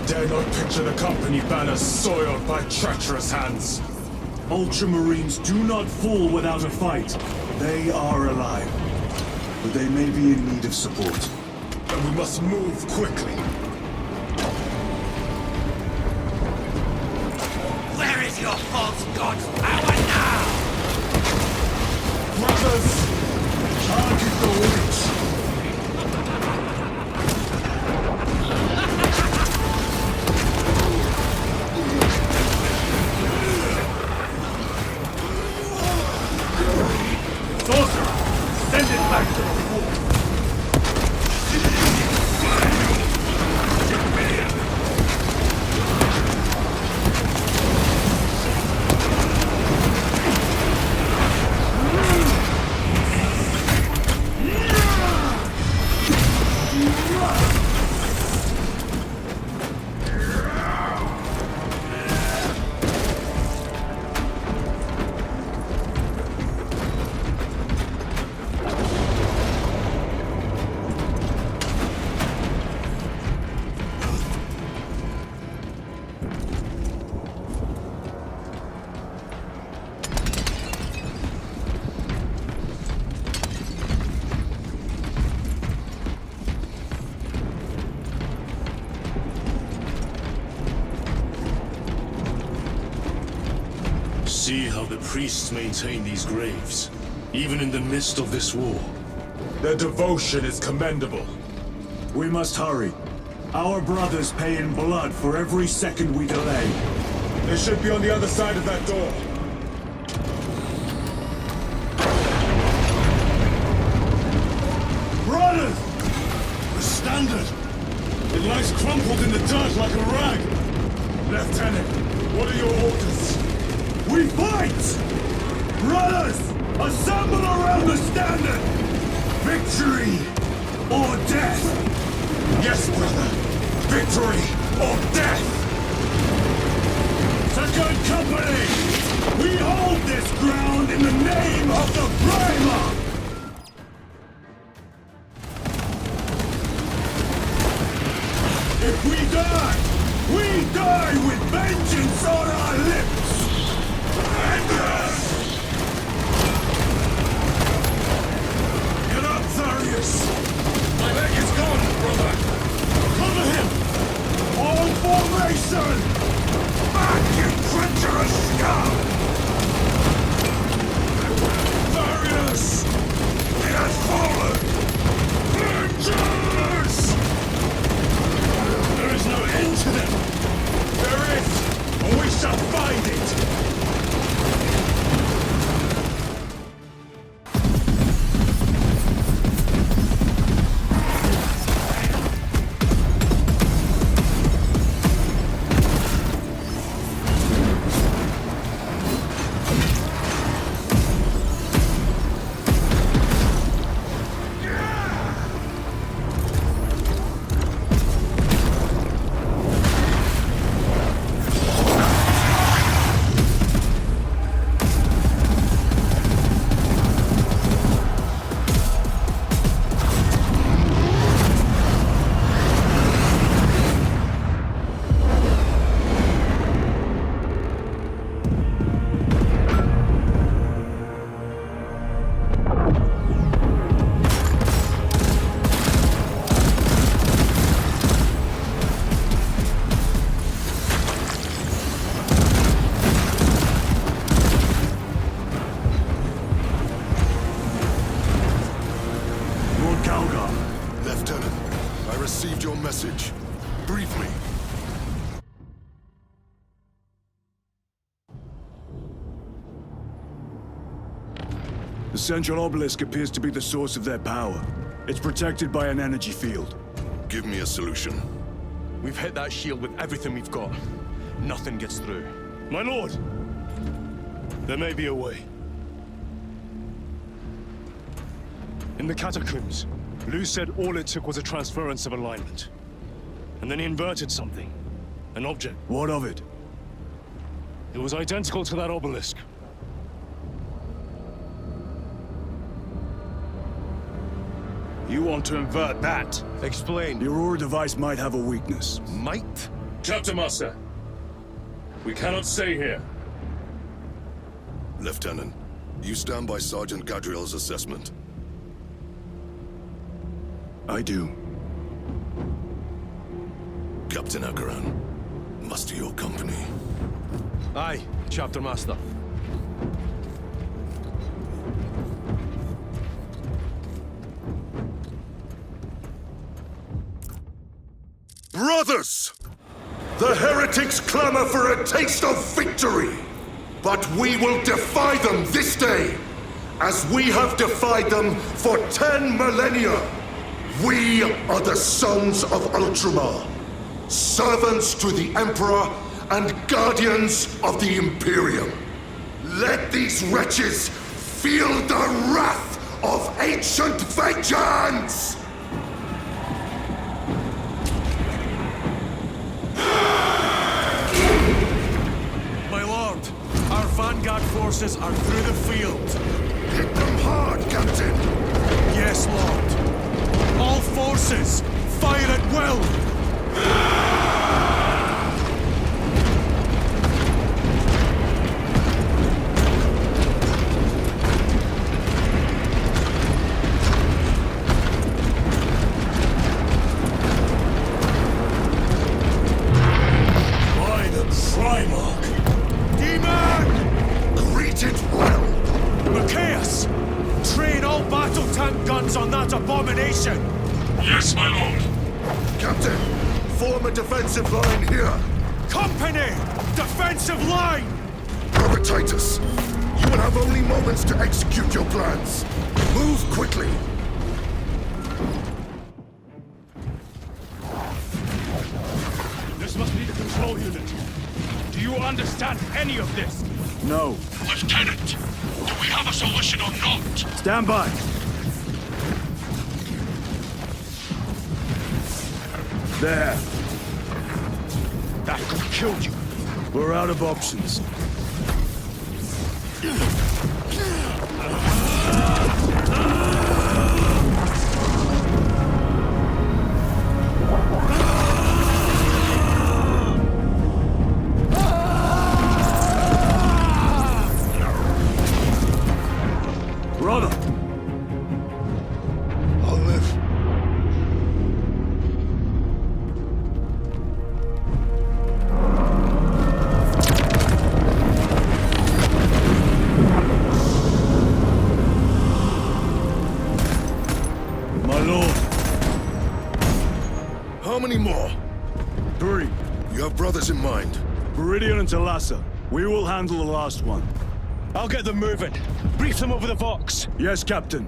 dare not picture the company banners soiled by treacherous hands. Ultramarines do not fall without a fight. They are alive. But they may be in need of support. And we must move quickly. Where is your false god's power now? Brothers! Target the witch! Sorcerer! Send it back to the fort! See how the priests maintain these graves, even in the midst of this war. Their devotion is commendable. We must hurry. Our brothers pay in blood for every second we delay. They should be on the other side of that door. Brothers! The standard! It lies crumpled in the dirt like a rag! Lieutenant, what are your orders? We fight! Brothers! Assemble around the standard! Victory or death! Yes, brother! Victory or death! Second Company! We hold this ground in the name of the Primarch! If we die with vengeance on our lips! Get up, Tharius! My leg is gone, brother! Cover him! All formation! Back, you treacherous scum! Tharius! He has fallen! Vengeance! There is no end to them! There is! And we shall find it! Lieutenant, I received your message. Brief me. The central obelisk appears to be the source of their power. It's protected by an energy field. Give me a solution. We've hit that shield with everything we've got. Nothing gets through. My lord! There may be a way. In the catacombs, Lu said all it took was a transference of alignment. And then he inverted something. An object. What of it? It was identical to that obelisk. You want to invert that? Explain. The Aurora device might have a weakness. Might? Chapter Master, we cannot stay here. Lieutenant, you stand by Sergeant Gadriel's assessment? I do. Captain Akaran, muster your company. Aye, Chapter Master. Brothers! The heretics clamor for a taste of victory! But we will defy them this day, as we have defied them for 10 millennia! We are the sons of Ultramar, servants to the Emperor and guardians of the Imperium. Let these wretches feel the wrath of ancient vengeance! My lord, our vanguard forces are through the field. Hit them hard, Captain! Yes, lord. All forces, fire at will! By the Trimarch! Demon! Greet it well! Machias! Train all battle tank guns on that abomination! Yes, my lord. Captain, form a defensive line here. Company! Defensive line! Brother Titus, you will have only moments to execute your plans. Move quickly. This must be the control unit. Do you understand any of this? No. Lieutenant, do we have a solution or not? Stand by. There. That could kill you. We're out of options. Brother! I'll live. My lord. How many more? 3. You have brothers in mind. Viridian and Talassa. We will handle the last one. I'll get them moving. Brief them over the Vox. Yes, Captain.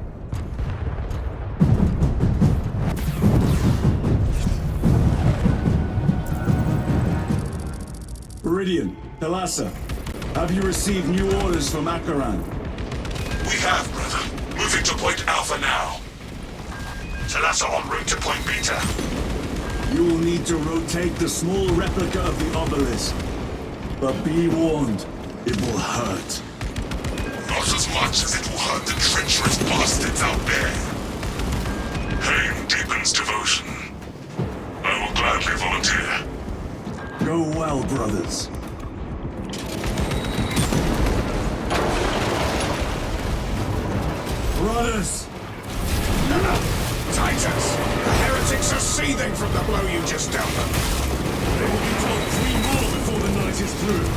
Viridian, Talassa, have you received new orders from Akaran? We have, brother. Moving to Point Alpha now. Talassa en route to Point Beta. You will need to rotate the small replica of the obelisk. But be warned, it will hurt. Not as much as it will hurt the treacherous bastards out there. Pain deepens devotion. I will gladly volunteer. Go well, brothers. Brothers! Titus! The heretics are seething from the blow you just dealt them. They will be told 3 more before the night is through.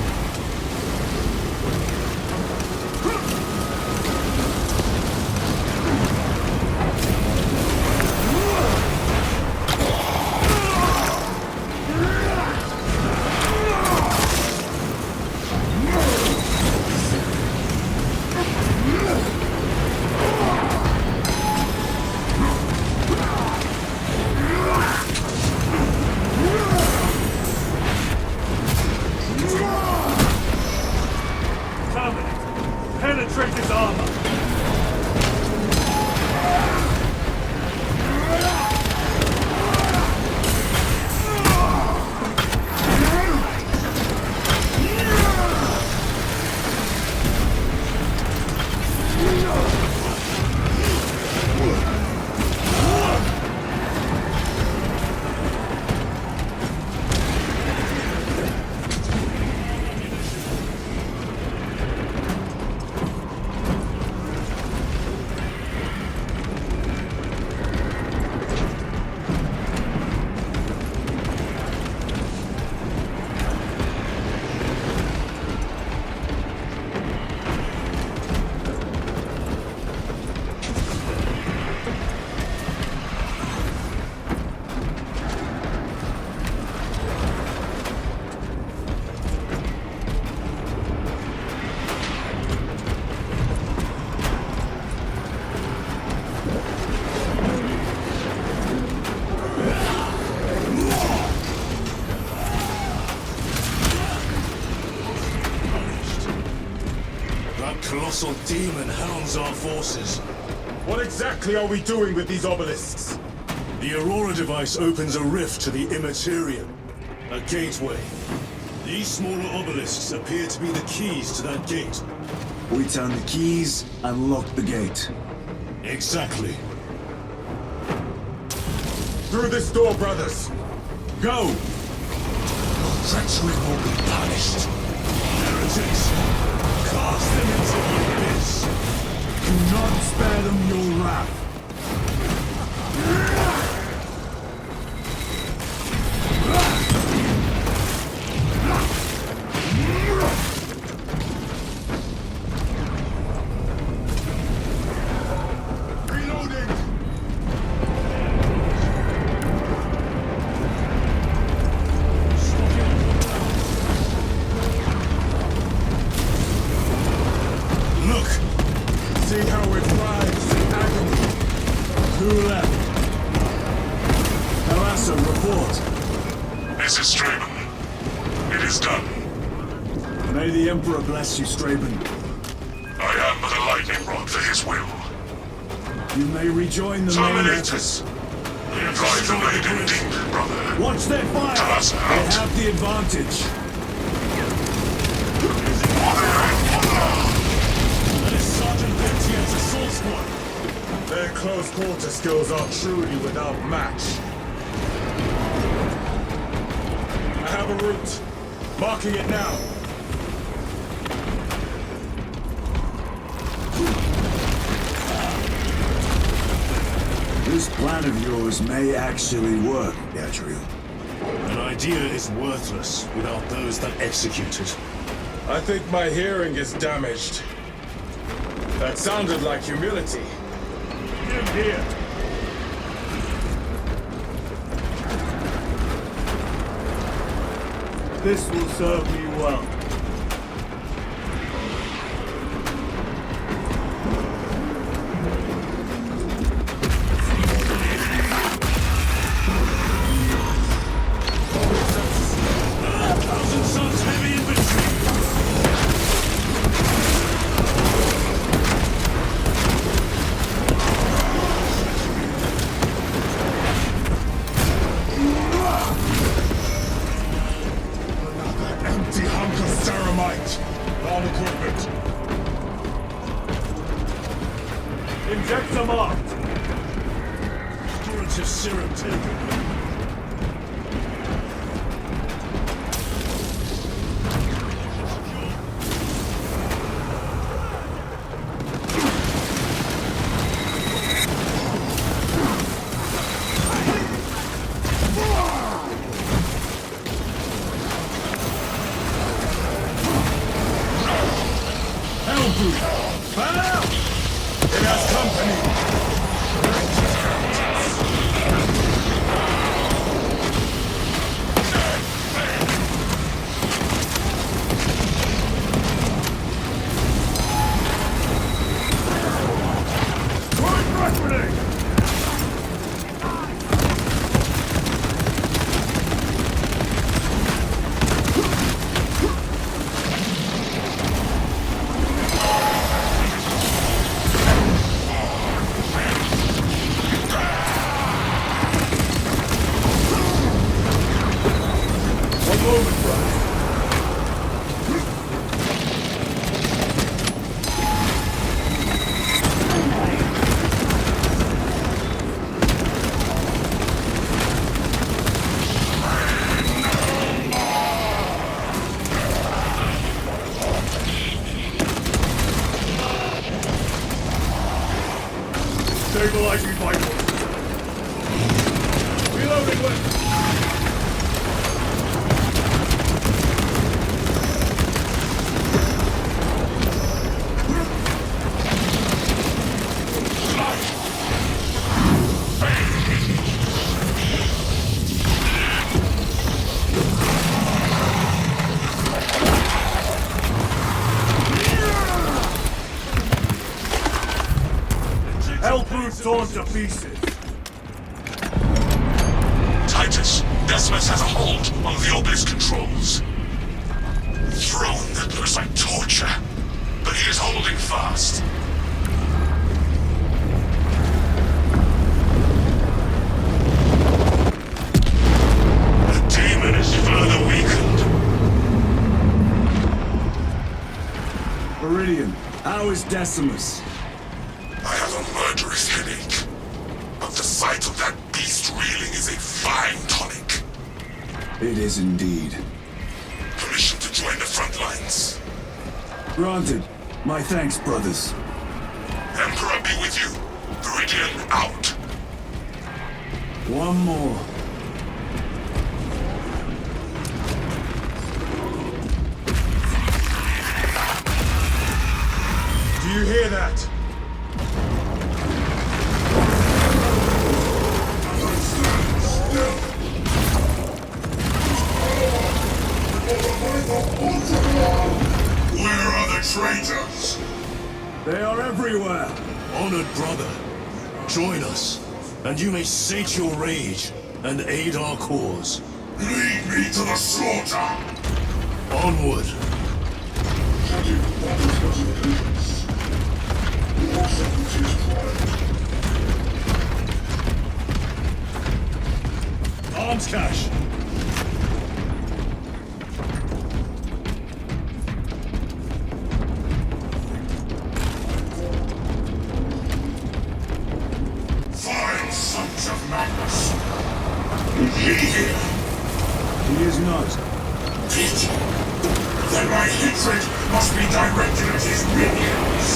colossal demon hounds our forces. What exactly are we doing with these obelisks? The Aurora device opens a rift to the Immaterium, a gateway. These smaller obelisks appear to be the keys to that gate. We turn the keys and lock the gate. Exactly. Through this door, brothers! Go! Your treachery will be punished. Heretics, cast them into the abyss. Do not spare them your wrath. Bless you, Straben. I am but a lightning rod for his will. You may rejoin the Terminators! Drive the maiden deep, brother. Watch their fire! They have the advantage. That is Sergeant Ventien's assault squad. Their close quarter skills are truly without match. I have a route. Marking it now. This plan of yours may actually work, Gadriel. An idea is worthless without those that execute it. I think my hearing is damaged. That sounded like humility. Him here. This will serve me well. Inject them up! Curative serum taken. Stabilizing vitals. Reloading weapons. Torn to pieces. Titus, Decimus has a hold on the obelisk controls. Throne that looks like torture, but He is holding fast. The demon is further weakened. Viridian, how is Decimus? I have a murderous headache. But the sight of that beast reeling is a fine tonic. It is indeed. Permission to join the front lines. Granted. My thanks, brothers. Emperor be with you. Viridian out. One more. Do you hear that? Where are the traitors? They are everywhere. Honored brother, join us, and you may sate your rage and aid our cause. Lead me to the slaughter! Onward! Arms cache. Vile sons of madness! Is he here? He is not. Pity. Then my hatred must be directed at his minions!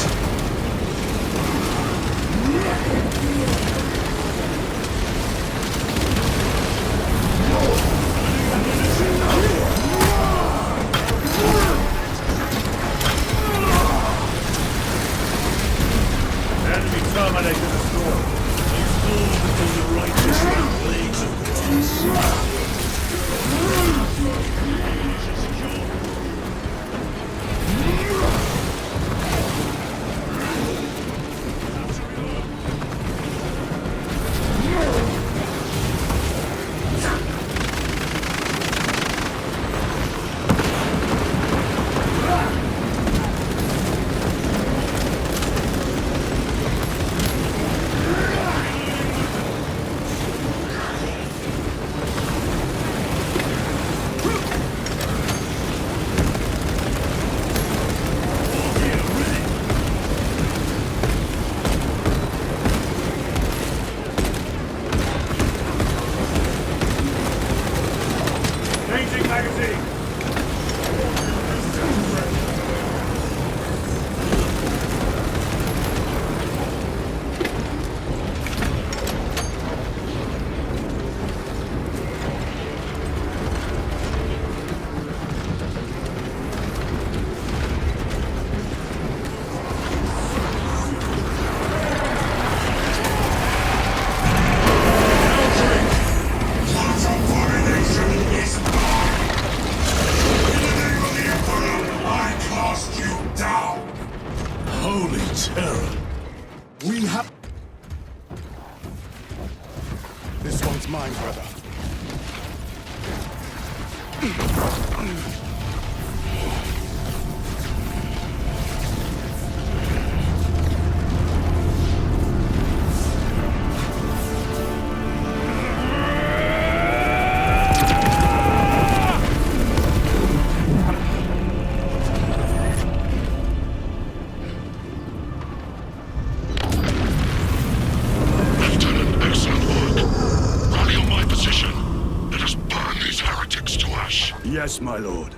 Enemy terminated the storm. They fall between the righteous and plagues of gods. This one's mine, brother. Yes, my lord.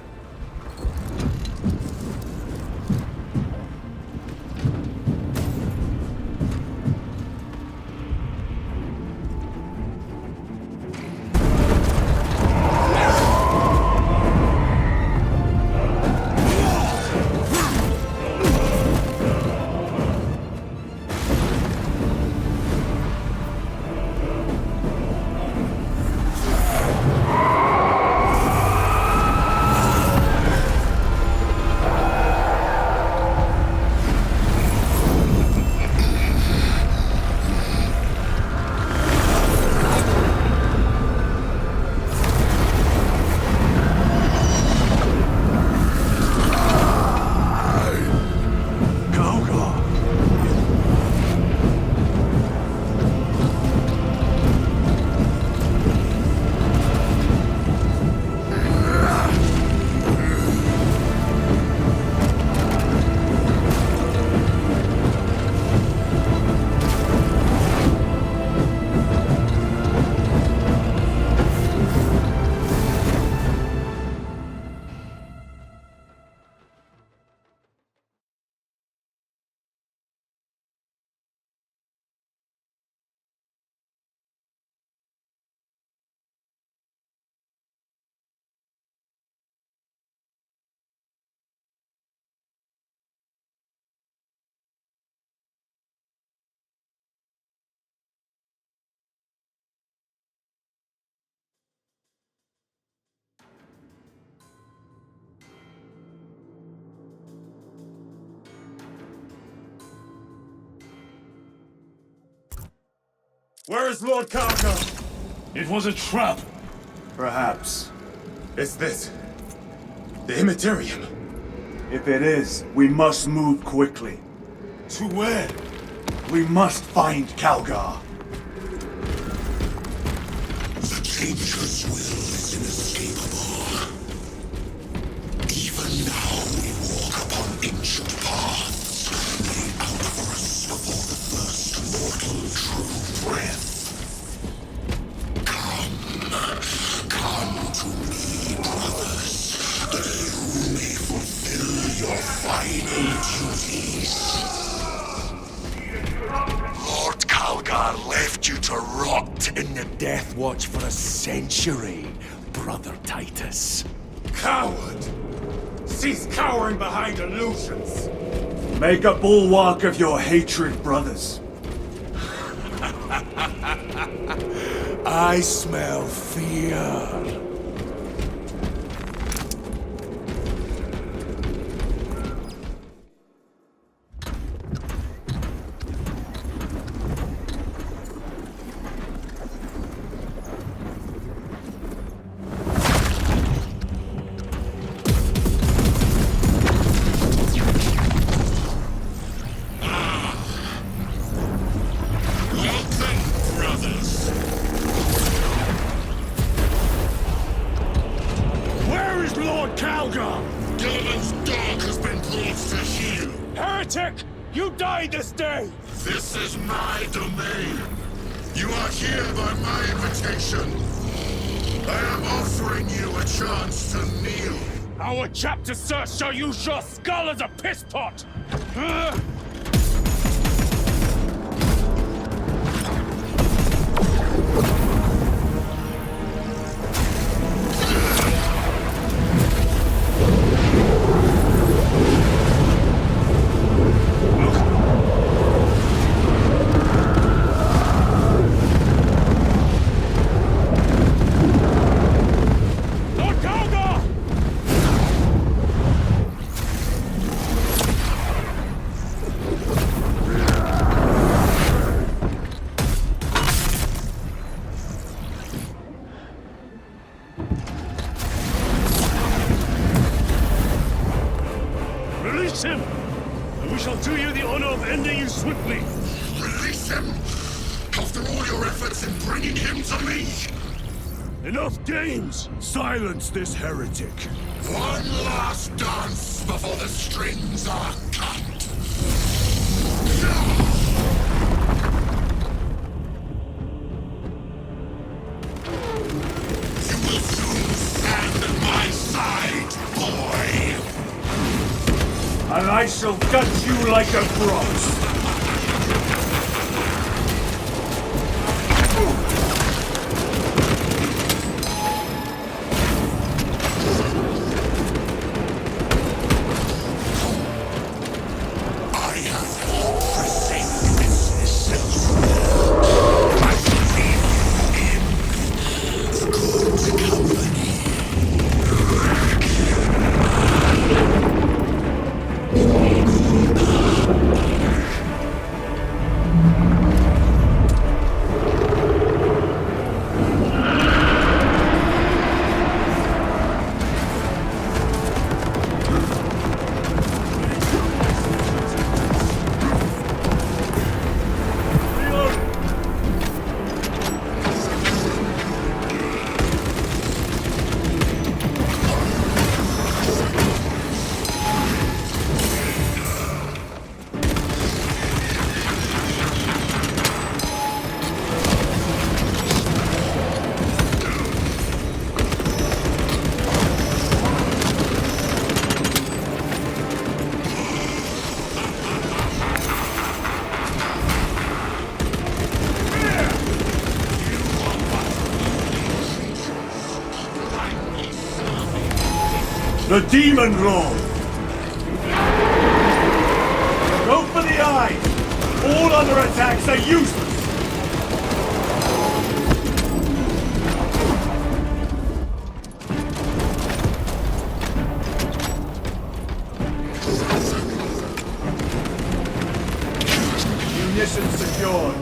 Where is Lord Kalka? It was a trap. Perhaps. It's this. The Immaterium. If it is, we must move quickly. To where? We must find Kalgar. The Changer's will is inescapable. Even now we walk upon ancient paths, laid out for us before the first mortal true breath. Come to me, brothers, that you may fulfill your final duties. Lord Kalgar left you to rot in the Death Watch for a century, Brother Titus. Coward! Cease cowering behind illusions! Make a bulwark of your hatred, brothers. I smell fear. This is my domain. You are here by my invitation. I am offering you a chance to kneel. Our chapter, sir, shall use your skull as a piss pot! Him, and we shall do you the honor of ending you swiftly. Release him! After all your efforts in bringing him to me! Enough games! Silence this heretic! One last dance before the strings are cut! You will soon stand at my side, boy! And I shall gut you like a gross. I have forsaken business elsewhere. I shall leave you in the good company. The Demon Lord! Go for the eyes! All other attacks are useless! Munitions secured.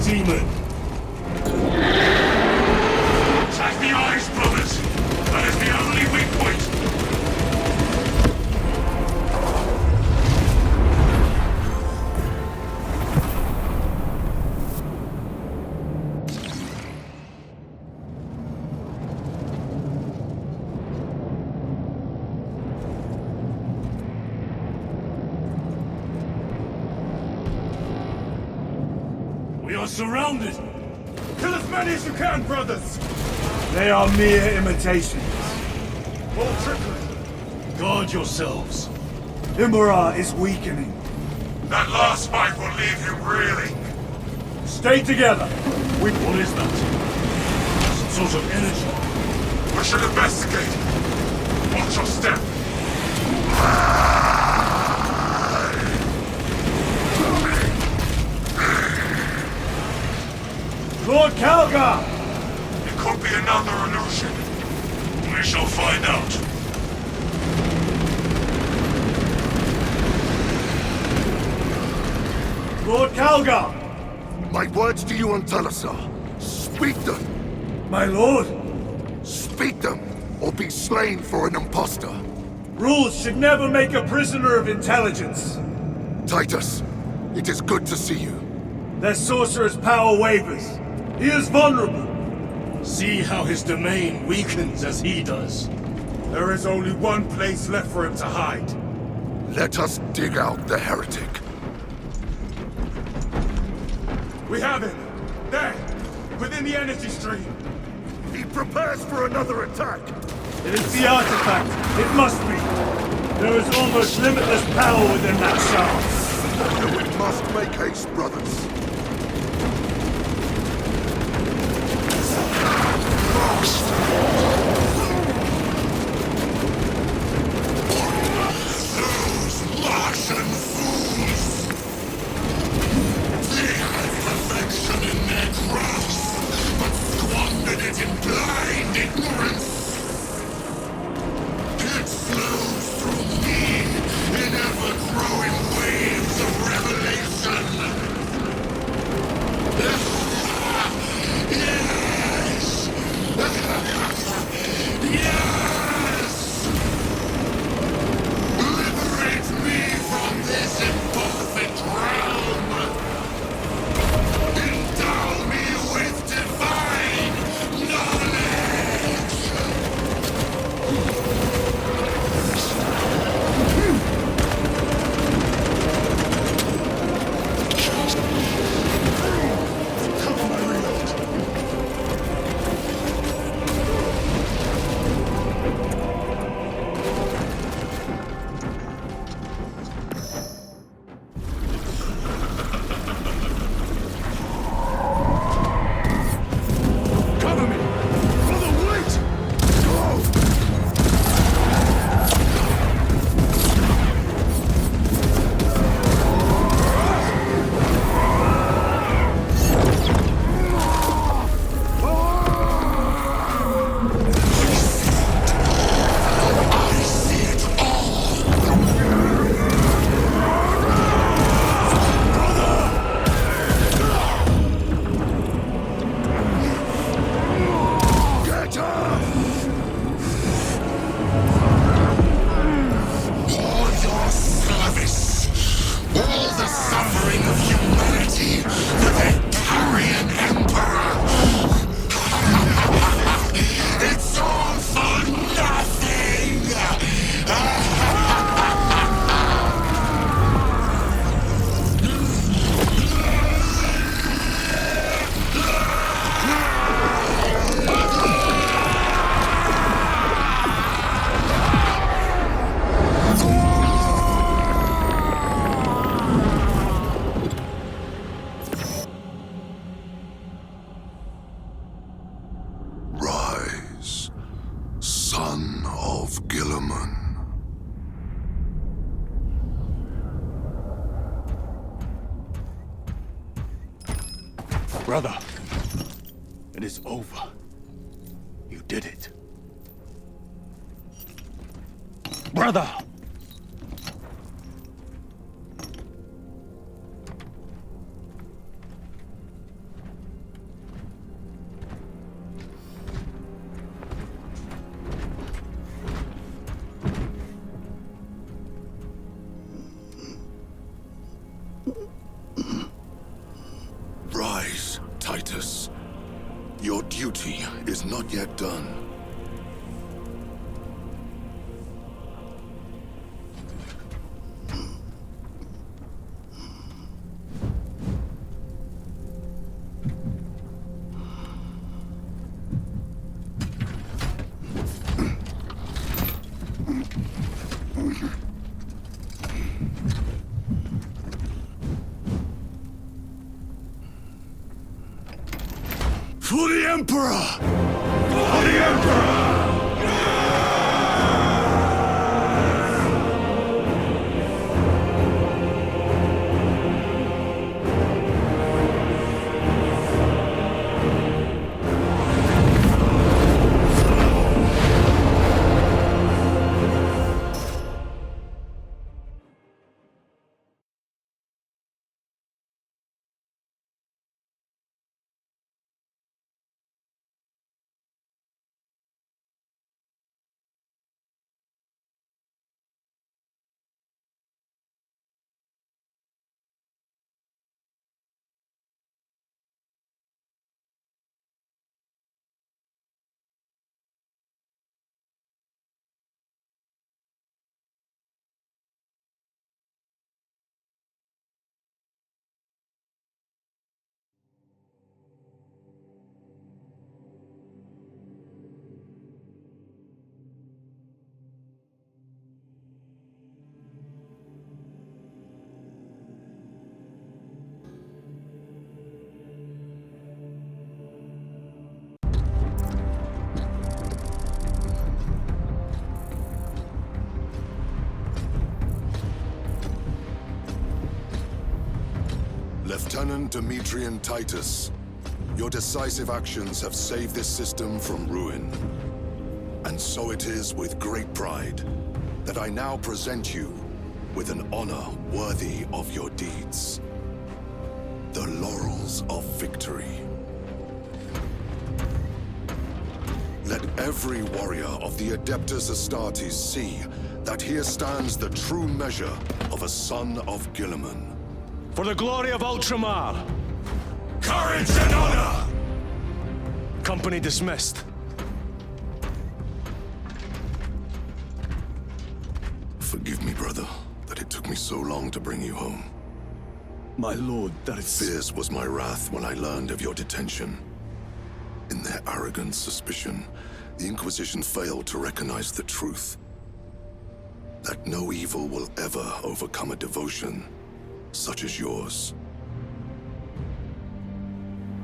demon! Attack the eyes, brothers! That is the only weak point! We are surrounded! Kill as many as you can, brothers! They are mere imitations. All trickery. Guard yourselves. Imra is weakening. That last fight will leave you reeling. Stay together. What is that? Some sort of energy. We should investigate. Watch your step. Lord Calgar! It could be another illusion. We shall find out. Lord Calgar! My words to you on Talasar. Speak them. My lord! Speak them, or be slain for an impostor. Rules should never make a prisoner of intelligence. Titus, it is good to see you. Their sorcerer's power wavers. He is vulnerable. See how his domain weakens as he does. There is only one place left for him to hide. Let us dig out the heretic. We have him! There! Within the energy stream! He prepares for another attack! It is the artifact! It must be! There is almost limitless power within that shaft! So we must make haste, brothers. Those Martian fools! They had perfection in their grasp, but squandered it in blind ignorance. It flows through me in ever-growing waves of revelation. Yes! Yes! Liberate me from this imperfect realm! Endow me with divine knowledge! Cover my reload! Cover me! Brother, wait! I see it all! Get up! All your service, all the suffering of humanity for the Tarian Emperor. It's all for nothing! Rise, son of Gilliman. Brother, it is over. You did it. Brother! duty is not yet done. For the Emperor! For the Emperor! Lieutenant Demetrian Titus, your decisive actions have saved this system from ruin. And so it is with great pride that I now present you with an honor worthy of your deeds. The Laurels of Victory. Let every warrior of the Adeptus Astartes see that here stands the true measure of a son of Guilliman. For the glory of Ultramar! Courage and honor! Company dismissed. Forgive me, brother, that it took me so long to bring you home. My lord, that is... Fierce was my wrath when I learned of your detention. In their arrogant suspicion, the Inquisition failed to recognize the truth. That no evil will ever overcome a devotion such as yours.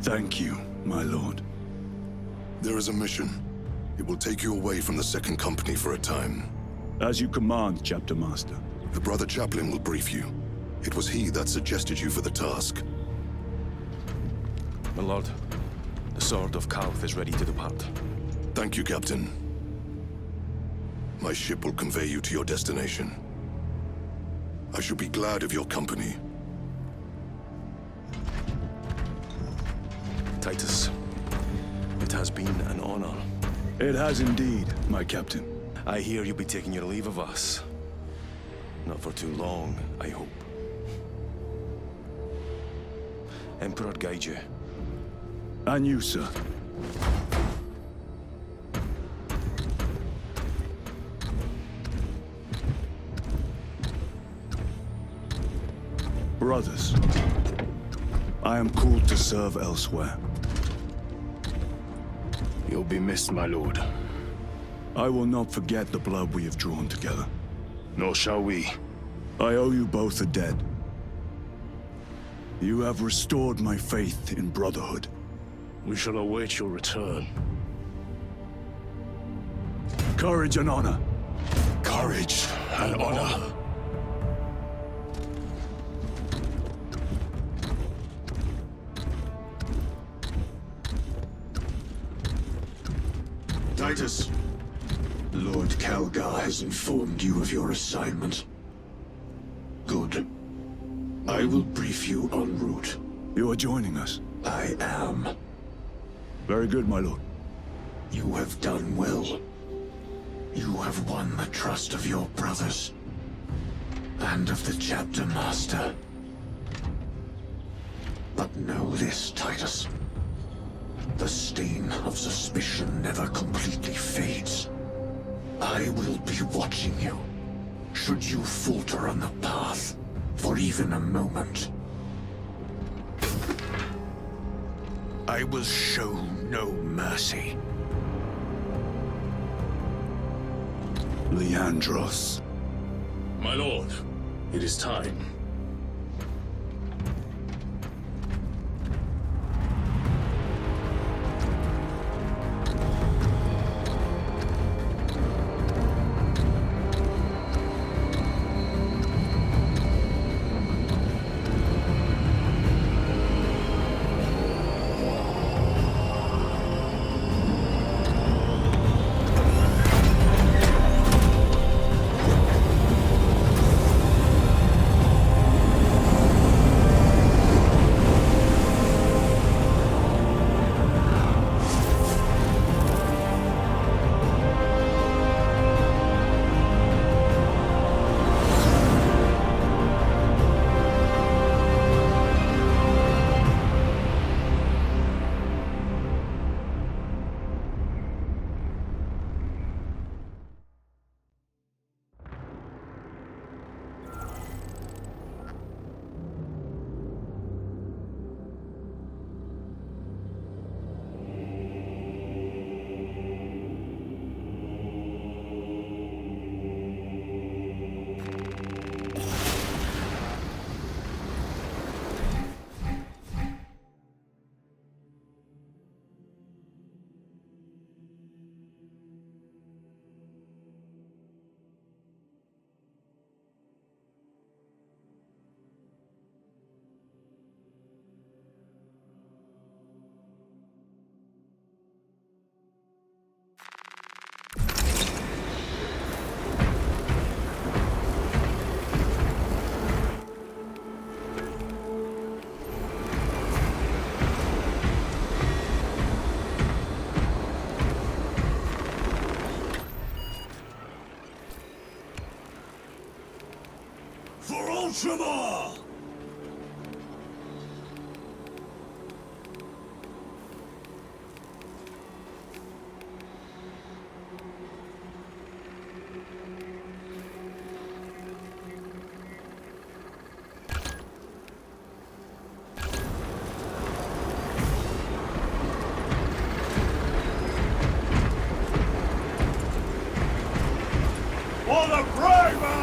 Thank you, my lord. There is a mission. It will take you away from the Second Company for a time. As you command, Chapter Master. The Brother Chaplain will brief you. It was he that suggested you for the task. My lord, the Sword of Kalth is ready to depart. Thank you, Captain. My ship will convey you to your destination. I shall be glad of your company. Titus, it has been an honor. It has indeed, my captain. I hear you'll be taking your leave of us. Not for too long, I hope. Emperor guide you. And you, sir. Brothers, I am called to serve elsewhere. You'll be missed, my lord. I will not forget the blood we have drawn together. Nor shall we. I owe you both a debt. You have restored my faith in brotherhood. We shall await your return. Courage and honor. Courage and honor. Titus, Lord Calgar has informed you of your assignment. Good. I will brief you en route. You are joining us? I am. Very good, my lord. You have done well. You have won the trust of your brothers. And of the Chapter Master. But know this, Titus. The stain of suspicion never completely fades. I will be watching you. Should you falter on the path, for even a moment, I will show no mercy. Leandros. My lord, it is time. For Ultramar! For the Primer!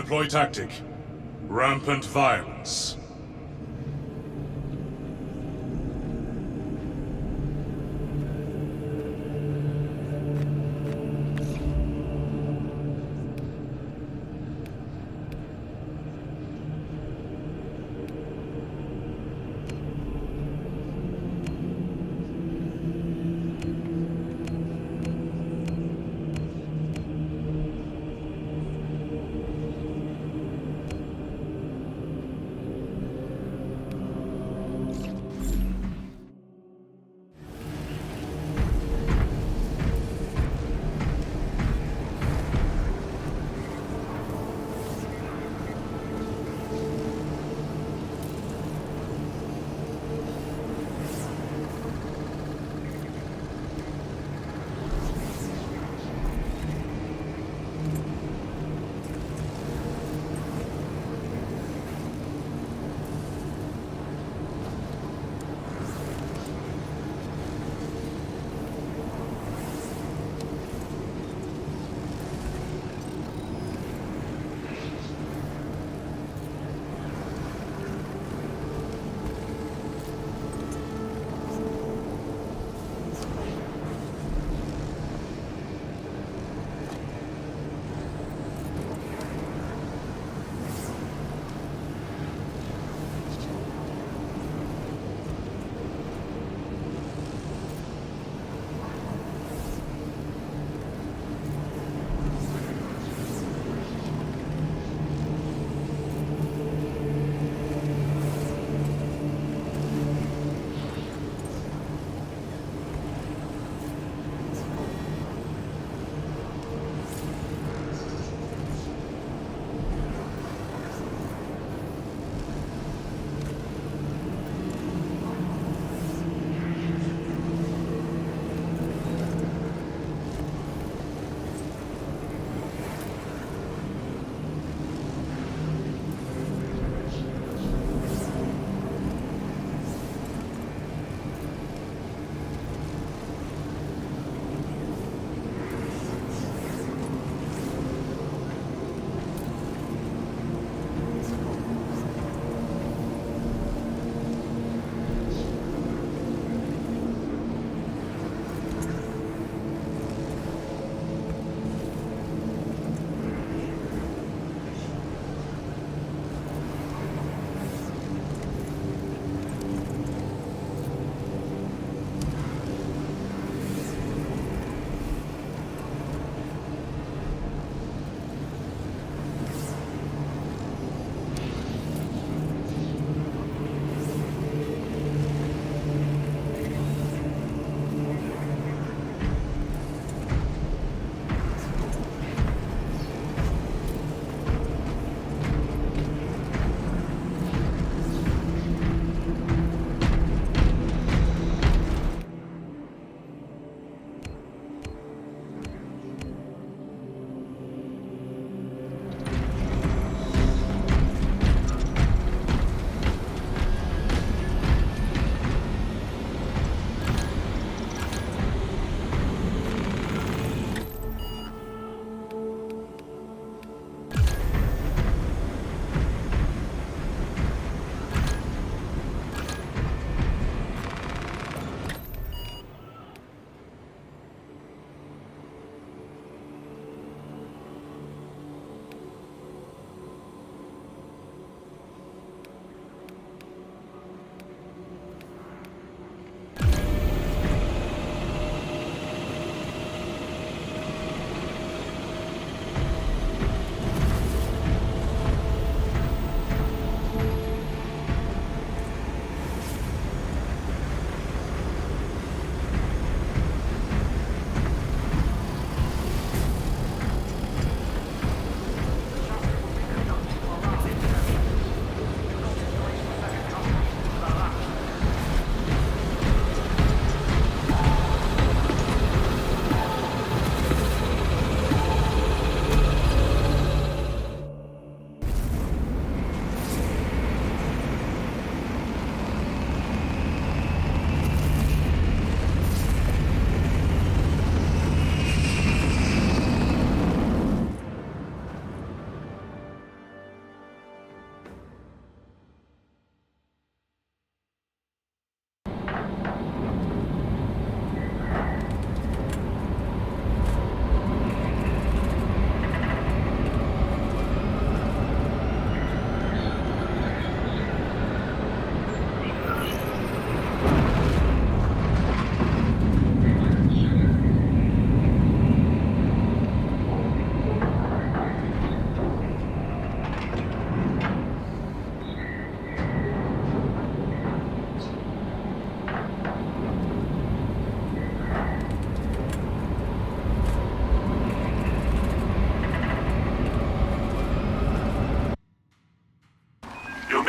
deploy tactic. Rampant violence.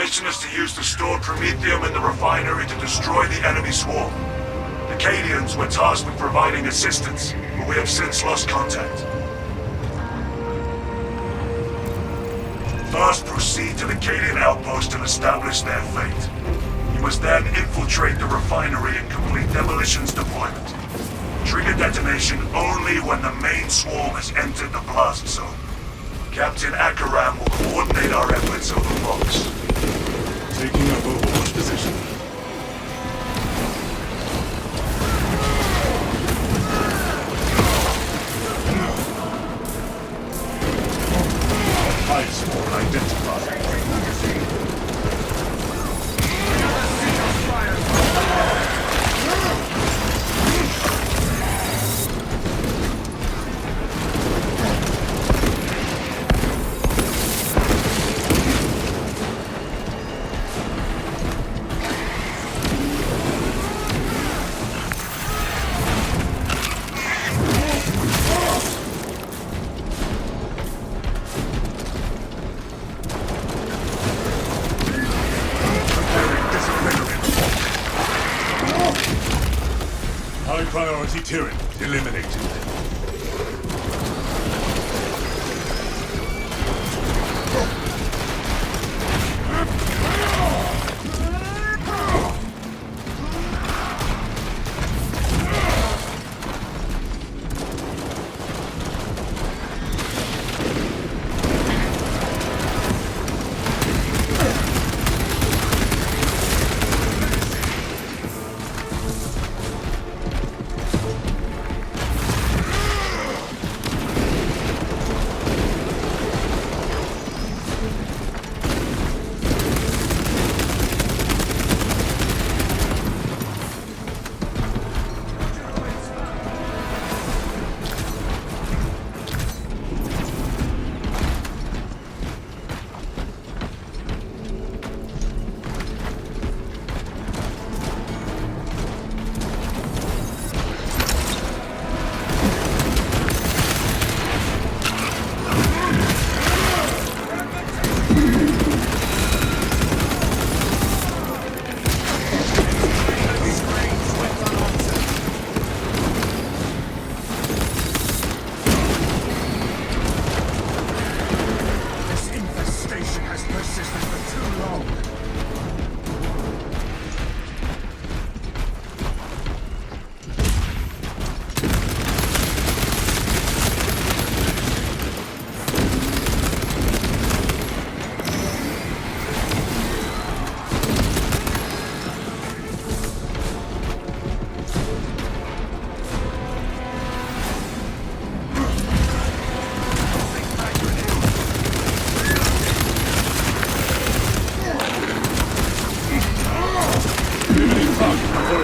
mission is to use the stored Promethium in the refinery to destroy the enemy swarm. The Cadians were tasked with providing assistance, but we have since lost contact. First, proceed to the Cadian outpost and establish their fate. You must then infiltrate the refinery and complete Demolition's deployment. Trigger detonation only when the main swarm has entered the blast zone. Captain Akaram will coordinate our efforts over rocks. Taking up Overwatch position. Hive swarm identified. High-priority Tyranid eliminated.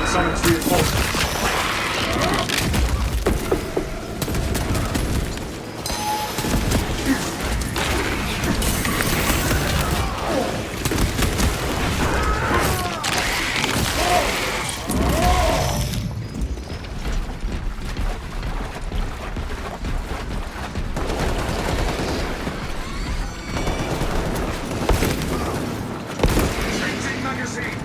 Summons reinforcements. Changing magazine!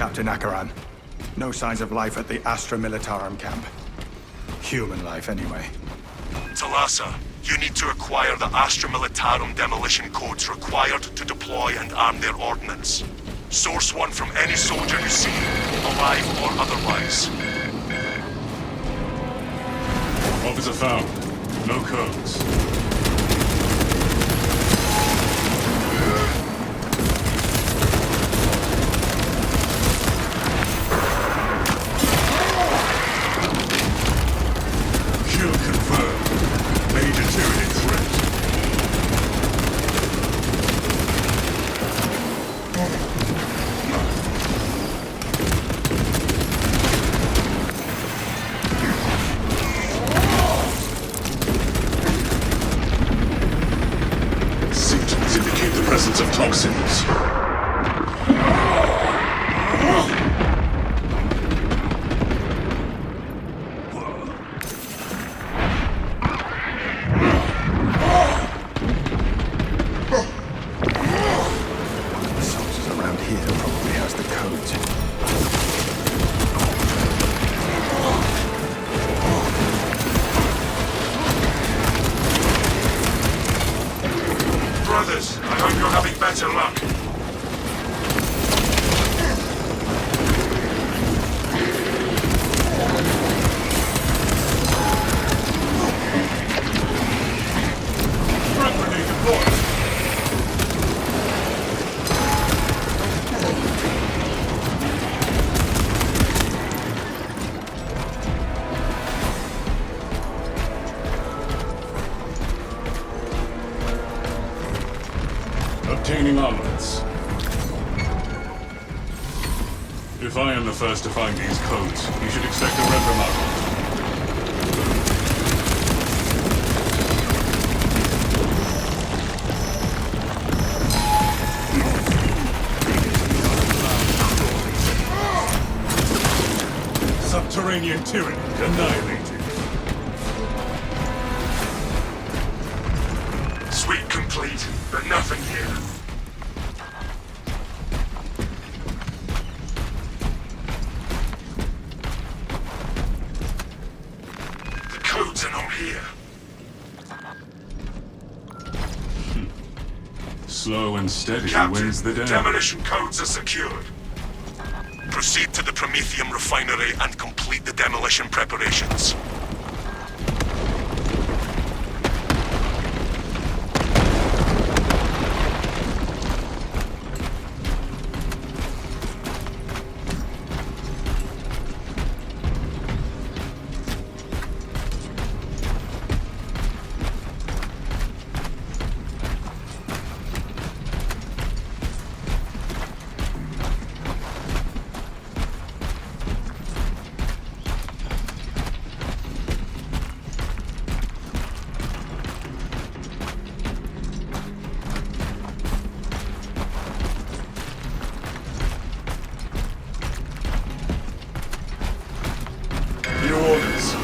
Captain Acheran. No signs of life at the Astra Militarum camp. Human life, anyway. Talassa, you need to acquire the Astra Militarum demolition codes required to deploy and arm their ordnance. Source one from any soldier you see, alive or otherwise. Officer found. No codes. Kill confirmed. Major Tyranid threat. Symptoms indicate the presence of toxins. Soldiers around here probably has the codes. Brothers, I hope you're having better luck. Frag grenade deployed. Obtaining armaments. If I am the first to find these codes, you should expect a reprimand. Subterranean Tyranid annihilated. Sweep complete, but nothing here. The codes are not here. Slow and steady Captain, wins the day. demolition codes are secured. Proceed to the Promethium refinery and complete the demolition preparations. New orders.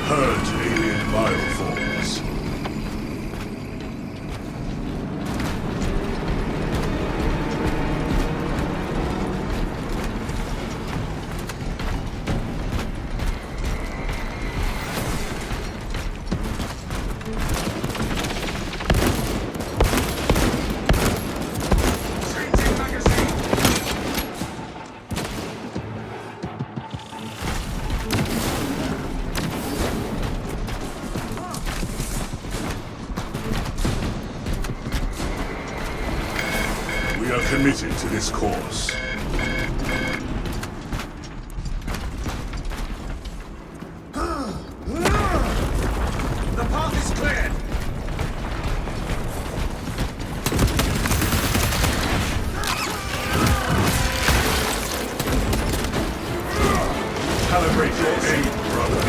Purge alien bioforms. We are committed to this course. The path is cleared! Calibrate your aim, brother.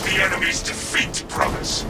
the enemy's defeat, brothers.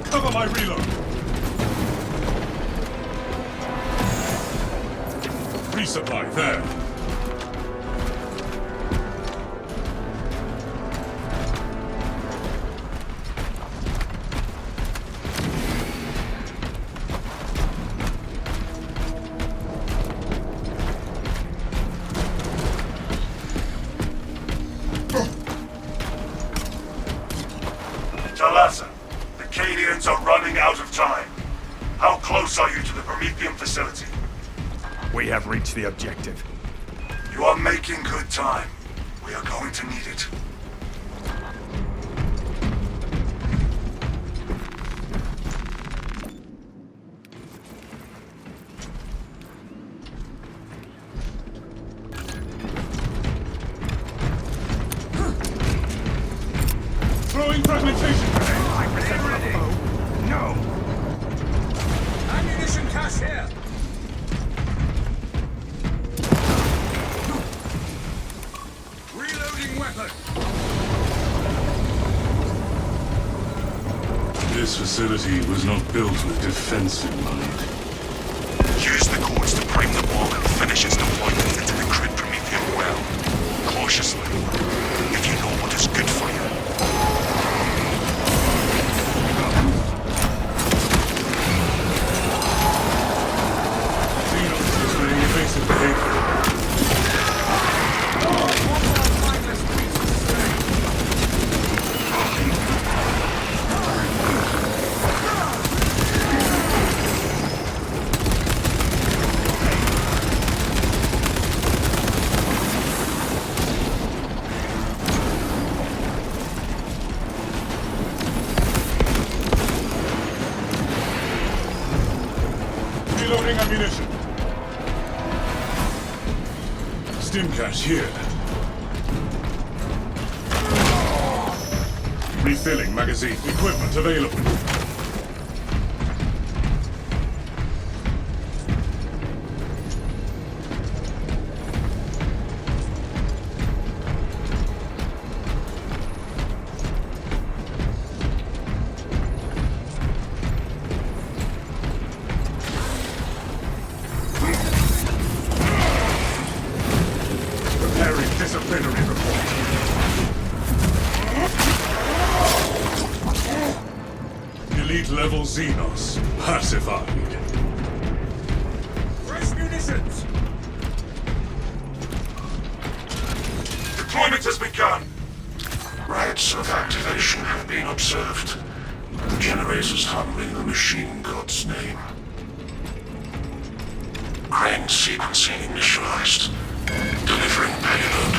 Cover my reload. Resupply there. Talassa, the Cadians are running out of time. How close are you to the Prometheum facility? We have reached the objective. You are making good time. We are going to need it. Throwing fragmentation grenade. No! Ammunition cache here! Reloading weapon! This facility was not built with defense in mind. Use the cords to prime the bomb and finish its deployment into the crude Prometheum well. Cautiously. If you know what is good for you. Evasive behavior. Reloading ammunition. Stim cache here. Refilling magazine. Equipment available. Preparing disciplinary report. Elite level Xenos. Pacified. Fresh munitions! Deployment has begun. Rites of activation have been observed. The generators harboring the machine god's name. Crane sequencing initialized. Delivering payload.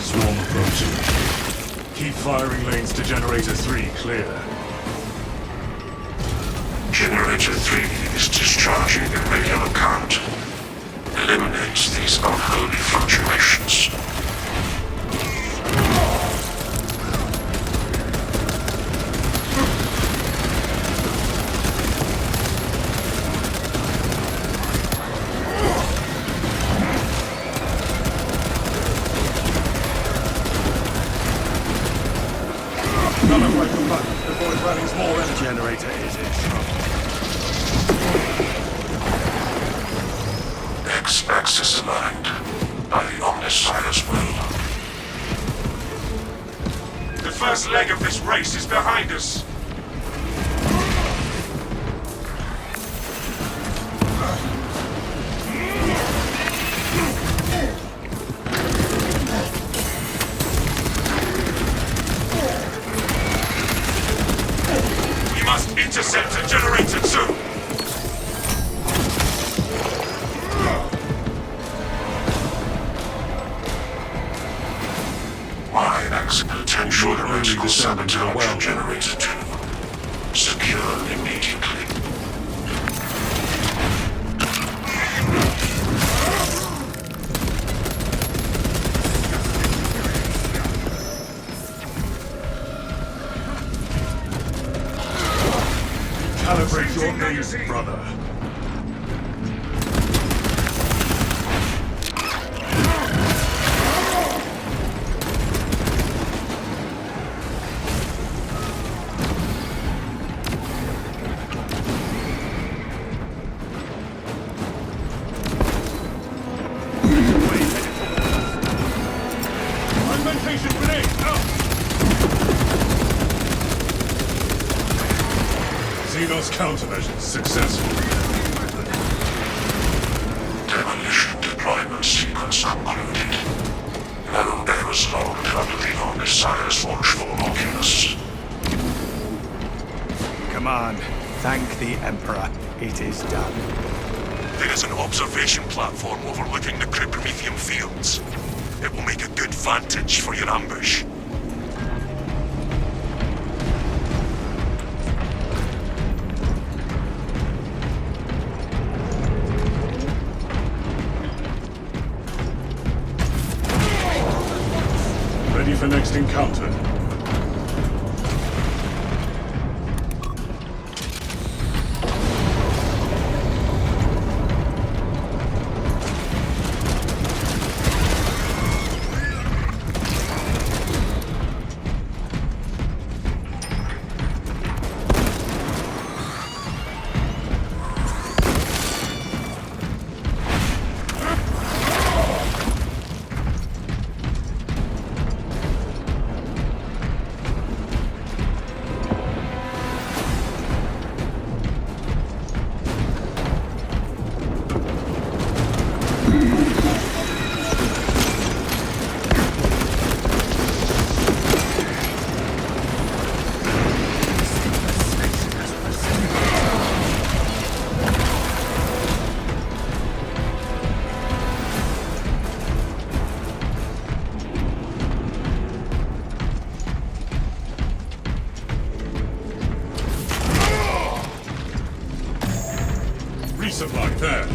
Swarm approaching. Keep firing lanes to Generator 3 clear. Generator 3 is discharging a regular current. Eliminates these unholy fluctuations. Another weapon button before it runs more energy. Generator is in trouble. X-axis aligned by the Omnissiah's will. The first leg of this race is behind us. We must intercept the generator too. Potential heretical sabotage generator 2. Secure immediately. Calibrate your aim, brother. Xenos countermeasures successful. Demolition deployment sequence concluded. No errors logged under the Omnissiah's watchful oculus. Command, thank the Emperor. It is done. There is an observation platform overlooking the Kryptomethium fields. It will make a good vantage for your ambush. Ready for next encounter. Resupply there.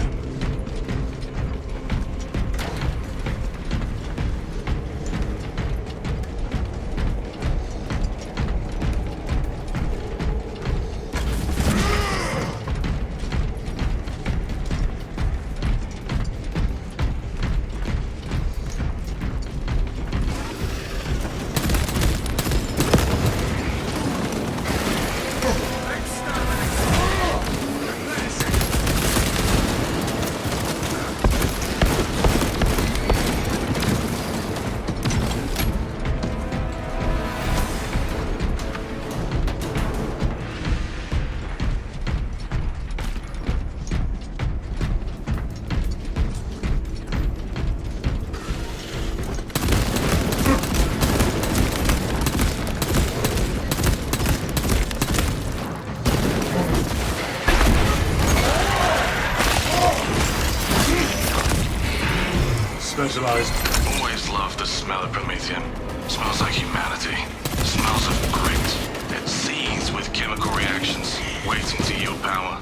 Specialized. Always loved the smell of Promethean. Smells like humanity. Smells of grit. It seethes with chemical reactions, waiting to yield power.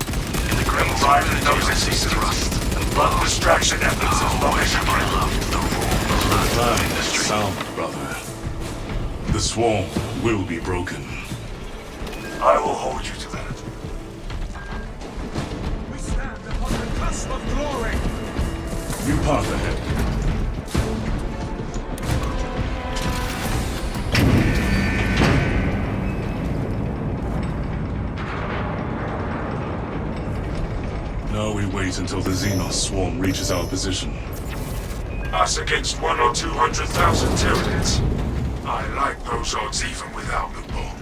In the grim environment, those thrust and blood distraction efforts as long as you can. Plan sound, brother. The swarm will be broken. I will hold you to that. We stand upon the cusp of glory. New path ahead. Now we wait until the Xenos swarm reaches our position. Us against 100,000 or 200,000 Tyranids. I like those odds even without the bomb.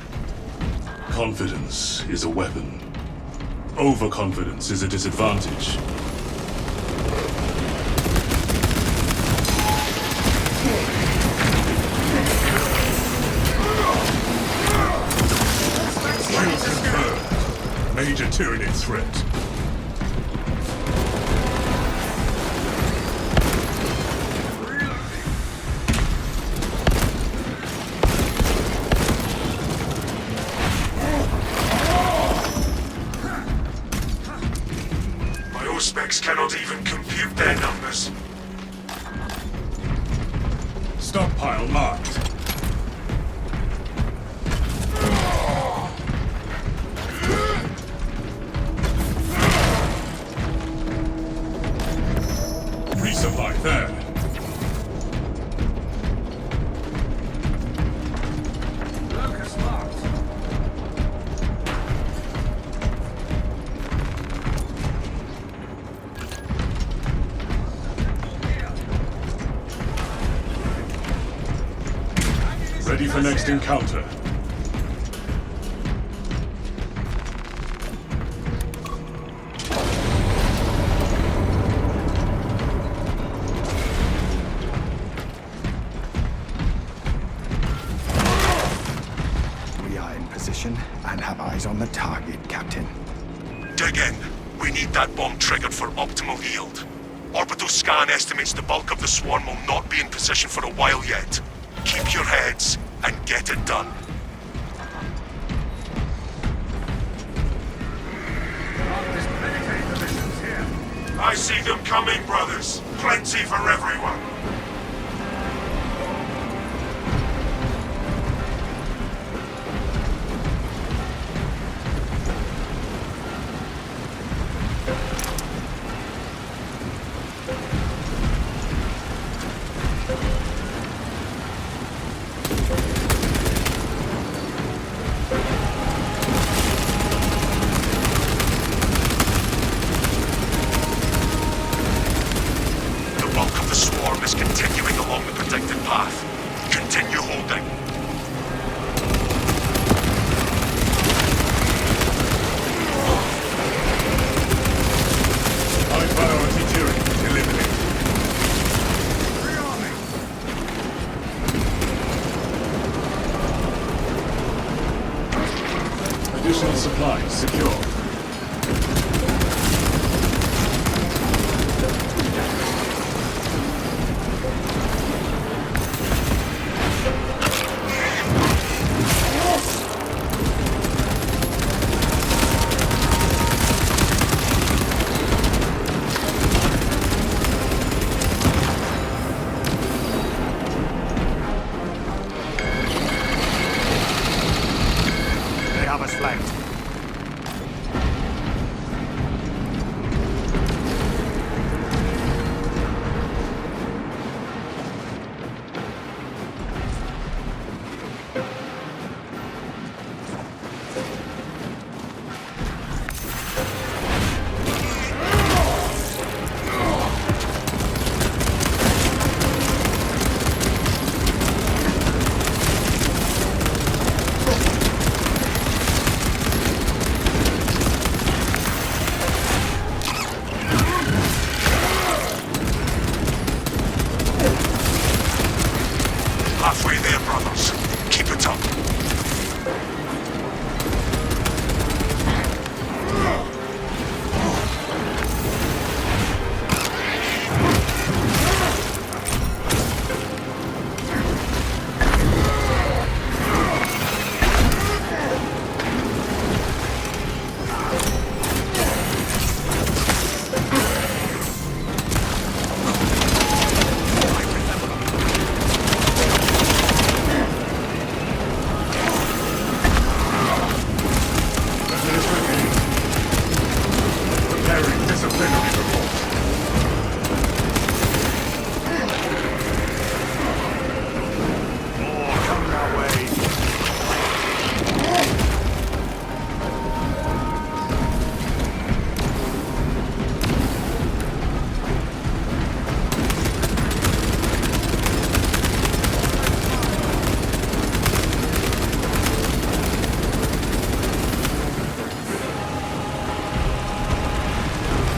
Confidence is a weapon. Overconfidence is a disadvantage. Kill confirmed. Major Tyranid threat. Specs cannot even compute their numbers. Stockpile marked. Resupply there. Locust marked. Ready for next encounter. We are in position and have eyes on the target, Captain. Dig in. We need that bomb triggered for optimal yield. Orbital scan estimates the bulk of the swarm will not be in position for a while yet. Keep your heads and get it done. I see them coming, brothers. Plenty for everyone. Additional supplies secure.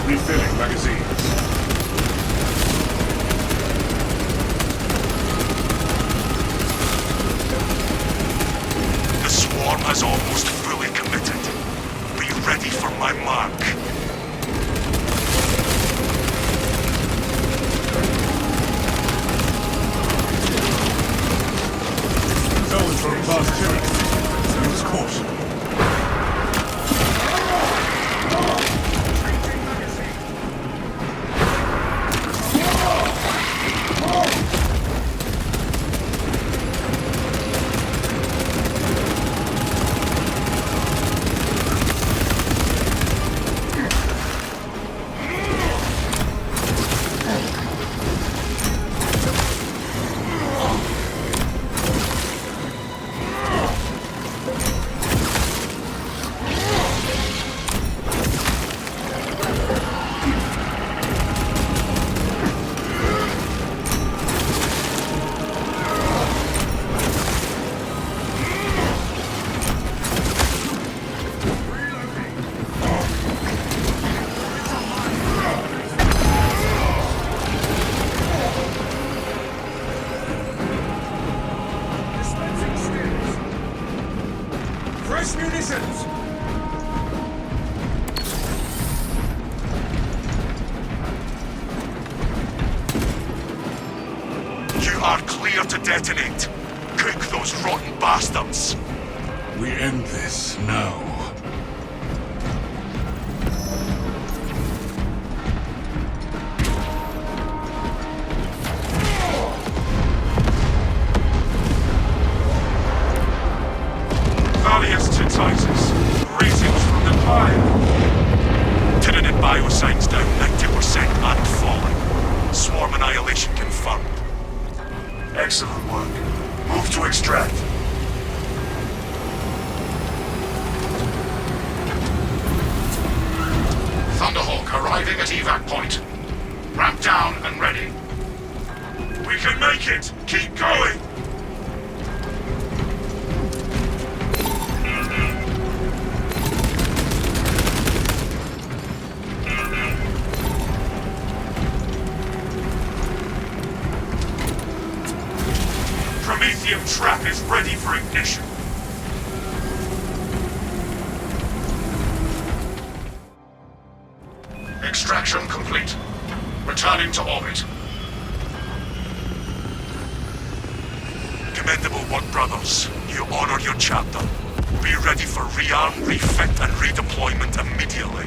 Refilling magazines. The swarm has almost fully committed. Be ready for my mark. Those from past tyranny. Use caution. Fresh munitions! You are clear to detonate. Cook those rotten bastards. We end this now. Valiant to Titus. Greetings from the Pyre. Tyranid biosigns down 90% and falling. Swarm annihilation confirmed. Excellent work. Move to extract. Thunderhawk arriving at evac point. Ramp down and ready. We can make it! Keep going! Prometheum trap is ready for ignition. Extraction complete. Returning to orbit. Commendable work, brothers. You honor your chapter. Be ready for rearm, refit, and redeployment immediately.